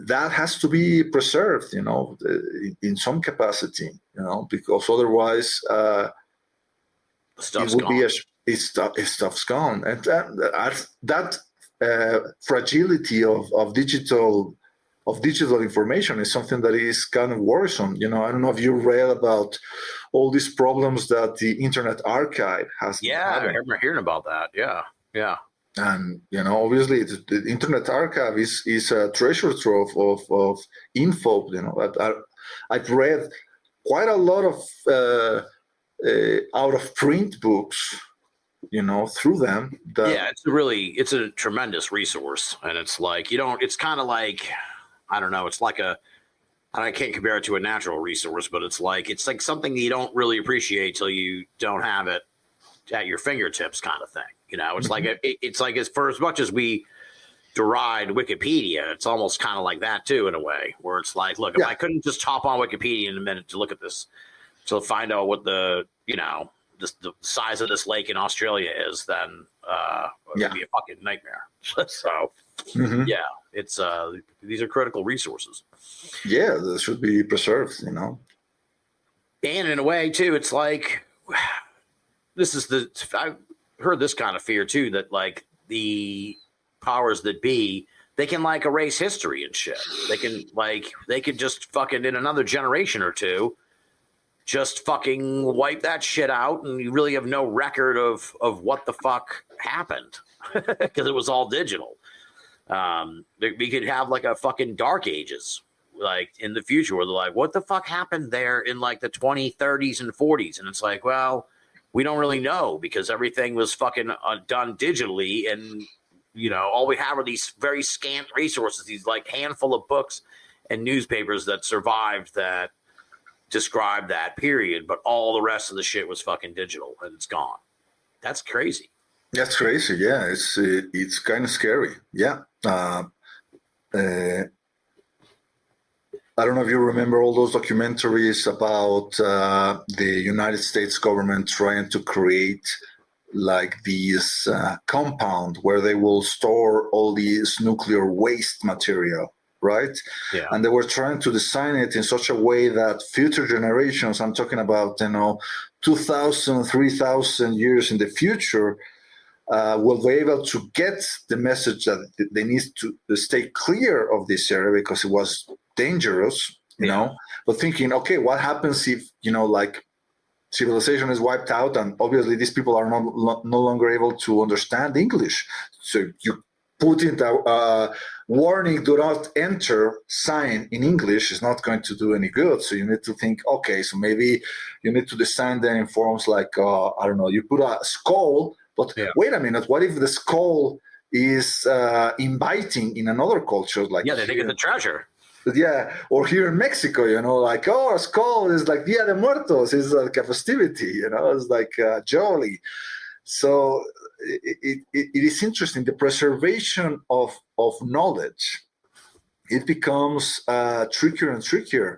Speaker 4: that has to be preserved, in some capacity, because otherwise
Speaker 3: stuff's
Speaker 4: it would
Speaker 3: gone.
Speaker 4: Stuff's gone. And that fragility of digital information is something that is kind of worrisome. I don't know if you read about all these problems that the Internet Archive has.
Speaker 3: Yeah, I remember hearing about that. Yeah.
Speaker 4: And obviously, the Internet Archive is a treasure trove of info. I've read quite a lot of out of print books, through them. It's
Speaker 3: a tremendous resource, and it's like it's kind of like, I don't know, it's like I can't compare it to a natural resource, but it's like something that you don't really appreciate till you don't have it at your fingertips, kind of thing. It's like it's like, for as much as we deride Wikipedia, it's almost kind of like that too, in a way, where it's like, look, if I couldn't just hop on Wikipedia in a minute to look at this, to find out what the the size of this lake in Australia is, then it would be a fucking nightmare. So it's these are critical resources.
Speaker 4: Yeah, they should be preserved, And
Speaker 3: in a way too, it's like, I've heard this kind of fear too, that like the powers that be, they can like erase history and shit. They can just fucking, in another generation or two, just fucking wipe that shit out, and you really have no record of what the fuck happened because it was all digital. We could have like a fucking dark ages, like in the future, where they're like, what the fuck happened there in like the 2030s and 40s? And it's like, well, we don't really know, because everything was fucking done digitally, and all we have are these very scant resources, these like handful of books and newspapers that survived, that describe that period, but all the rest of the shit was fucking digital, and it's gone. That's crazy.
Speaker 4: That's crazy. Yeah, it's kind of scary. Yeah. I don't know if you remember all those documentaries about the United States government trying to create like these compound where they will store all these nuclear waste material, right?
Speaker 3: Yeah.
Speaker 4: And they were trying to design it in such a way that future generations, I'm talking about, 2,000, 3,000 years in the future, will be able to get the message that they need to stay clear of this area because it was dangerous, you know. But thinking, okay, what happens if, like civilization is wiped out and obviously these people are no longer able to understand English. So you put in the warning, do not enter sign in English is not going to do any good. So you need to think, okay, so maybe you need to design them in forms like, I don't know, you put a skull, but wait a minute, what if the skull is inviting in another culture? Like,
Speaker 3: they think it's a treasure.
Speaker 4: Yeah, or here in Mexico, like, a skull is like Dia de Muertos, is like a festivity, it's like jolly. So it is interesting. The preservation of knowledge, it becomes trickier and trickier.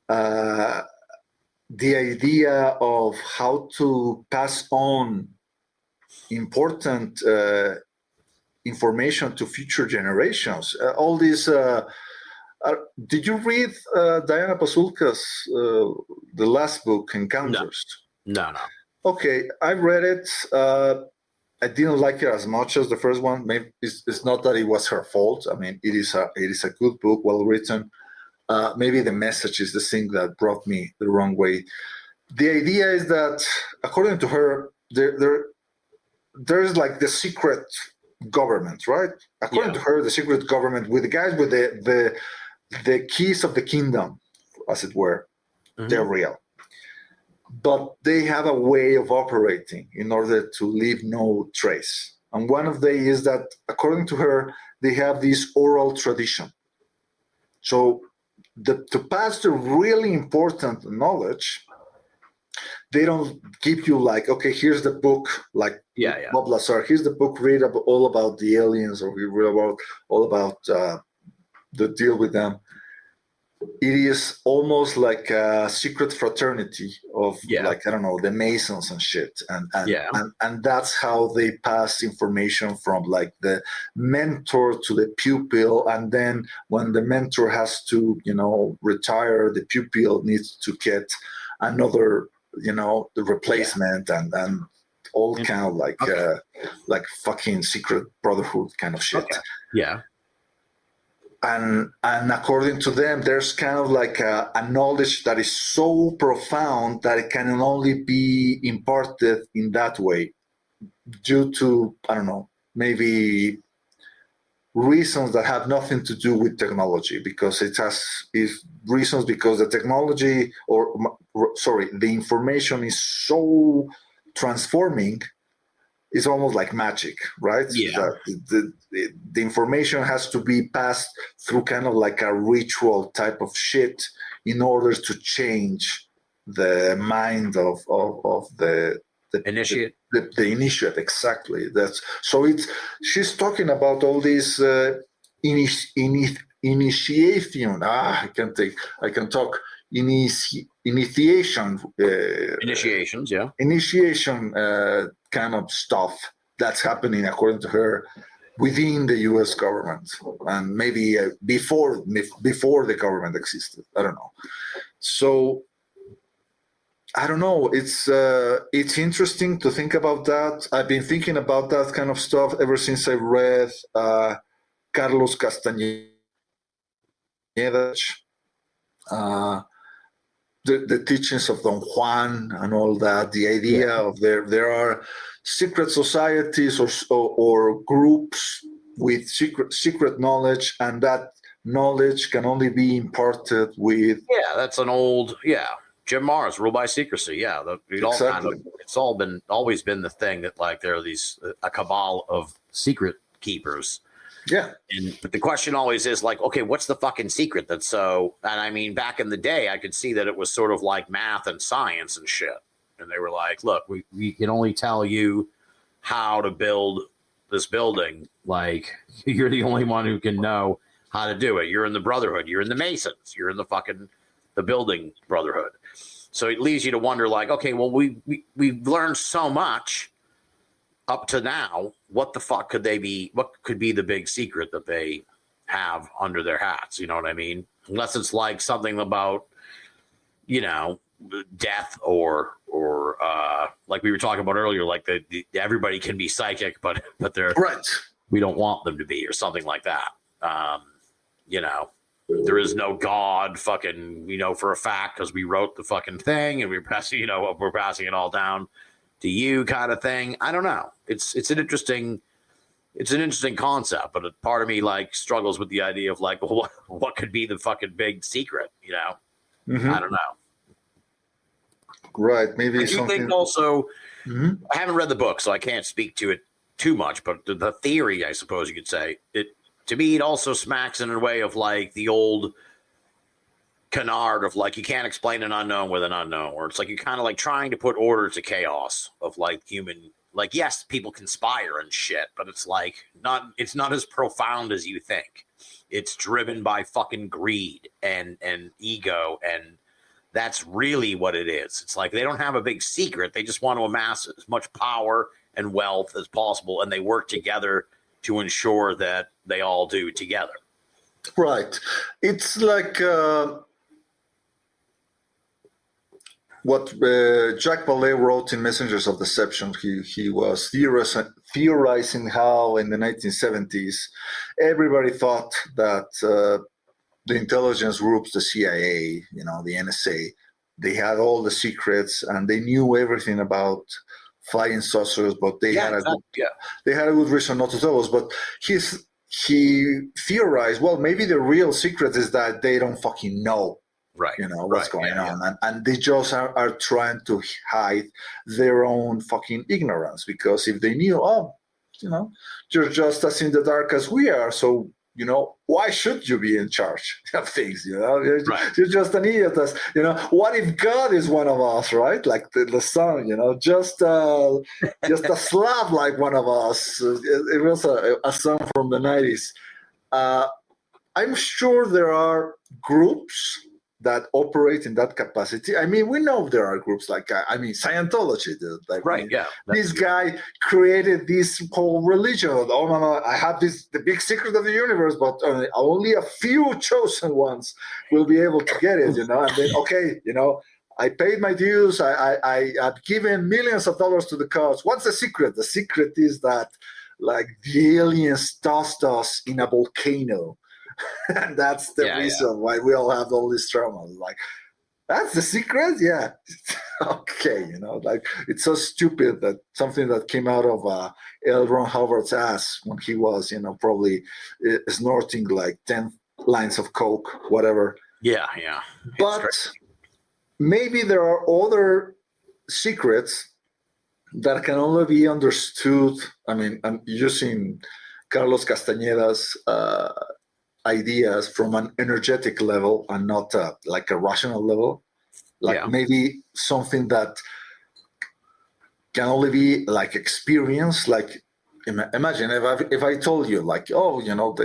Speaker 4: The idea of how to pass on important information to future generations. All these. Did you read Diana Pasulka's the last book, Encounters?
Speaker 3: No.
Speaker 4: Okay, I read it. I didn't like it as much as the first one. Maybe it's not that it was her fault. I mean, it is a good book, well written. Maybe the message is the thing that brought me the wrong way. The idea is that, according to her, there's like the secret government, right? According to her, the secret government with the guys with the keys of the kingdom, as it were, they're real. But they have a way of operating in order to leave no trace. And one of them is that, according to her, they have this oral tradition. So to pass the really important knowledge, they don't give you like, okay, here's the book, like Bob Lazar, here's the book, read all about the aliens, or we read all about the deal with them. It is almost like a secret fraternity of like, I don't know, the Masons and shit. And that's how they pass information from like the mentor to the pupil. And then when the mentor has to, retire, the pupil needs to get another, the replacement and all kind of like fucking secret brotherhood kind of shit.
Speaker 3: Okay. Yeah.
Speaker 4: And according to them, there's kind of like a knowledge that is so profound that it can only be imparted in that way due to, I don't know, maybe reasons that have nothing to do with technology, because is reasons because the technology the information is so transforming. It's almost like magic, right?
Speaker 3: Yeah.
Speaker 4: The information has to be passed through kind of like a ritual type of shit in order to change the mind of the
Speaker 3: initiate.
Speaker 4: The initiate, exactly. She's talking about all these initiation. I can talk. Initiation.
Speaker 3: Initiations, yeah.
Speaker 4: Initiation kind of stuff that's happening, according to her, within the U.S. government, and maybe before the government existed. I don't know. So I don't know. It's interesting to think about that. I've been thinking about that kind of stuff ever since I read Carlos Castañeda. The teachings of Don Juan and all that, the idea of there are secret societies or groups with secret knowledge, and that knowledge can only be imparted with.
Speaker 3: Yeah, that's an old, Jim Morris, rule by secrecy. Yeah, it's always been the thing that like there are these a cabal of secret keepers.
Speaker 4: Yeah.
Speaker 3: But the question always is like, okay, what's the fucking secret that's so, and I mean, back in the day, I could see that it was sort of like math and science and shit. And they were like, look, we can only tell you how to build this building. Like, you're the only one who can know how to do it. You're in the Brotherhood. You're in the Masons. You're in the building Brotherhood. So it leaves you to wonder like, okay, well, we've learned so much. up to now, what the fuck could they be? What could be the big secret that they have under their hats? You know what I mean? Unless it's like something about, you know, death or like we were talking about earlier, like the everybody can be psychic, but they're
Speaker 4: Right.
Speaker 3: we don't want them to be, or something like that. You know, there is no God, fucking, we know for a fact because we wrote the fucking thing and we're passing it all down to you, kind of thing. I don't know. It's an interesting concept, but a part of me like struggles with the idea of like, well, what could be the fucking big secret? You know, I don't know.
Speaker 4: Right. Maybe
Speaker 3: I do
Speaker 4: something.
Speaker 3: think also, I haven't read the book, so I can't speak to it too much, but the theory, I suppose you could say, to me, it also smacks in a way of like the old canard of like, you can't explain an unknown with an unknown, or it's like you're kind of like trying to put order to chaos of like human, like, yes, people conspire and shit, but it's like it's not as profound as you think. It's driven by fucking greed and ego, and that's really what it is. It's like they don't have a big secret. They just want to amass as much power and wealth as possible, and they work together to ensure that they all do together.
Speaker 4: Right. It's like what Jacques Vallée wrote in Messengers of Deception. He was theorizing how in the 1970s everybody thought that the intelligence groups, the CIA, you know, the NSA, they had all the secrets and they knew everything about flying saucers, but they had a good reason not to tell us. But he theorized, well, maybe the real secret is that they don't fucking know,
Speaker 3: right?
Speaker 4: You know what's going on, and they just are trying to hide their own fucking ignorance. Because if they knew, oh, you know, you're just as in the dark as we are, so. You know, why should you be in charge of things? You know, you're just an idiot. You know, what if God is one of us, right? Like the sun, you know, just a slab like one of us. It was a song from the 90s. I'm sure there are groups that operate in that capacity. I mean, we know there are groups like, Scientology. This guy created this whole religion. Oh, no, I have the big secret of the universe, but only a few chosen ones will be able to get it, you know. And then, okay, you know, I paid my dues. I've given millions of dollars to the cause. What's the secret? The secret is that, like, the aliens tossed us in a volcano. And that's the reason why we all have all this trauma. Like, that's the secret? Yeah. Okay, you know, like, it's so stupid that something that came out of L. Ron Hubbard's ass when he was, you know, probably snorting like 10 lines of coke, whatever.
Speaker 3: Yeah.
Speaker 4: But maybe there are other secrets that can only be understood. I mean, I'm using Carlos Castañeda's ideas from an energetic level and not like a rational level, like maybe something that can only be like experience. Like, imagine if I told you, like, oh, you know,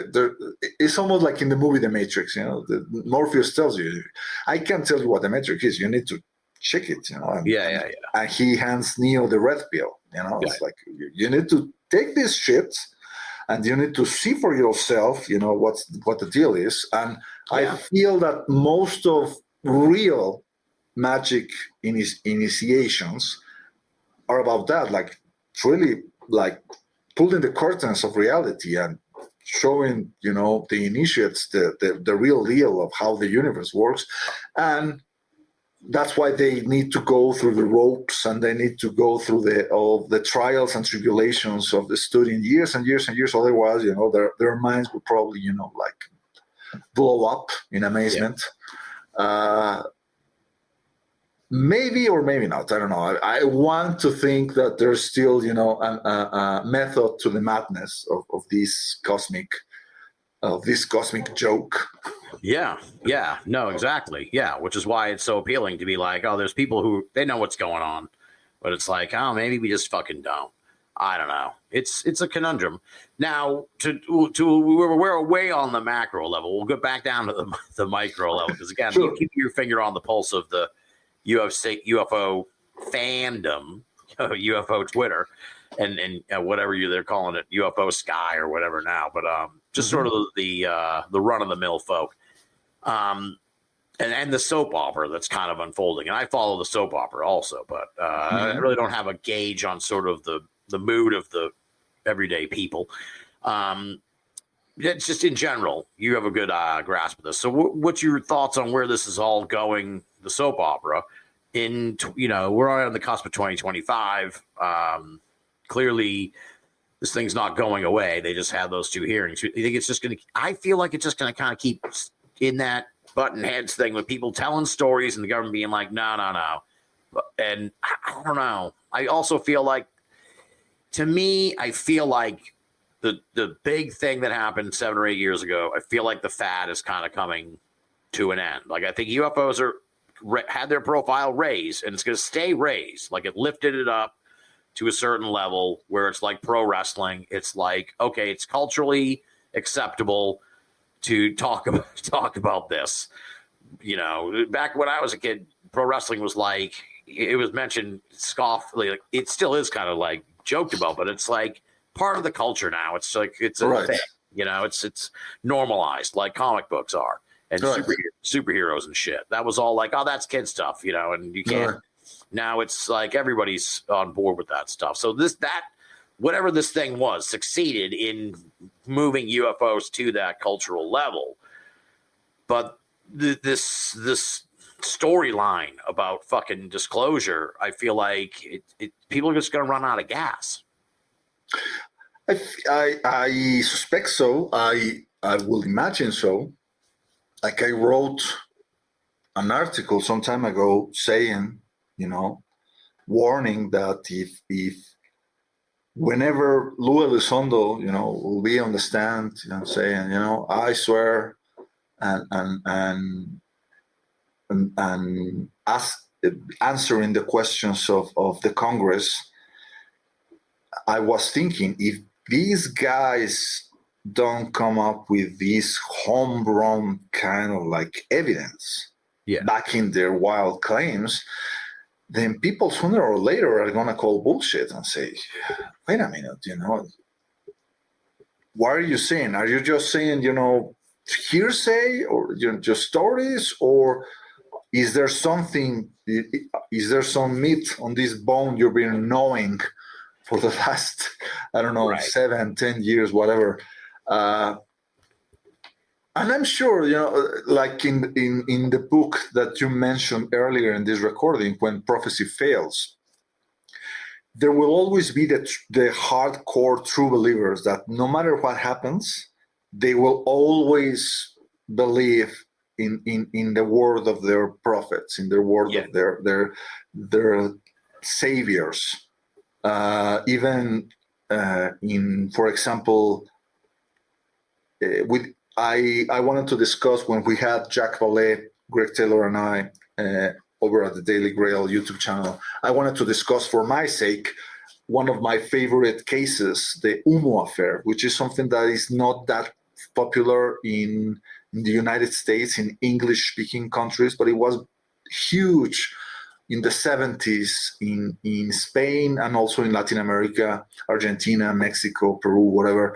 Speaker 4: it's almost like in the movie The Matrix. You know, Morpheus tells you, I can't tell you what the Matrix is. You need to check it. You know, and he hands Neo the red pill. You know, it's like you need to take this shit. And you need to see for yourself, you know, what the deal is. And I feel that most of real magic initiations are about that, like really like pulling the curtains of reality and showing, you know, the initiates the real deal of how the universe works. And that's why they need to go through the ropes, and they need to go through all the trials and tribulations of the studying years and years and years. Otherwise, you know, their minds would probably, you know, like blow up in amazement. Maybe or maybe not. I don't know. I want to think that there's still, you know, a method to the madness of this cosmic joke.
Speaker 3: Yeah, no, exactly. Yeah, which is why it's so appealing to be like, oh, there's people who they know what's going on, but it's like, oh, maybe we just fucking don't. I don't know. It's a conundrum. Now, we're way on the macro level. We'll get back down to the micro level, because again, you keep your finger on the pulse of the UFO fandom. UFO Twitter and whatever they're calling it, UFO Sky or whatever now. But just sort of the run of the mill folk. And the soap opera that's kind of unfolding. And I follow the soap opera also, but I really don't have a gauge on sort of the mood of the everyday people. It's just in general, you have a good grasp of this. So what's your thoughts on where this is all going, the soap opera? We're on the cusp of 2025. Clearly, this thing's not going away. They just had those 2 hearings. You think it's just going to, I feel like it's just going to kind of keep in that button heads thing with people telling stories and the government being like, no. And I don't know. I also feel like, to me, I feel like the big thing that happened 7 or 8 years ago, I feel like the fad is kind of coming to an end. Like, I think UFOs had their profile raised, and it's going to stay raised. Like, it lifted it up to a certain level where it's like pro wrestling. It's like, okay, it's culturally acceptable to talk about this. Back when I was a kid, pro wrestling was like, it was mentioned, scoffed, like it still is kind of like joked about, but it's like part of the culture now. It's like it's a thing, it's normalized like comic books are, and superheroes and shit. That was all like, oh, that's kid stuff, and you can't. Now it's like everybody's on board with that stuff. So whatever this thing was succeeded in moving UFOs to that cultural level. But this storyline about fucking disclosure, I feel like people are just going to run out of gas.
Speaker 4: I suspect so. I will imagine so. Like, I wrote an article some time ago saying, warning that if whenever Lou Elizondo, will be on the stand, saying, I swear, and answering the questions of the Congress, I was thinking, if these guys don't come up with this homegrown kind of like evidence, backing their wild claims, then people sooner or later are going to call bullshit and say, wait a minute, what are you saying? Are you just saying, hearsay, or just stories, or is there some meat on this bone you've been gnawing for the last, 7, 10 years, whatever? And I'm sure, like in the book that you mentioned earlier in this recording, When Prophecy Fails, there will always be the hardcore true believers that no matter what happens, they will always believe in the word of their prophets, in the word of their saviors. Even for example, I wanted to discuss when we had Jack Valet, Greg Taylor, and I over at the Daily Grail YouTube channel. I wanted to discuss, for my sake, one of my favorite cases, the Umo affair, which is something that is not that popular in the United States, in English-speaking countries, but it was huge in the 70s in Spain and also in Latin America, Argentina, Mexico, Peru, whatever.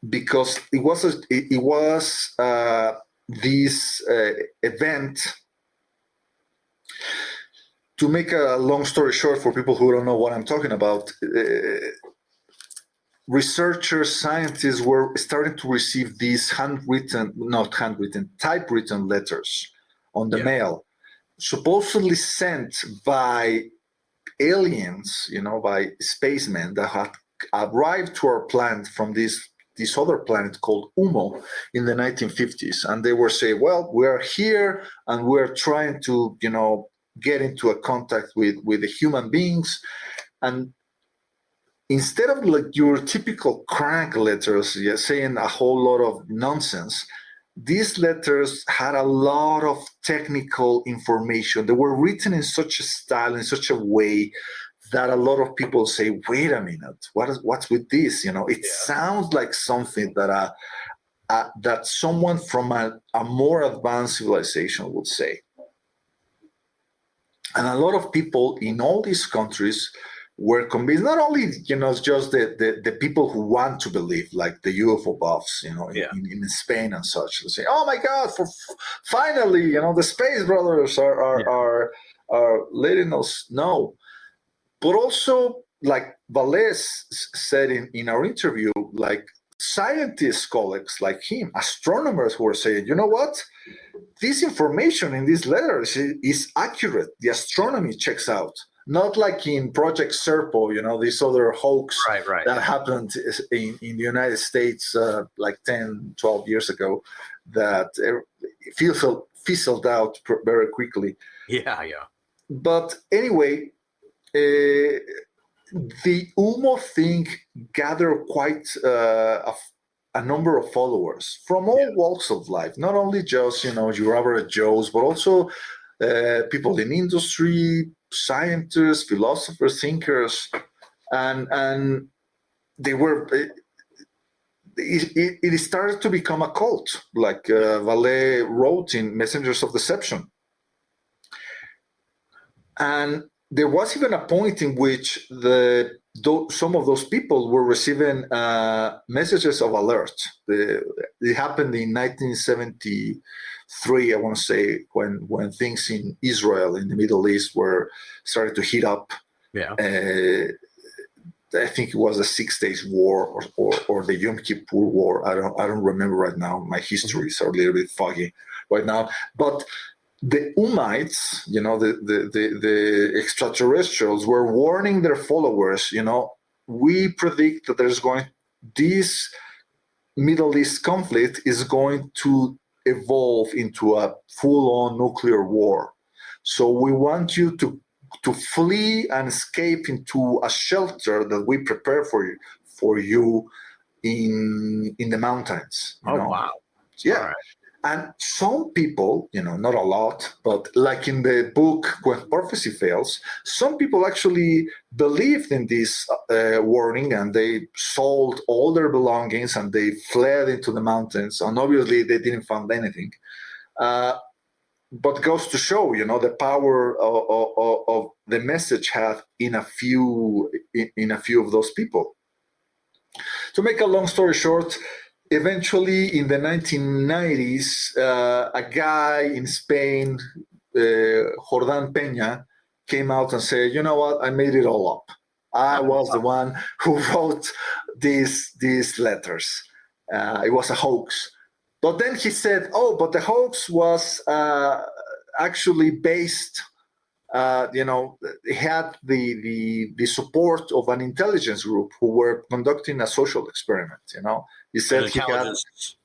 Speaker 4: Because it was this event. To make a long story short, for people who don't know what I'm talking about, researchers, scientists were starting to receive these typewritten letters on the mail, supposedly sent by aliens, by spacemen that had arrived to our planet from this other planet called Umo in the 1950s. And they were saying, well, we're here and we're trying to, get into a contact with the human beings. And instead of like your typical crank letters, saying a whole lot of nonsense, these letters had a lot of technical information. They were written in such a style, in such a way that a lot of people say, wait a minute, what's with this? It sounds like something that that someone from a more advanced civilization would say. And a lot of people in all these countries were convinced, not only, just the people who want to believe, like the UFO buffs, in Spain and such. They say, oh my God, finally, the Space Brothers are letting us know. But also, like Valés said in our interview, like scientists, colleagues like him, astronomers who are saying, you know what? This information in these letters is accurate. The astronomy checks out. Not like in Project Serpo, this other hoax that happened in the United States like 10, 12 years ago that fizzled out very quickly.
Speaker 3: Yeah.
Speaker 4: But anyway, the UMO thing gathered quite a number of followers from all walks of life, not only just, your average Joes, but also people in industry, scientists, philosophers, thinkers, and they were. It started to become a cult, like Vallée wrote in Messengers of Deception. And there was even a point in which some of those people were receiving messages of alert. It happened in 1973, I want to say, when things in Israel, in the Middle East, were started to heat up.
Speaker 3: Yeah.
Speaker 4: I think it was the 6 Days War or the Yom Kippur War. I don't remember right now. My histories are a little bit foggy right now. But the Umites, the extraterrestrials, were warning their followers, we predict that this Middle East conflict is going to evolve into a full-on nuclear war. So we want you to flee and escape into a shelter that we prepare for you in the mountains.
Speaker 3: Wow.
Speaker 4: Yeah.
Speaker 3: All right.
Speaker 4: And some people, not a lot, but like in the book When Prophecy Fails, some people actually believed in this warning, and they sold all their belongings and they fled into the mountains. And obviously they didn't find anything. But goes to show, the power of the message had in a few of those people. To make a long story short, eventually, in the 1990s, a guy in Spain, Jordán Peña, came out and said, you know what, I made it all up. I was the one who wrote these letters. It was a hoax. But then he said, but the hoax was actually based, it had the support of an intelligence group who were conducting a social experiment, He said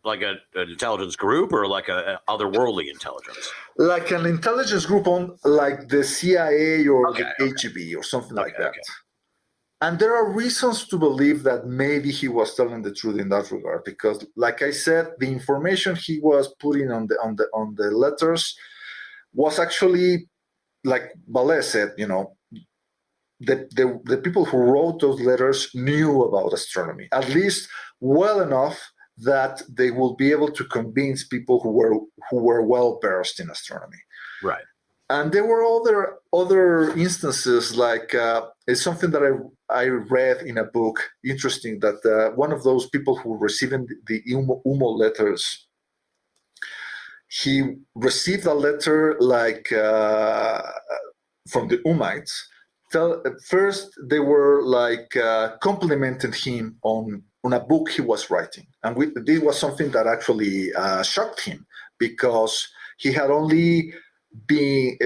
Speaker 3: like an intelligence group or like a otherworldly intelligence?
Speaker 4: Like an intelligence group like the CIA or the KGB or something like that. Okay. And there are reasons to believe that maybe he was telling the truth in that regard, because, like I said, the information he was putting on the letters was actually, like Valés said, the people who wrote those letters knew about astronomy, at least well enough that they will be able to convince people who were well versed in astronomy.
Speaker 3: Right.
Speaker 4: And there were other instances, like it's something that I read in a book. Interesting that one of those people who were receiving the UMO letters, he received a letter like from the Umites. First, they were like complimenting him on a book he was writing, and this was something that actually shocked him, because he had only been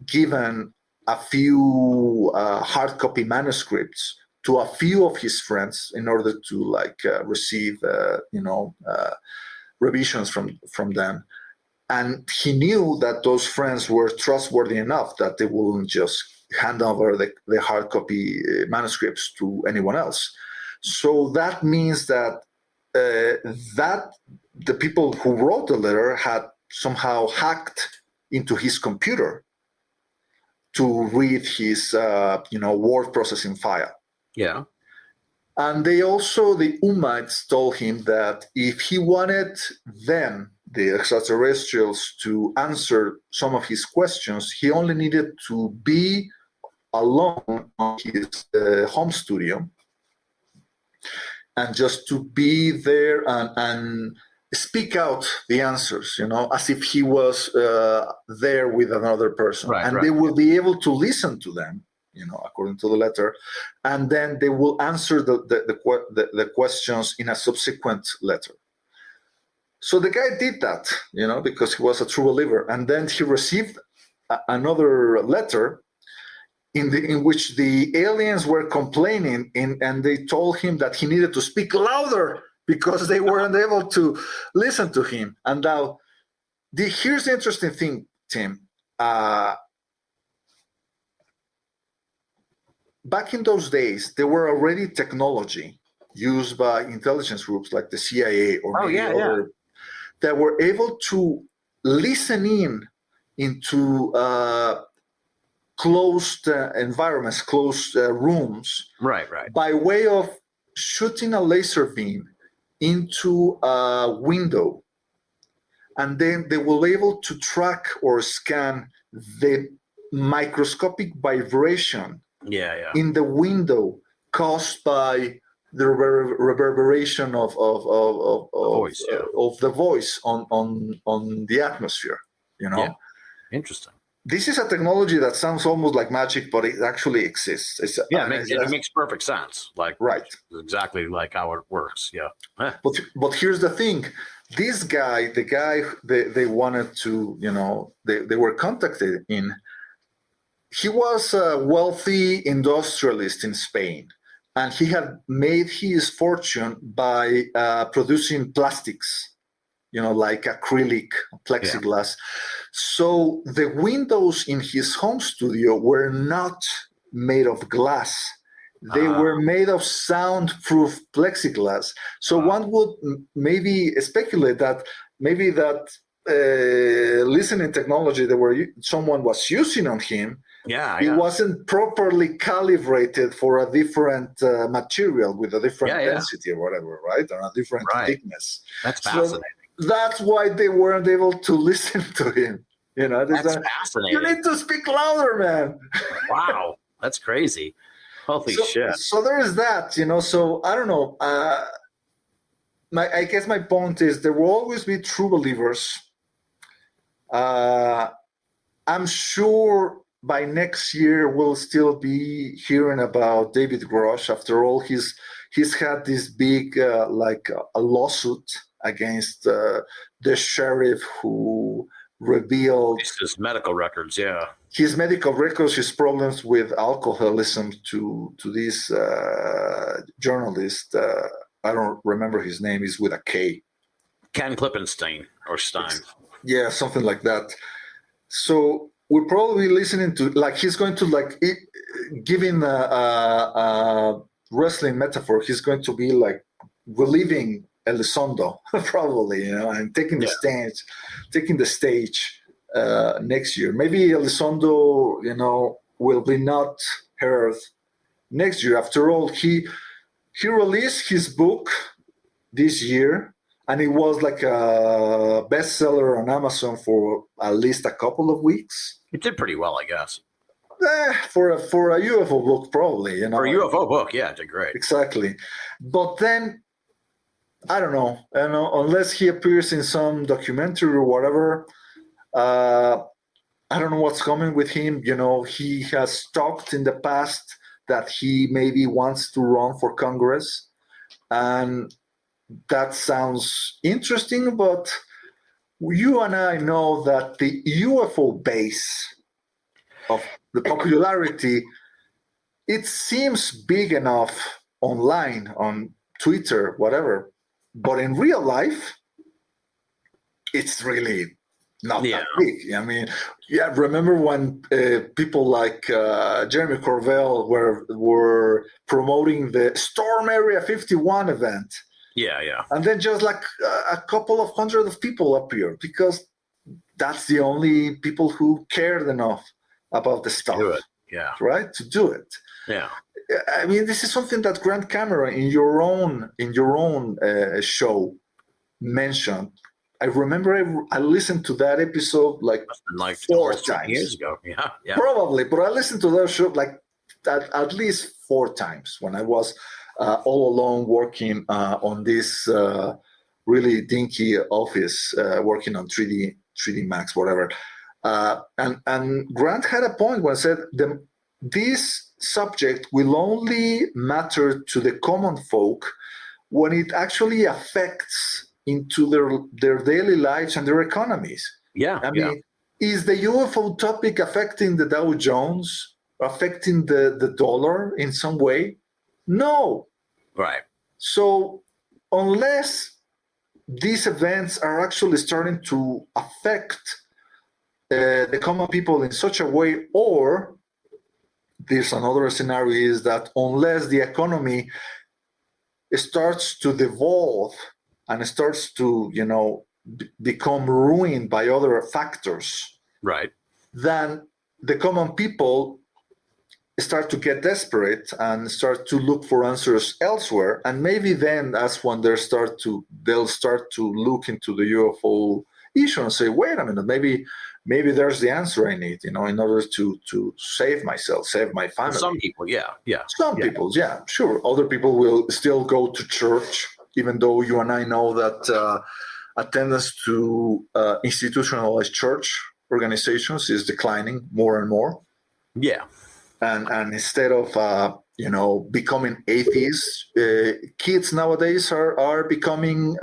Speaker 4: given a few hard copy manuscripts to a few of his friends in order to receive revisions from them, and he knew that those friends were trustworthy enough that they wouldn't just hand over the hard copy manuscripts to anyone else. So that means that the people who wrote the letter had somehow hacked into his computer to read his word processing file.
Speaker 3: Yeah.
Speaker 4: And the Umites told him that if he wanted them, the extraterrestrials to answer some of his questions, he only needed to be alone on his home studio and just to be there and speak out the answers, as if he was there with another person.
Speaker 3: Right,
Speaker 4: and
Speaker 3: right.
Speaker 4: they will be able to listen to them, according to the letter, and then they will answer the questions in a subsequent letter. So the guy did that, because he was a true believer. And then he received another letter in which the aliens were complaining, and they told him that he needed to speak louder because they weren't able to listen to him. And now, here's the interesting thing, Tim. Back in those days, there were already technology used by intelligence groups like the CIA or other that were able to listen into closed environments, closed rooms,
Speaker 3: Right.
Speaker 4: by way of shooting a laser beam into a window, and then they will be able to track or scan the microscopic vibration in the window caused by the reverberation of the voice on the atmosphere.
Speaker 3: Yeah. Interesting.
Speaker 4: This is a technology that sounds almost like magic, but it actually exists.
Speaker 3: It makes perfect sense.
Speaker 4: Right,
Speaker 3: exactly like how it works. Yeah.
Speaker 4: But here's the thing: this guy, the guy they wanted to, they were contacted in. He was a wealthy industrialist in Spain, and he had made his fortune by producing plastics, like acrylic, plexiglass. So the windows in his home studio were not made of glass. They were made of soundproof plexiglass. So one would maybe speculate that maybe that listening technology that someone was using on him, it wasn't properly calibrated for a different material with a different density or whatever, right? Or a different thickness.
Speaker 3: That's fascinating.
Speaker 4: So that's why they weren't able to listen to him.
Speaker 3: That's fascinating.
Speaker 4: You need to speak louder, man.
Speaker 3: Wow, that's crazy. Holy shit.
Speaker 4: So there is that, So I don't know. I guess my point is there will always be true believers. I'm sure by next year we'll still be hearing about David Grosh. After all, he's had this big a lawsuit against the sheriff who revealed
Speaker 3: his medical records.
Speaker 4: His medical records, his problems with alcoholism to this journalist. I don't remember his name. He's with a K.
Speaker 3: Ken Klippenstein or Stein.
Speaker 4: Yeah, something like that. So we're probably listening to he's going to giving a wrestling metaphor. He's going to be relieving Elizondo probably, and taking the stage next year. Maybe Elizondo, will be not heard next year. After all, he released his book this year, and it was like a bestseller on Amazon for at least a couple of weeks.
Speaker 3: It did pretty well, I guess.
Speaker 4: For a UFO book, probably,
Speaker 3: For a UFO book, it did great.
Speaker 4: Exactly. But then, I don't know, unless he appears in some documentary or whatever, I don't know what's coming with him. He has talked in the past that he maybe wants to run for Congress, and that sounds interesting, but you and I know that the UFO base of the popularity, it seems big enough online, on Twitter, whatever, but in real life, it's really not that big. I mean, remember when people like Jeremy Corbell were promoting the Storm Area 51 event?
Speaker 3: Yeah.
Speaker 4: And then just a couple of hundred of people appeared because that's the only people who cared enough about the stuff.
Speaker 3: Do it. Yeah.
Speaker 4: Right? To do it.
Speaker 3: Yeah.
Speaker 4: I mean, this is something that Grant Cameron in your own show mentioned I remember I listened to that episode like
Speaker 3: Like
Speaker 4: 4
Speaker 3: 2
Speaker 4: times.
Speaker 3: years ago. Yeah, yeah.
Speaker 4: Probably, but I listened to that show like at least 4 times when I was all alone working on this really dinky office, working on 3D Max, whatever. And Grant had a point when he said this subject will only matter to the common folk when it actually affects into their daily lives and their economies.
Speaker 3: Yeah,
Speaker 4: I mean, is the UFO topic affecting the Dow Jones, affecting the dollar in some way? No.
Speaker 3: right.
Speaker 4: So unless these events are actually starting to affect the common people in such a way, or there's another scenario is that unless the economy starts to devolve and starts to, become ruined by other factors,
Speaker 3: Right.
Speaker 4: then the common people start to get desperate and start to look for answers elsewhere. And maybe then that's when they'll start to look into the UFO issue and say, wait a minute, maybe there's the answer I need, in order to save myself, save my family.
Speaker 3: Some people, yeah.
Speaker 4: Some people, yeah, sure. Other people will still go to church, even though you and I know that attendance to institutionalized church organizations is declining more and more.
Speaker 3: Yeah.
Speaker 4: And instead of becoming atheists, kids nowadays are becoming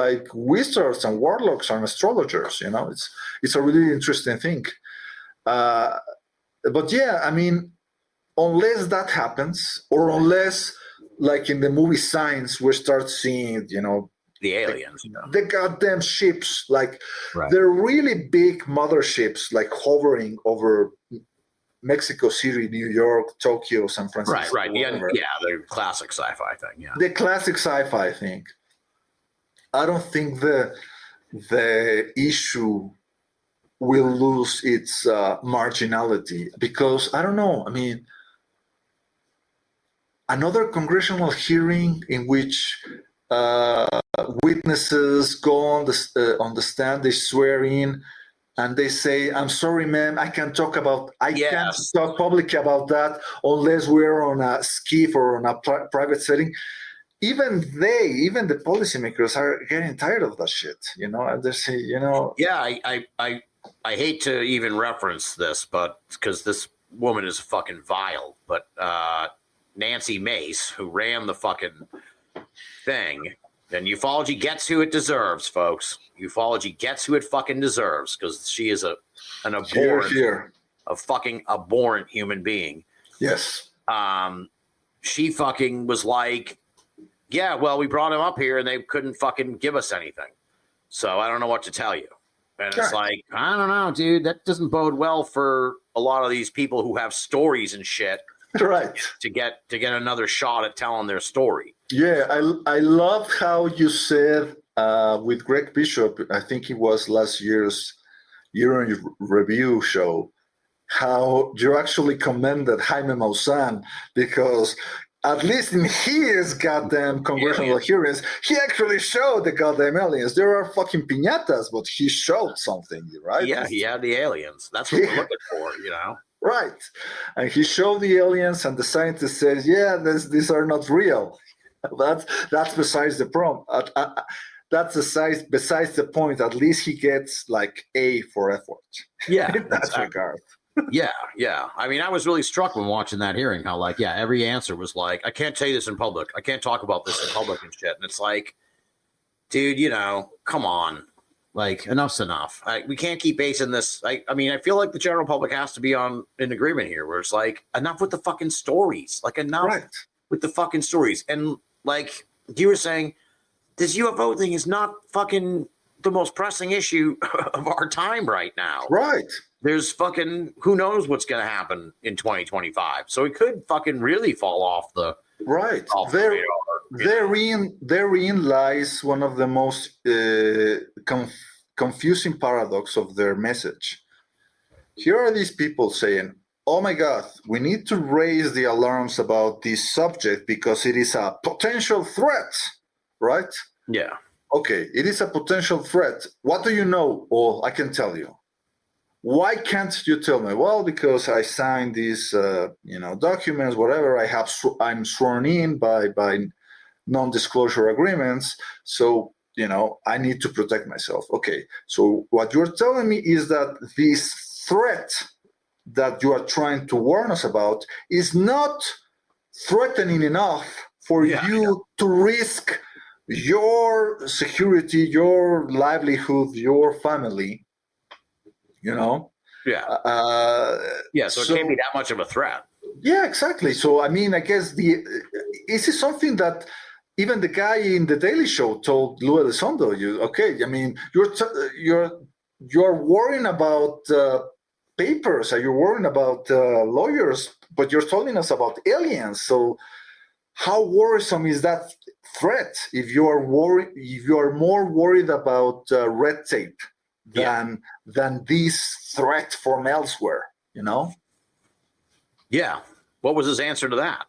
Speaker 4: like wizards and warlocks and astrologers. It's a really interesting thing. But yeah, I mean, unless that happens, or unless, like in the movie Signs, we start seeing,
Speaker 3: The aliens.
Speaker 4: the goddamn ships, like
Speaker 3: Right.
Speaker 4: they're really big motherships, like hovering over Mexico City, New York, Tokyo, San Francisco.
Speaker 3: Right. Yeah, the classic sci-fi thing. Yeah.
Speaker 4: The classic sci-fi thing. I don't think the issue will lose its marginality, because I don't know. I mean, another congressional hearing in which witnesses go on the stand, they swear in, and they say, "I'm sorry, ma'am, I can't talk publicly about that unless we're on a skiff or on a private setting." Even the policymakers are getting tired of that shit, and they say,
Speaker 3: Yeah, I hate to even reference this, but because this woman is fucking vile, but Nancy Mace, who ran the fucking thing, and ufology gets who it deserves, folks. Ufology gets who it fucking deserves, because she is an abhorrent, a fucking abhorrent human being.
Speaker 4: Yes.
Speaker 3: She fucking was like, yeah, well, we brought him up here and they couldn't fucking give us anything. So I don't know what to tell you. And it's like, I don't know, dude, that doesn't bode well for a lot of these people who have stories and shit.
Speaker 4: Right.
Speaker 3: To get another shot at telling their story.
Speaker 4: Yeah, I love how you said with Greg Bishop, I think it was last year's Year in Review show, how you actually commended Jaime Maussan, because at least in his goddamn congressional hearings, he actually showed the goddamn aliens. There are fucking piñatas, but he showed something, right?
Speaker 3: Yeah, he had the aliens. That's what we're looking for,
Speaker 4: Right. And he showed the aliens, and the scientist says, yeah, these are not real. That's besides the problem. That's besides the point. At least he gets like A for effort.
Speaker 3: Yeah,
Speaker 4: in that regard.
Speaker 3: Yeah. I mean, I was really struck when watching that hearing how, like, yeah, every answer was like, I can't say this in public. I can't talk about this in public and shit. And it's like, dude, come on. Like, enough's enough. We can't keep basing this. I mean, I feel like the general public has to be in agreement here, where it's like, enough with the fucking stories. Like, enough with the fucking stories. And like you were saying, this UFO thing is not fucking the most pressing issue of our time right now.
Speaker 4: Right.
Speaker 3: There's fucking, who knows what's going to happen in 2025. So it could fucking really fall off the
Speaker 4: Therein lies one of the most confusing paradox of their message. Here are these people saying, oh my God, we need to raise the alarms about this subject because it is a potential threat, right?
Speaker 3: Yeah.
Speaker 4: okay, it is a potential threat. What do you know? Well, I can tell you. Why can't you tell me? Well, because I signed these, documents, whatever. I'm sworn in by non-disclosure agreements. So, I need to protect myself. Okay. So what you're telling me is that this threat that you are trying to warn us about is not threatening enough for you to risk your security, your livelihood, your family,
Speaker 3: Yeah. So it can't be that much of a threat.
Speaker 4: Yeah, exactly. So, I mean, I guess this is something that even the guy in the Daily Show told Lou Elizondo, you're worrying about papers, or you're worrying about lawyers, but you're telling us about aliens. So how worrisome is that threat if you are more worried about red tape than this threat from elsewhere,
Speaker 3: Yeah. What was his answer to that?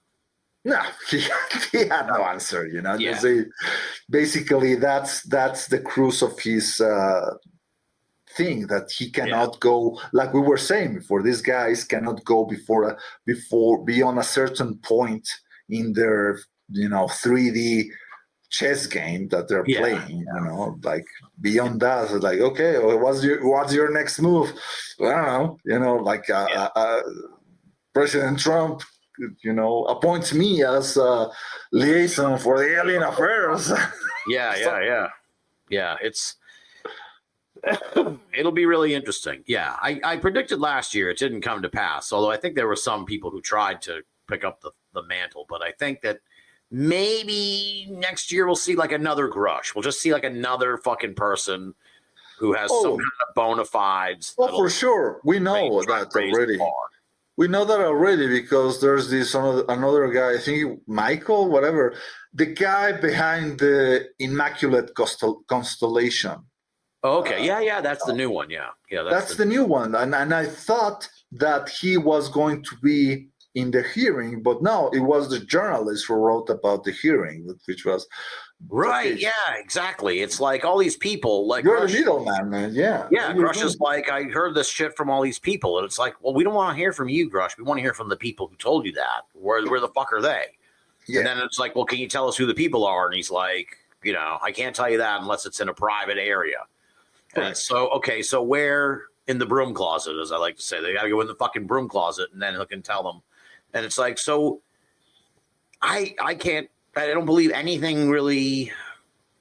Speaker 4: No, he had no answer, Basically, that's the cruise of his thing, that he cannot go, like we were saying before, these guys cannot go beyond a certain point in their 3D chess game that they're playing, like beyond that, it's like, okay, well, what's your next move? I don't know, like President Trump appoints me as a liaison for the alien affairs.
Speaker 3: Yeah. It's it'll be really interesting. Yeah, I predicted last year it didn't come to pass, although I think there were some people who tried to pick up the mantle. But I think that maybe next year we'll see like another Grush. We'll just see like another fucking person who has some kind of bona fides.
Speaker 4: Well, for sure. We know that already. We know that already because there's this another guy, I think Michael, whatever, the guy behind the Immaculate Constellation.
Speaker 3: Oh, okay. Yeah. That's the new one. Yeah.
Speaker 4: That's the new one. And I thought that he was going to be in the hearing, but no, it was the journalist who wrote about the hearing, which was
Speaker 3: right. Okay. Yeah, exactly. It's like all these people, like
Speaker 4: you're the middleman, man. Yeah.
Speaker 3: Grush is like, I heard this shit from all these people, and it's like, well, we don't want to hear from you, Grush. We want to hear from the people who told you that. Where the fuck are they? Yeah. And then it's like, well, can you tell us who the people are? And he's like, I can't tell you that unless it's in a private area. Right. And so, okay, so where in the broom closet, as I like to say, they got to go in the fucking broom closet, and then he can tell them. And it's like, so I don't believe anything really,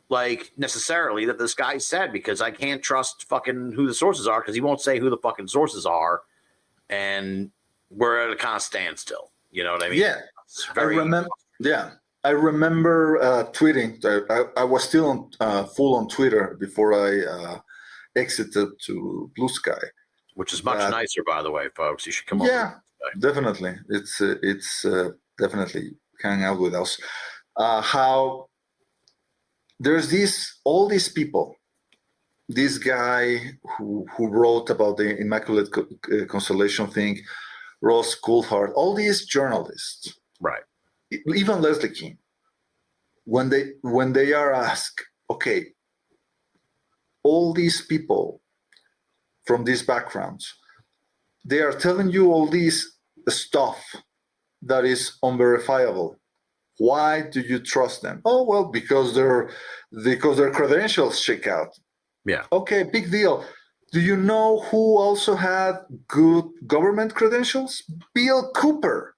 Speaker 3: like, necessarily that this guy said, because I can't trust fucking who the sources are, because he won't say who the fucking sources are, and we're at a kind of standstill. You know what I mean?
Speaker 4: Yeah. I remember tweeting. I was still full on Twitter before I exited to Blue Sky.
Speaker 3: Which is much nicer, by the way, folks. You should come on.
Speaker 4: Yeah, definitely. It's definitely hang out with us. How there's all these people, this guy who wrote about the Immaculate Constellation thing, Ross Coulthard, all these journalists,
Speaker 3: right?
Speaker 4: Even Leslie King, when they are asked, okay, all these people from these backgrounds, they are telling you all this stuff that is unverifiable. Why do you trust them? Oh, well, because their credentials check out.
Speaker 3: Yeah.
Speaker 4: Okay, big deal. Do you know who also had good government credentials? Bill Cooper.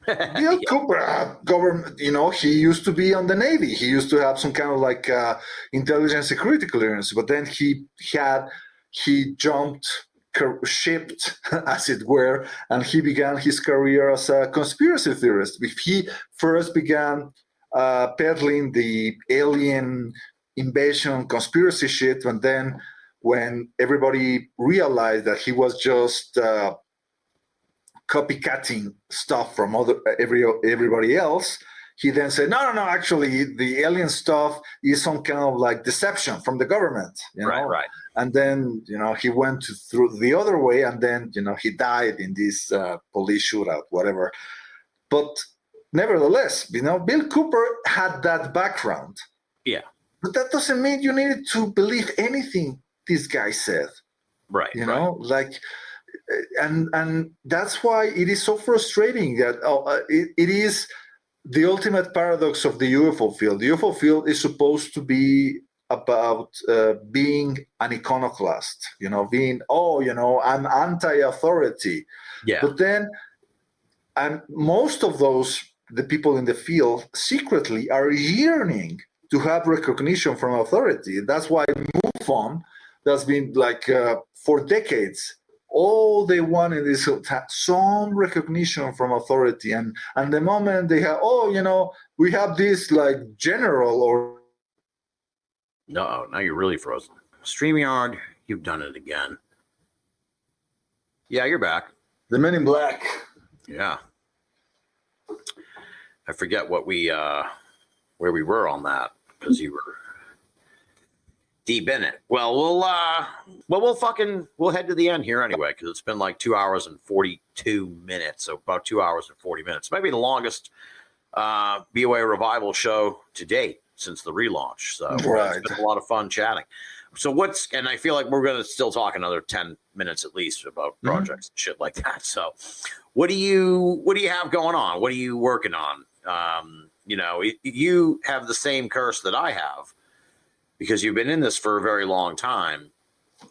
Speaker 4: Bill Cooper, government. He used to be on the Navy. He used to have some kind of like intelligence security clearance, but then he jumped shipped, as it were, and he began his career as a conspiracy theorist. He first began peddling the alien invasion conspiracy shit, and then when everybody realized that he was just copycatting stuff from everybody else, he then said, no, actually, the alien stuff is some kind of like deception from the government.
Speaker 3: Right.
Speaker 4: And then, he went through the other way, and then, he died in this police shootout, whatever. But nevertheless, Bill Cooper had that background.
Speaker 3: Yeah.
Speaker 4: But that doesn't mean you needed to believe anything this guy said.
Speaker 3: Right.
Speaker 4: You know, like, and that's why it is so frustrating that it is the ultimate paradox of the UFO field. The UFO field is supposed to be about being an iconoclast, you know, being, I'm anti-authority.
Speaker 3: Yeah.
Speaker 4: But then, and most of the people in the field secretly are yearning to have recognition from authority. That's why MUFON, that's been like for decades, all they wanted is some recognition from authority. And the moment they have, we have this like general or...
Speaker 3: No, now you're really frozen. StreamYard, you've done it again. Yeah, you're back.
Speaker 4: The Men in Black.
Speaker 3: Yeah. I forget what where we were on that, because you were deep in it. Well, we'll head to the end here anyway, because it's been like 2 hours and 42 minutes, so about 2 hours and 40 minutes. Maybe the longest BOA Revival show to date since the relaunch. So
Speaker 4: right.
Speaker 3: It's been a lot of fun chatting. So and I feel like we're going to still talk another 10 minutes at least about projects and shit like that. So what do you have going on? What are you working on? You have the same curse that I have, because you've been in this for a very long time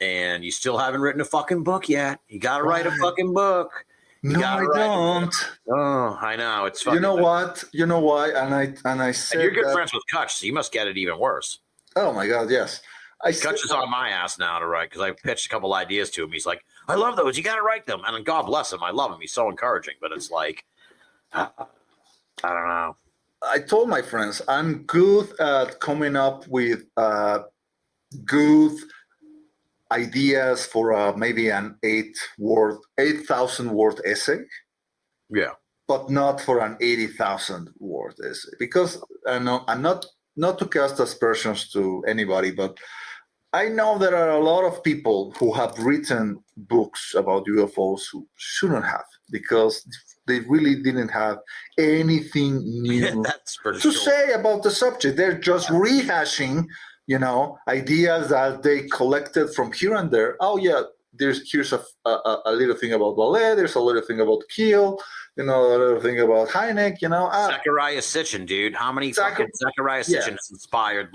Speaker 3: and you still haven't written a fucking book yet. You got to write a fucking book.
Speaker 4: No, I don't.
Speaker 3: Oh, I know. It's fucking...
Speaker 4: You know what? You know why? And I said,
Speaker 3: and you're good friends with Kutch, so you must get it even worse.
Speaker 4: Oh my God, yes.
Speaker 3: Kutch is on my ass now to write, because I pitched a couple ideas to him. He's like, I love those. You got to write them. And God bless him. I love him. He's so encouraging. But it's like, I don't know.
Speaker 4: I told my friends I'm good at coming up with good ideas for maybe an 8,000 word essay.
Speaker 3: Yeah.
Speaker 4: But not for an 80,000 word essay, because I'm not to cast aspersions to anybody, but I know there are a lot of people who have written books about UFOs who shouldn't have, because they really didn't have anything new to say about the subject. They're just rehashing, ideas that they collected from here and there. Oh yeah, here's a little thing about Ballet. There's a little thing about Keel. A little thing about Hynek.
Speaker 3: Zachariah Sitchin, dude. How many fucking Zachariah Sitchin has inspired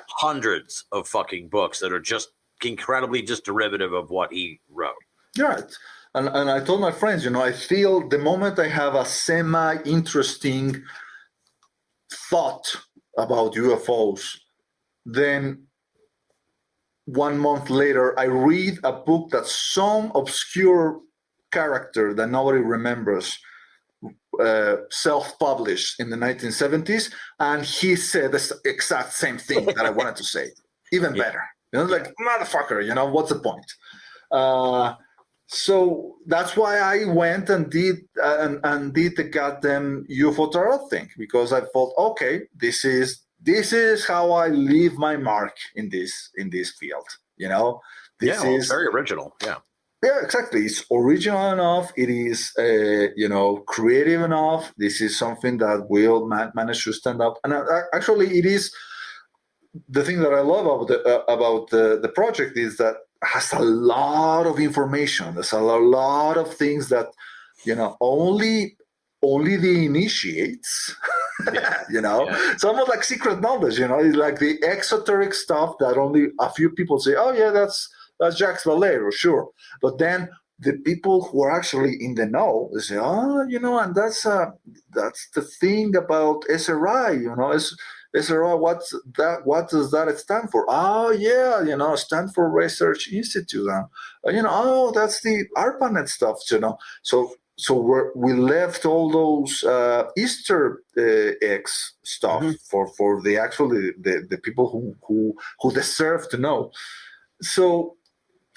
Speaker 3: hundreds of fucking books that are just incredibly just derivative of what he wrote.
Speaker 4: Right. And I told my friends, I feel the moment I have a semi-interesting thought about UFOs, then 1 month later, I read a book that some obscure character that nobody remembers self-published in the 1970s, and he said the exact same thing that I wanted to say, even better. Motherfucker, what's the point? So that's why I went and did the goddamn UFO tarot thing, because I thought, okay, this is how I leave my mark in this field. This is
Speaker 3: very original. Yeah.
Speaker 4: Yeah, exactly. It's original enough. It is, creative enough. This is something that will manage to stand out. And actually, it is the thing that I love about the project is that it has a lot of information. There's a lot of things that only the initiates. It's almost like secret knowledge. It's like the exoteric stuff that only a few people say. Oh yeah, that's Jacques Valero, sure. But then the people who are actually in the know, they say, and that's the thing about SRI, SRI, what does that stand for? Oh, yeah, stand for Research Institute. That's the ARPANET stuff, So we left all those Easter eggs stuff for the people who deserve to know. So,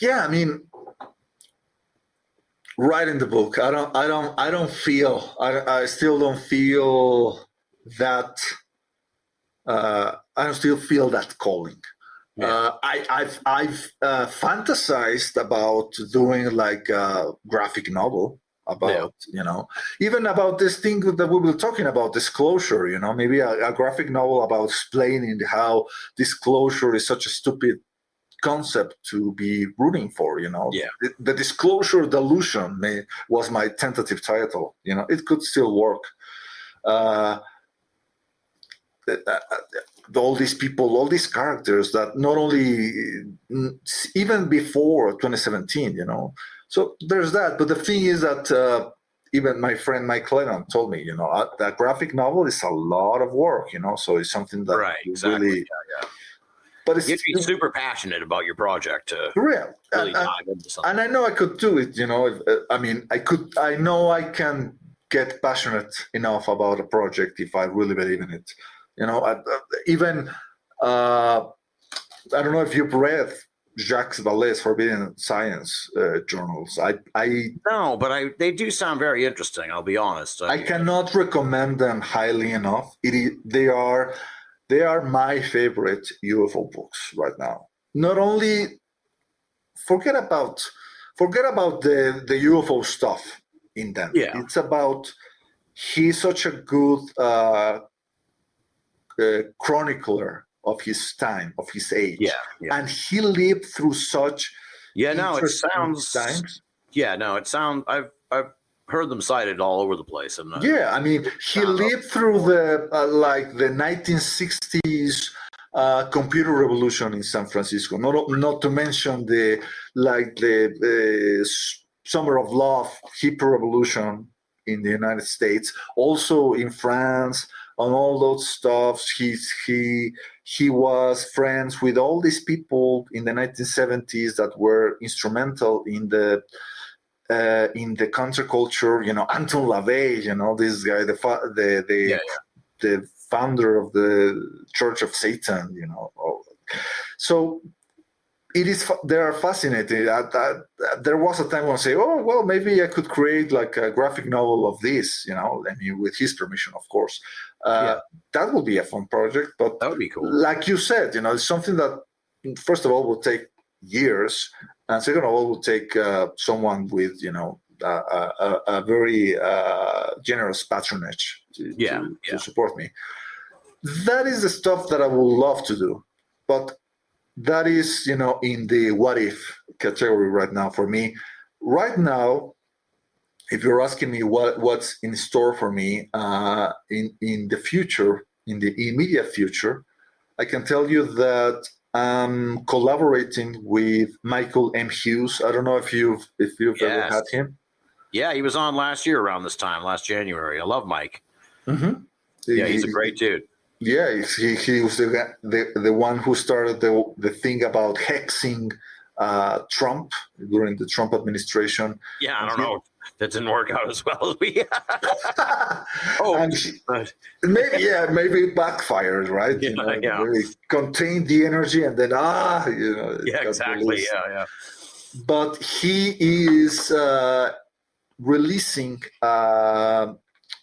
Speaker 4: yeah, I mean, writing the book, I still don't feel that. I still feel that calling. Yeah. I've fantasized about doing like a graphic novel. about, even about this thing that we were talking about, disclosure, maybe a graphic novel about explaining how disclosure is such a stupid concept to be rooting for,
Speaker 3: Yeah.
Speaker 4: The disclosure delusion was my tentative title. It could still work. All these people, all these characters that not only, even before 2017, so there's that. But the thing is that even my friend Mike Lennon told me, that graphic novel is a lot of work, so it's something that
Speaker 3: Right, exactly.
Speaker 4: really,
Speaker 3: Yeah.
Speaker 4: but it's
Speaker 3: You'd be super passionate about your project to
Speaker 4: real.
Speaker 3: really dive into something.
Speaker 4: And I know I could do it, I know I can get passionate enough about a project if I really believe in it. I don't know if you've read Jacques Vallée's Forbidden Science journals.
Speaker 3: No, but they do sound very interesting. I'll be honest.
Speaker 4: I cannot recommend them highly enough. They are my favorite UFO books right now. Not only forget about the UFO stuff in them.
Speaker 3: Yeah.
Speaker 4: It's about he's such a good chronicler of his time, of his age.
Speaker 3: Yeah.
Speaker 4: And he lived through such
Speaker 3: it sounds
Speaker 4: times.
Speaker 3: Yeah, no, it sounds I've heard them cited all over the place. And
Speaker 4: he lived through the 1960s computer revolution in San Francisco. Not to mention the Summer of Love hippie revolution in the United States, also in France, on all those stuffs. He was friends with all these people in the 1970s that were instrumental in the counterculture. Anton LaVey, this guy, the founder of the Church of Satan. So they are fascinating. There was a time when I say, oh, well, maybe I could create like a graphic novel of this, with his permission, of course. That would be a fun project. But
Speaker 3: that would be cool.
Speaker 4: Like you said, it's something that, first of all, will take years. And second of all, will take someone with, a very generous patronage to support me. That is the stuff that I would love to do. But that is, in the what if category right now for me. Right now, if you're asking me what's in store for me in the future, in the immediate future, I can tell you that I'm collaborating with Michael M. Hughes. I don't know if you've ever had him.
Speaker 3: Yeah, he was on last year around this time, last January. I love Mike.
Speaker 4: Mm-hmm.
Speaker 3: Yeah, he's a great dude.
Speaker 4: Yeah, he was the one who started the thing about hexing Trump during the Trump administration.
Speaker 3: Yeah, I don't know. That didn't work out as well as we.
Speaker 4: Maybe it backfired, right? Really contained the energy, and then
Speaker 3: Yeah, exactly. Yeah.
Speaker 4: But he is releasing a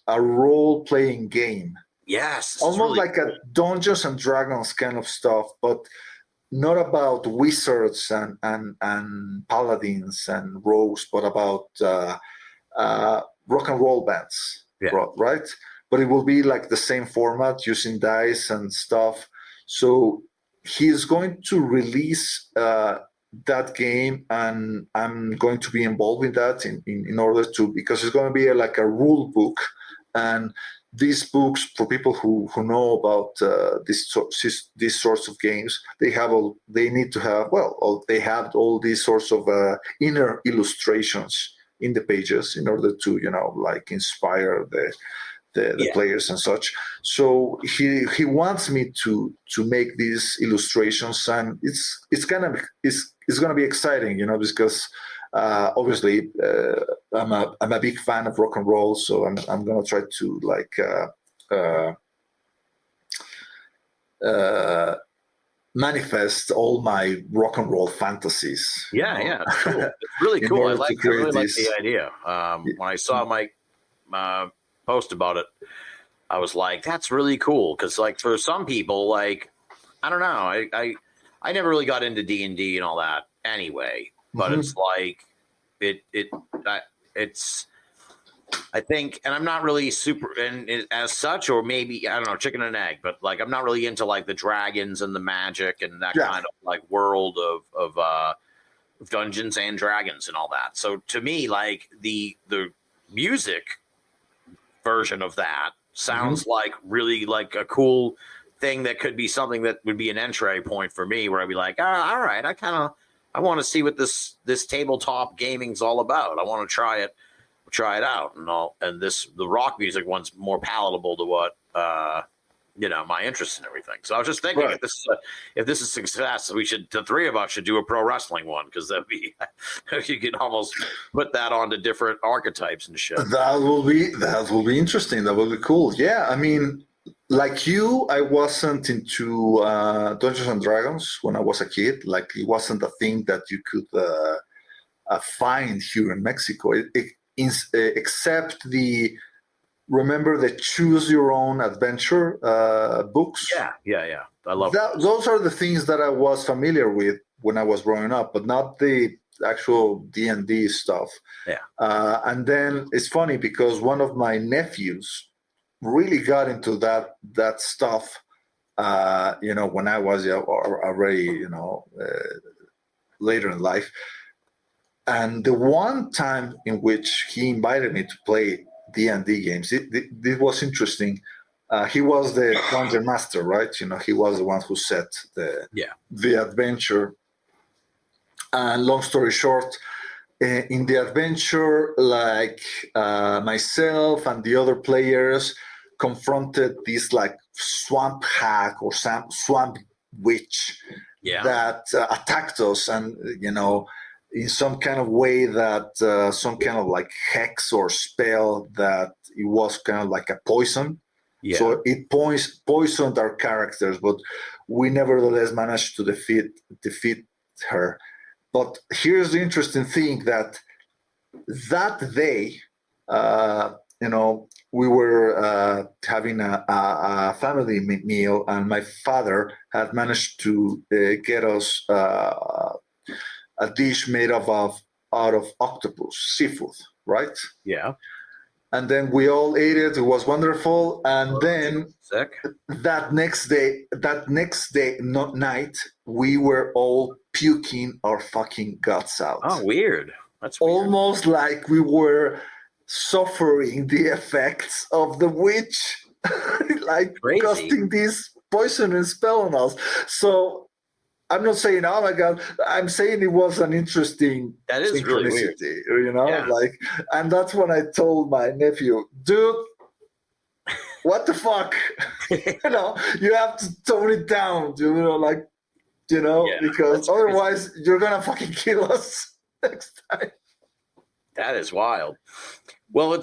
Speaker 4: role-playing game.
Speaker 3: Yes,
Speaker 4: almost really like a Dungeons and Dragons kind of stuff, but not about wizards and paladins and rogues, but about rock and roll bands, right? But it will be like the same format using dice and stuff. So he's going to release that game, and I'm going to be involved in that in order to, because it's going to be like a rule book. And these books, for people who know about these sorts of games, they have all these sorts of inner illustrations in the pages in order to inspire the players and such. So he wants me to make these illustrations, and it's gonna be exciting, because obviously I'm a big fan of rock and roll, so I'm gonna try to manifest all my rock and roll fantasies.
Speaker 3: Yeah, it's cool. It's really cool. I really like the idea. When I saw Mike post about it, I was like, that's really cool, because for some people, I don't know, I never really got into D&D and all that anyway, but it's like it's I think, and I'm not really super, and as such, or maybe I don't know, chicken and egg, but like I'm not really into like the dragons and the magic and that kind of like world of Dungeons and Dragons and all that. So to me, like the music version of that sounds like really like a cool thing that could be something that would be an entry point for me, where I'd be like, all right, I want to see what this tabletop gaming's all about. I want to try it out and all. And the rock music one's more palatable to what my interest and everything. So I was just thinking, if this is success, the three of us should do a pro wrestling one, because that'd be you could almost put that onto different archetypes and shit.
Speaker 4: That will be interesting. That will be cool. Yeah, I mean, like you, I wasn't into Dungeons and Dragons when I was a kid. Like, it wasn't a thing that you could find here in Mexico. Except remember the Choose Your Own Adventure books?
Speaker 3: Yeah. I love
Speaker 4: those are the things that I was familiar with when I was growing up, but not the actual D&D stuff.
Speaker 3: Yeah.
Speaker 4: And then it's funny because one of my nephews really got into that stuff, when I was already, later in life. And the one time in which he invited me to play D&D games, it was interesting. He was the dungeon master, right? He was the one who set the adventure. And long story short, in the adventure, like myself and the other players confronted this like swamp hag or swamp witch that attacked us, and in some kind of way that some kind of like hex or spell that it was kind of like a poison. Yeah. So it poisoned our characters, but we nevertheless managed to defeat her. But here's the interesting thing, that day, we were having a family meal, and my father had managed to get us a dish made out of octopus, seafood, right?
Speaker 3: Yeah.
Speaker 4: And then we all ate it. It was wonderful. And then that next night, we were all puking our fucking guts out.
Speaker 3: Oh, weird. That's weird.
Speaker 4: Almost like we were suffering the effects of the witch, like casting this poisonous spell on us. So I'm not saying, oh my God, I'm saying it was an interesting
Speaker 3: that is really weird.
Speaker 4: And that's when I told my nephew, dude, what the fuck? You have to tone it down, because otherwise you're going to fucking kill us next time.
Speaker 3: That is wild. Well,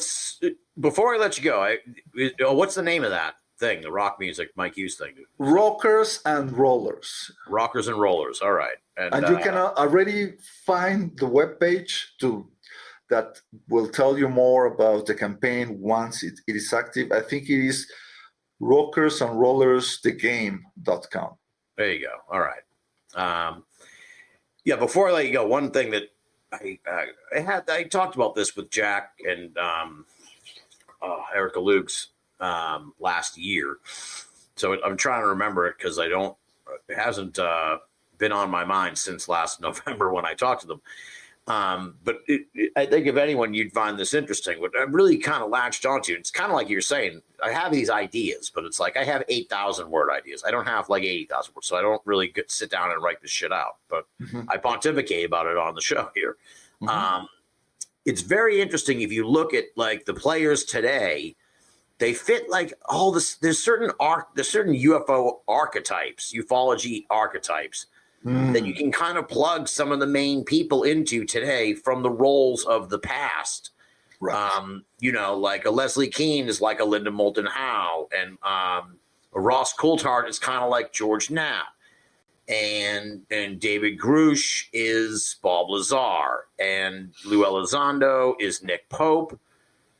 Speaker 3: before I let you go, what's the name of that thing, the rock music Mike Hughes thing?
Speaker 4: Rockers and Rollers.
Speaker 3: Rockers and Rollers. All right.
Speaker 4: And you can already find the webpage that will tell you more about the campaign once it is active. I think it is rockersandrollersthegame.com.
Speaker 3: There you go. All right. Before I let you go, one thing that I talked about this with Jack and Erica Lukes last year, so I'm trying to remember it because it hasn't been on my mind since last November when I talked to them. But I think if anyone, you'd find this interesting. What I really kind of latched onto, it's kind of like you're saying, I have these ideas, but it's like I have 8,000 word ideas. I don't have like 80,000 words, so I don't really sit down and write this shit out. But I pontificate about it on the show here. It's very interesting if you look at like the players today. They fit like all this. There's certain UFO archetypes, ufology archetypes that you can kind of plug some of the main people into today from the roles of the past. Right. Like a Leslie Keane is like a Linda Moulton Howe, and a Ross Coulthard is kind of like George Knapp, and David Grush is Bob Lazar, and Lou Elizondo is Nick Pope.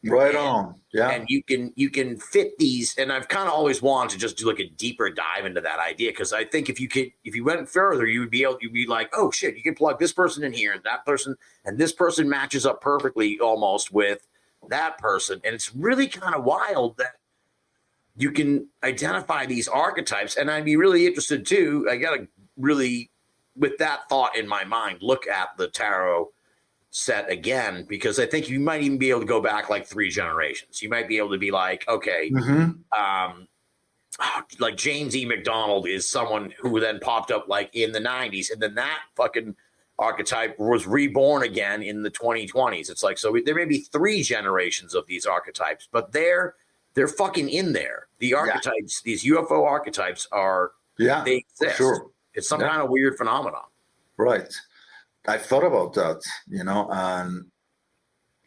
Speaker 4: Right on. Yeah.
Speaker 3: And you can fit these, and I've kind of always wanted to just do like a deeper dive into that idea, because I think if you went further, you'd be like, oh shit, you can plug this person in here and that person, and this person matches up perfectly almost with that person. And it's really kind of wild that you can identify these archetypes. And I'd be really interested too. I got to really, with that thought in my mind, look at the tarot set again, because I think you might even be able to go back like 3 generations. You might be able to be like, okay, like James E. McDonald is someone who then popped up like in the 90s, and then that fucking archetype was reborn again in the 2020s. It's like, so there may be 3 generations of these archetypes, but they're fucking in there. The archetypes, these UFO archetypes are, they exist. Sure. It's some kind of weird phenomenon.
Speaker 4: Right. I thought about that, and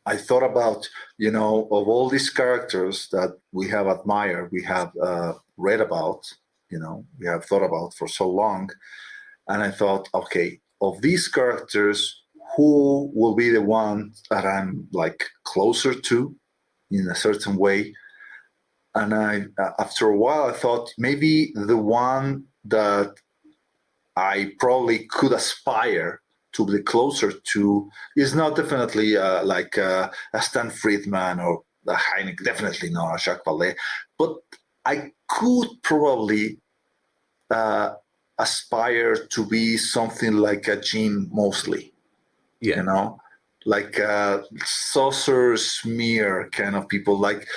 Speaker 4: I thought about, of all these characters that we have admired, we have read about, we have thought about for so long. And I thought, okay, of these characters, who will be the one that I'm like closer to in a certain way? And after a while, I thought maybe the one that I probably could aspire to be closer to is not definitely like a Stan Friedman or a Hynek, definitely not a Jacques Vallée, but I could probably aspire to be something like a Gene Mosley, like a saucer smear kind of people, like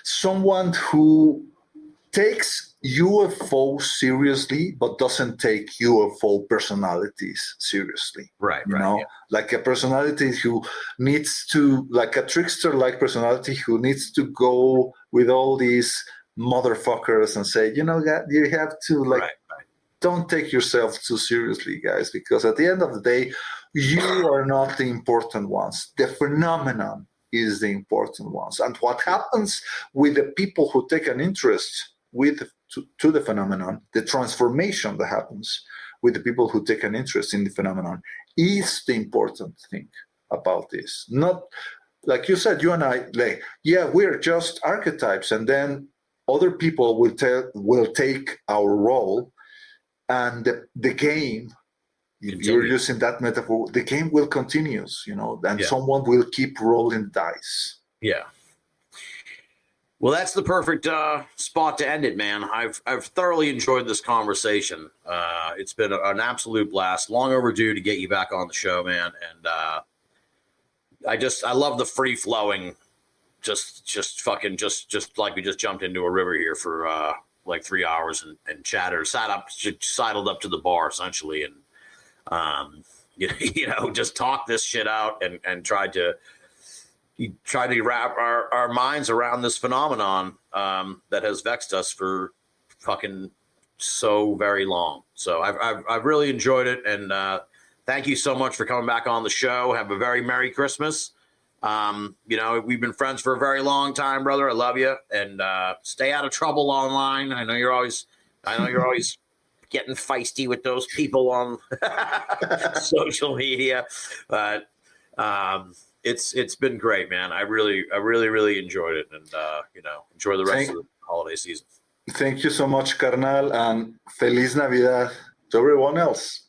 Speaker 4: someone who takes UFO seriously, but doesn't take UFO personalities seriously.
Speaker 3: Right.
Speaker 4: Like a personality who needs to, like a trickster-like personality who needs to go with all these motherfuckers and say, you have to don't take yourself too seriously, guys, because at the end of the day, you are not the important ones. The phenomenon is the important ones. And what happens with the people who take an interest to the phenomenon, the transformation that happens with the people who take an interest in the phenomenon is the important thing about this. Not like you said, you and I, we're just archetypes, and then other people will take our role, and the game, if you're using that metaphor, the game will continue, and someone will keep rolling dice.
Speaker 3: Yeah. Well, that's the perfect spot to end it, man. I've thoroughly enjoyed this conversation. It's been an absolute blast. Long overdue to get you back on the show, man. And I love the free flowing, just like we just jumped into a river here for like 3 hours and chatted, sidled up to the bar essentially, and just talk this shit out and tried to wrap our minds around this phenomenon that has vexed us for fucking so very long. So I've really enjoyed it, and thank you so much for coming back on the show. Have a very Merry Christmas. We've been friends for a very long time, brother. I love you, and stay out of trouble online. I know you're always getting feisty with those people on social media, but it's been great, man. I really enjoyed it, and enjoy the rest of the holiday season.
Speaker 4: Thank you so much, carnal, and Feliz Navidad to everyone else.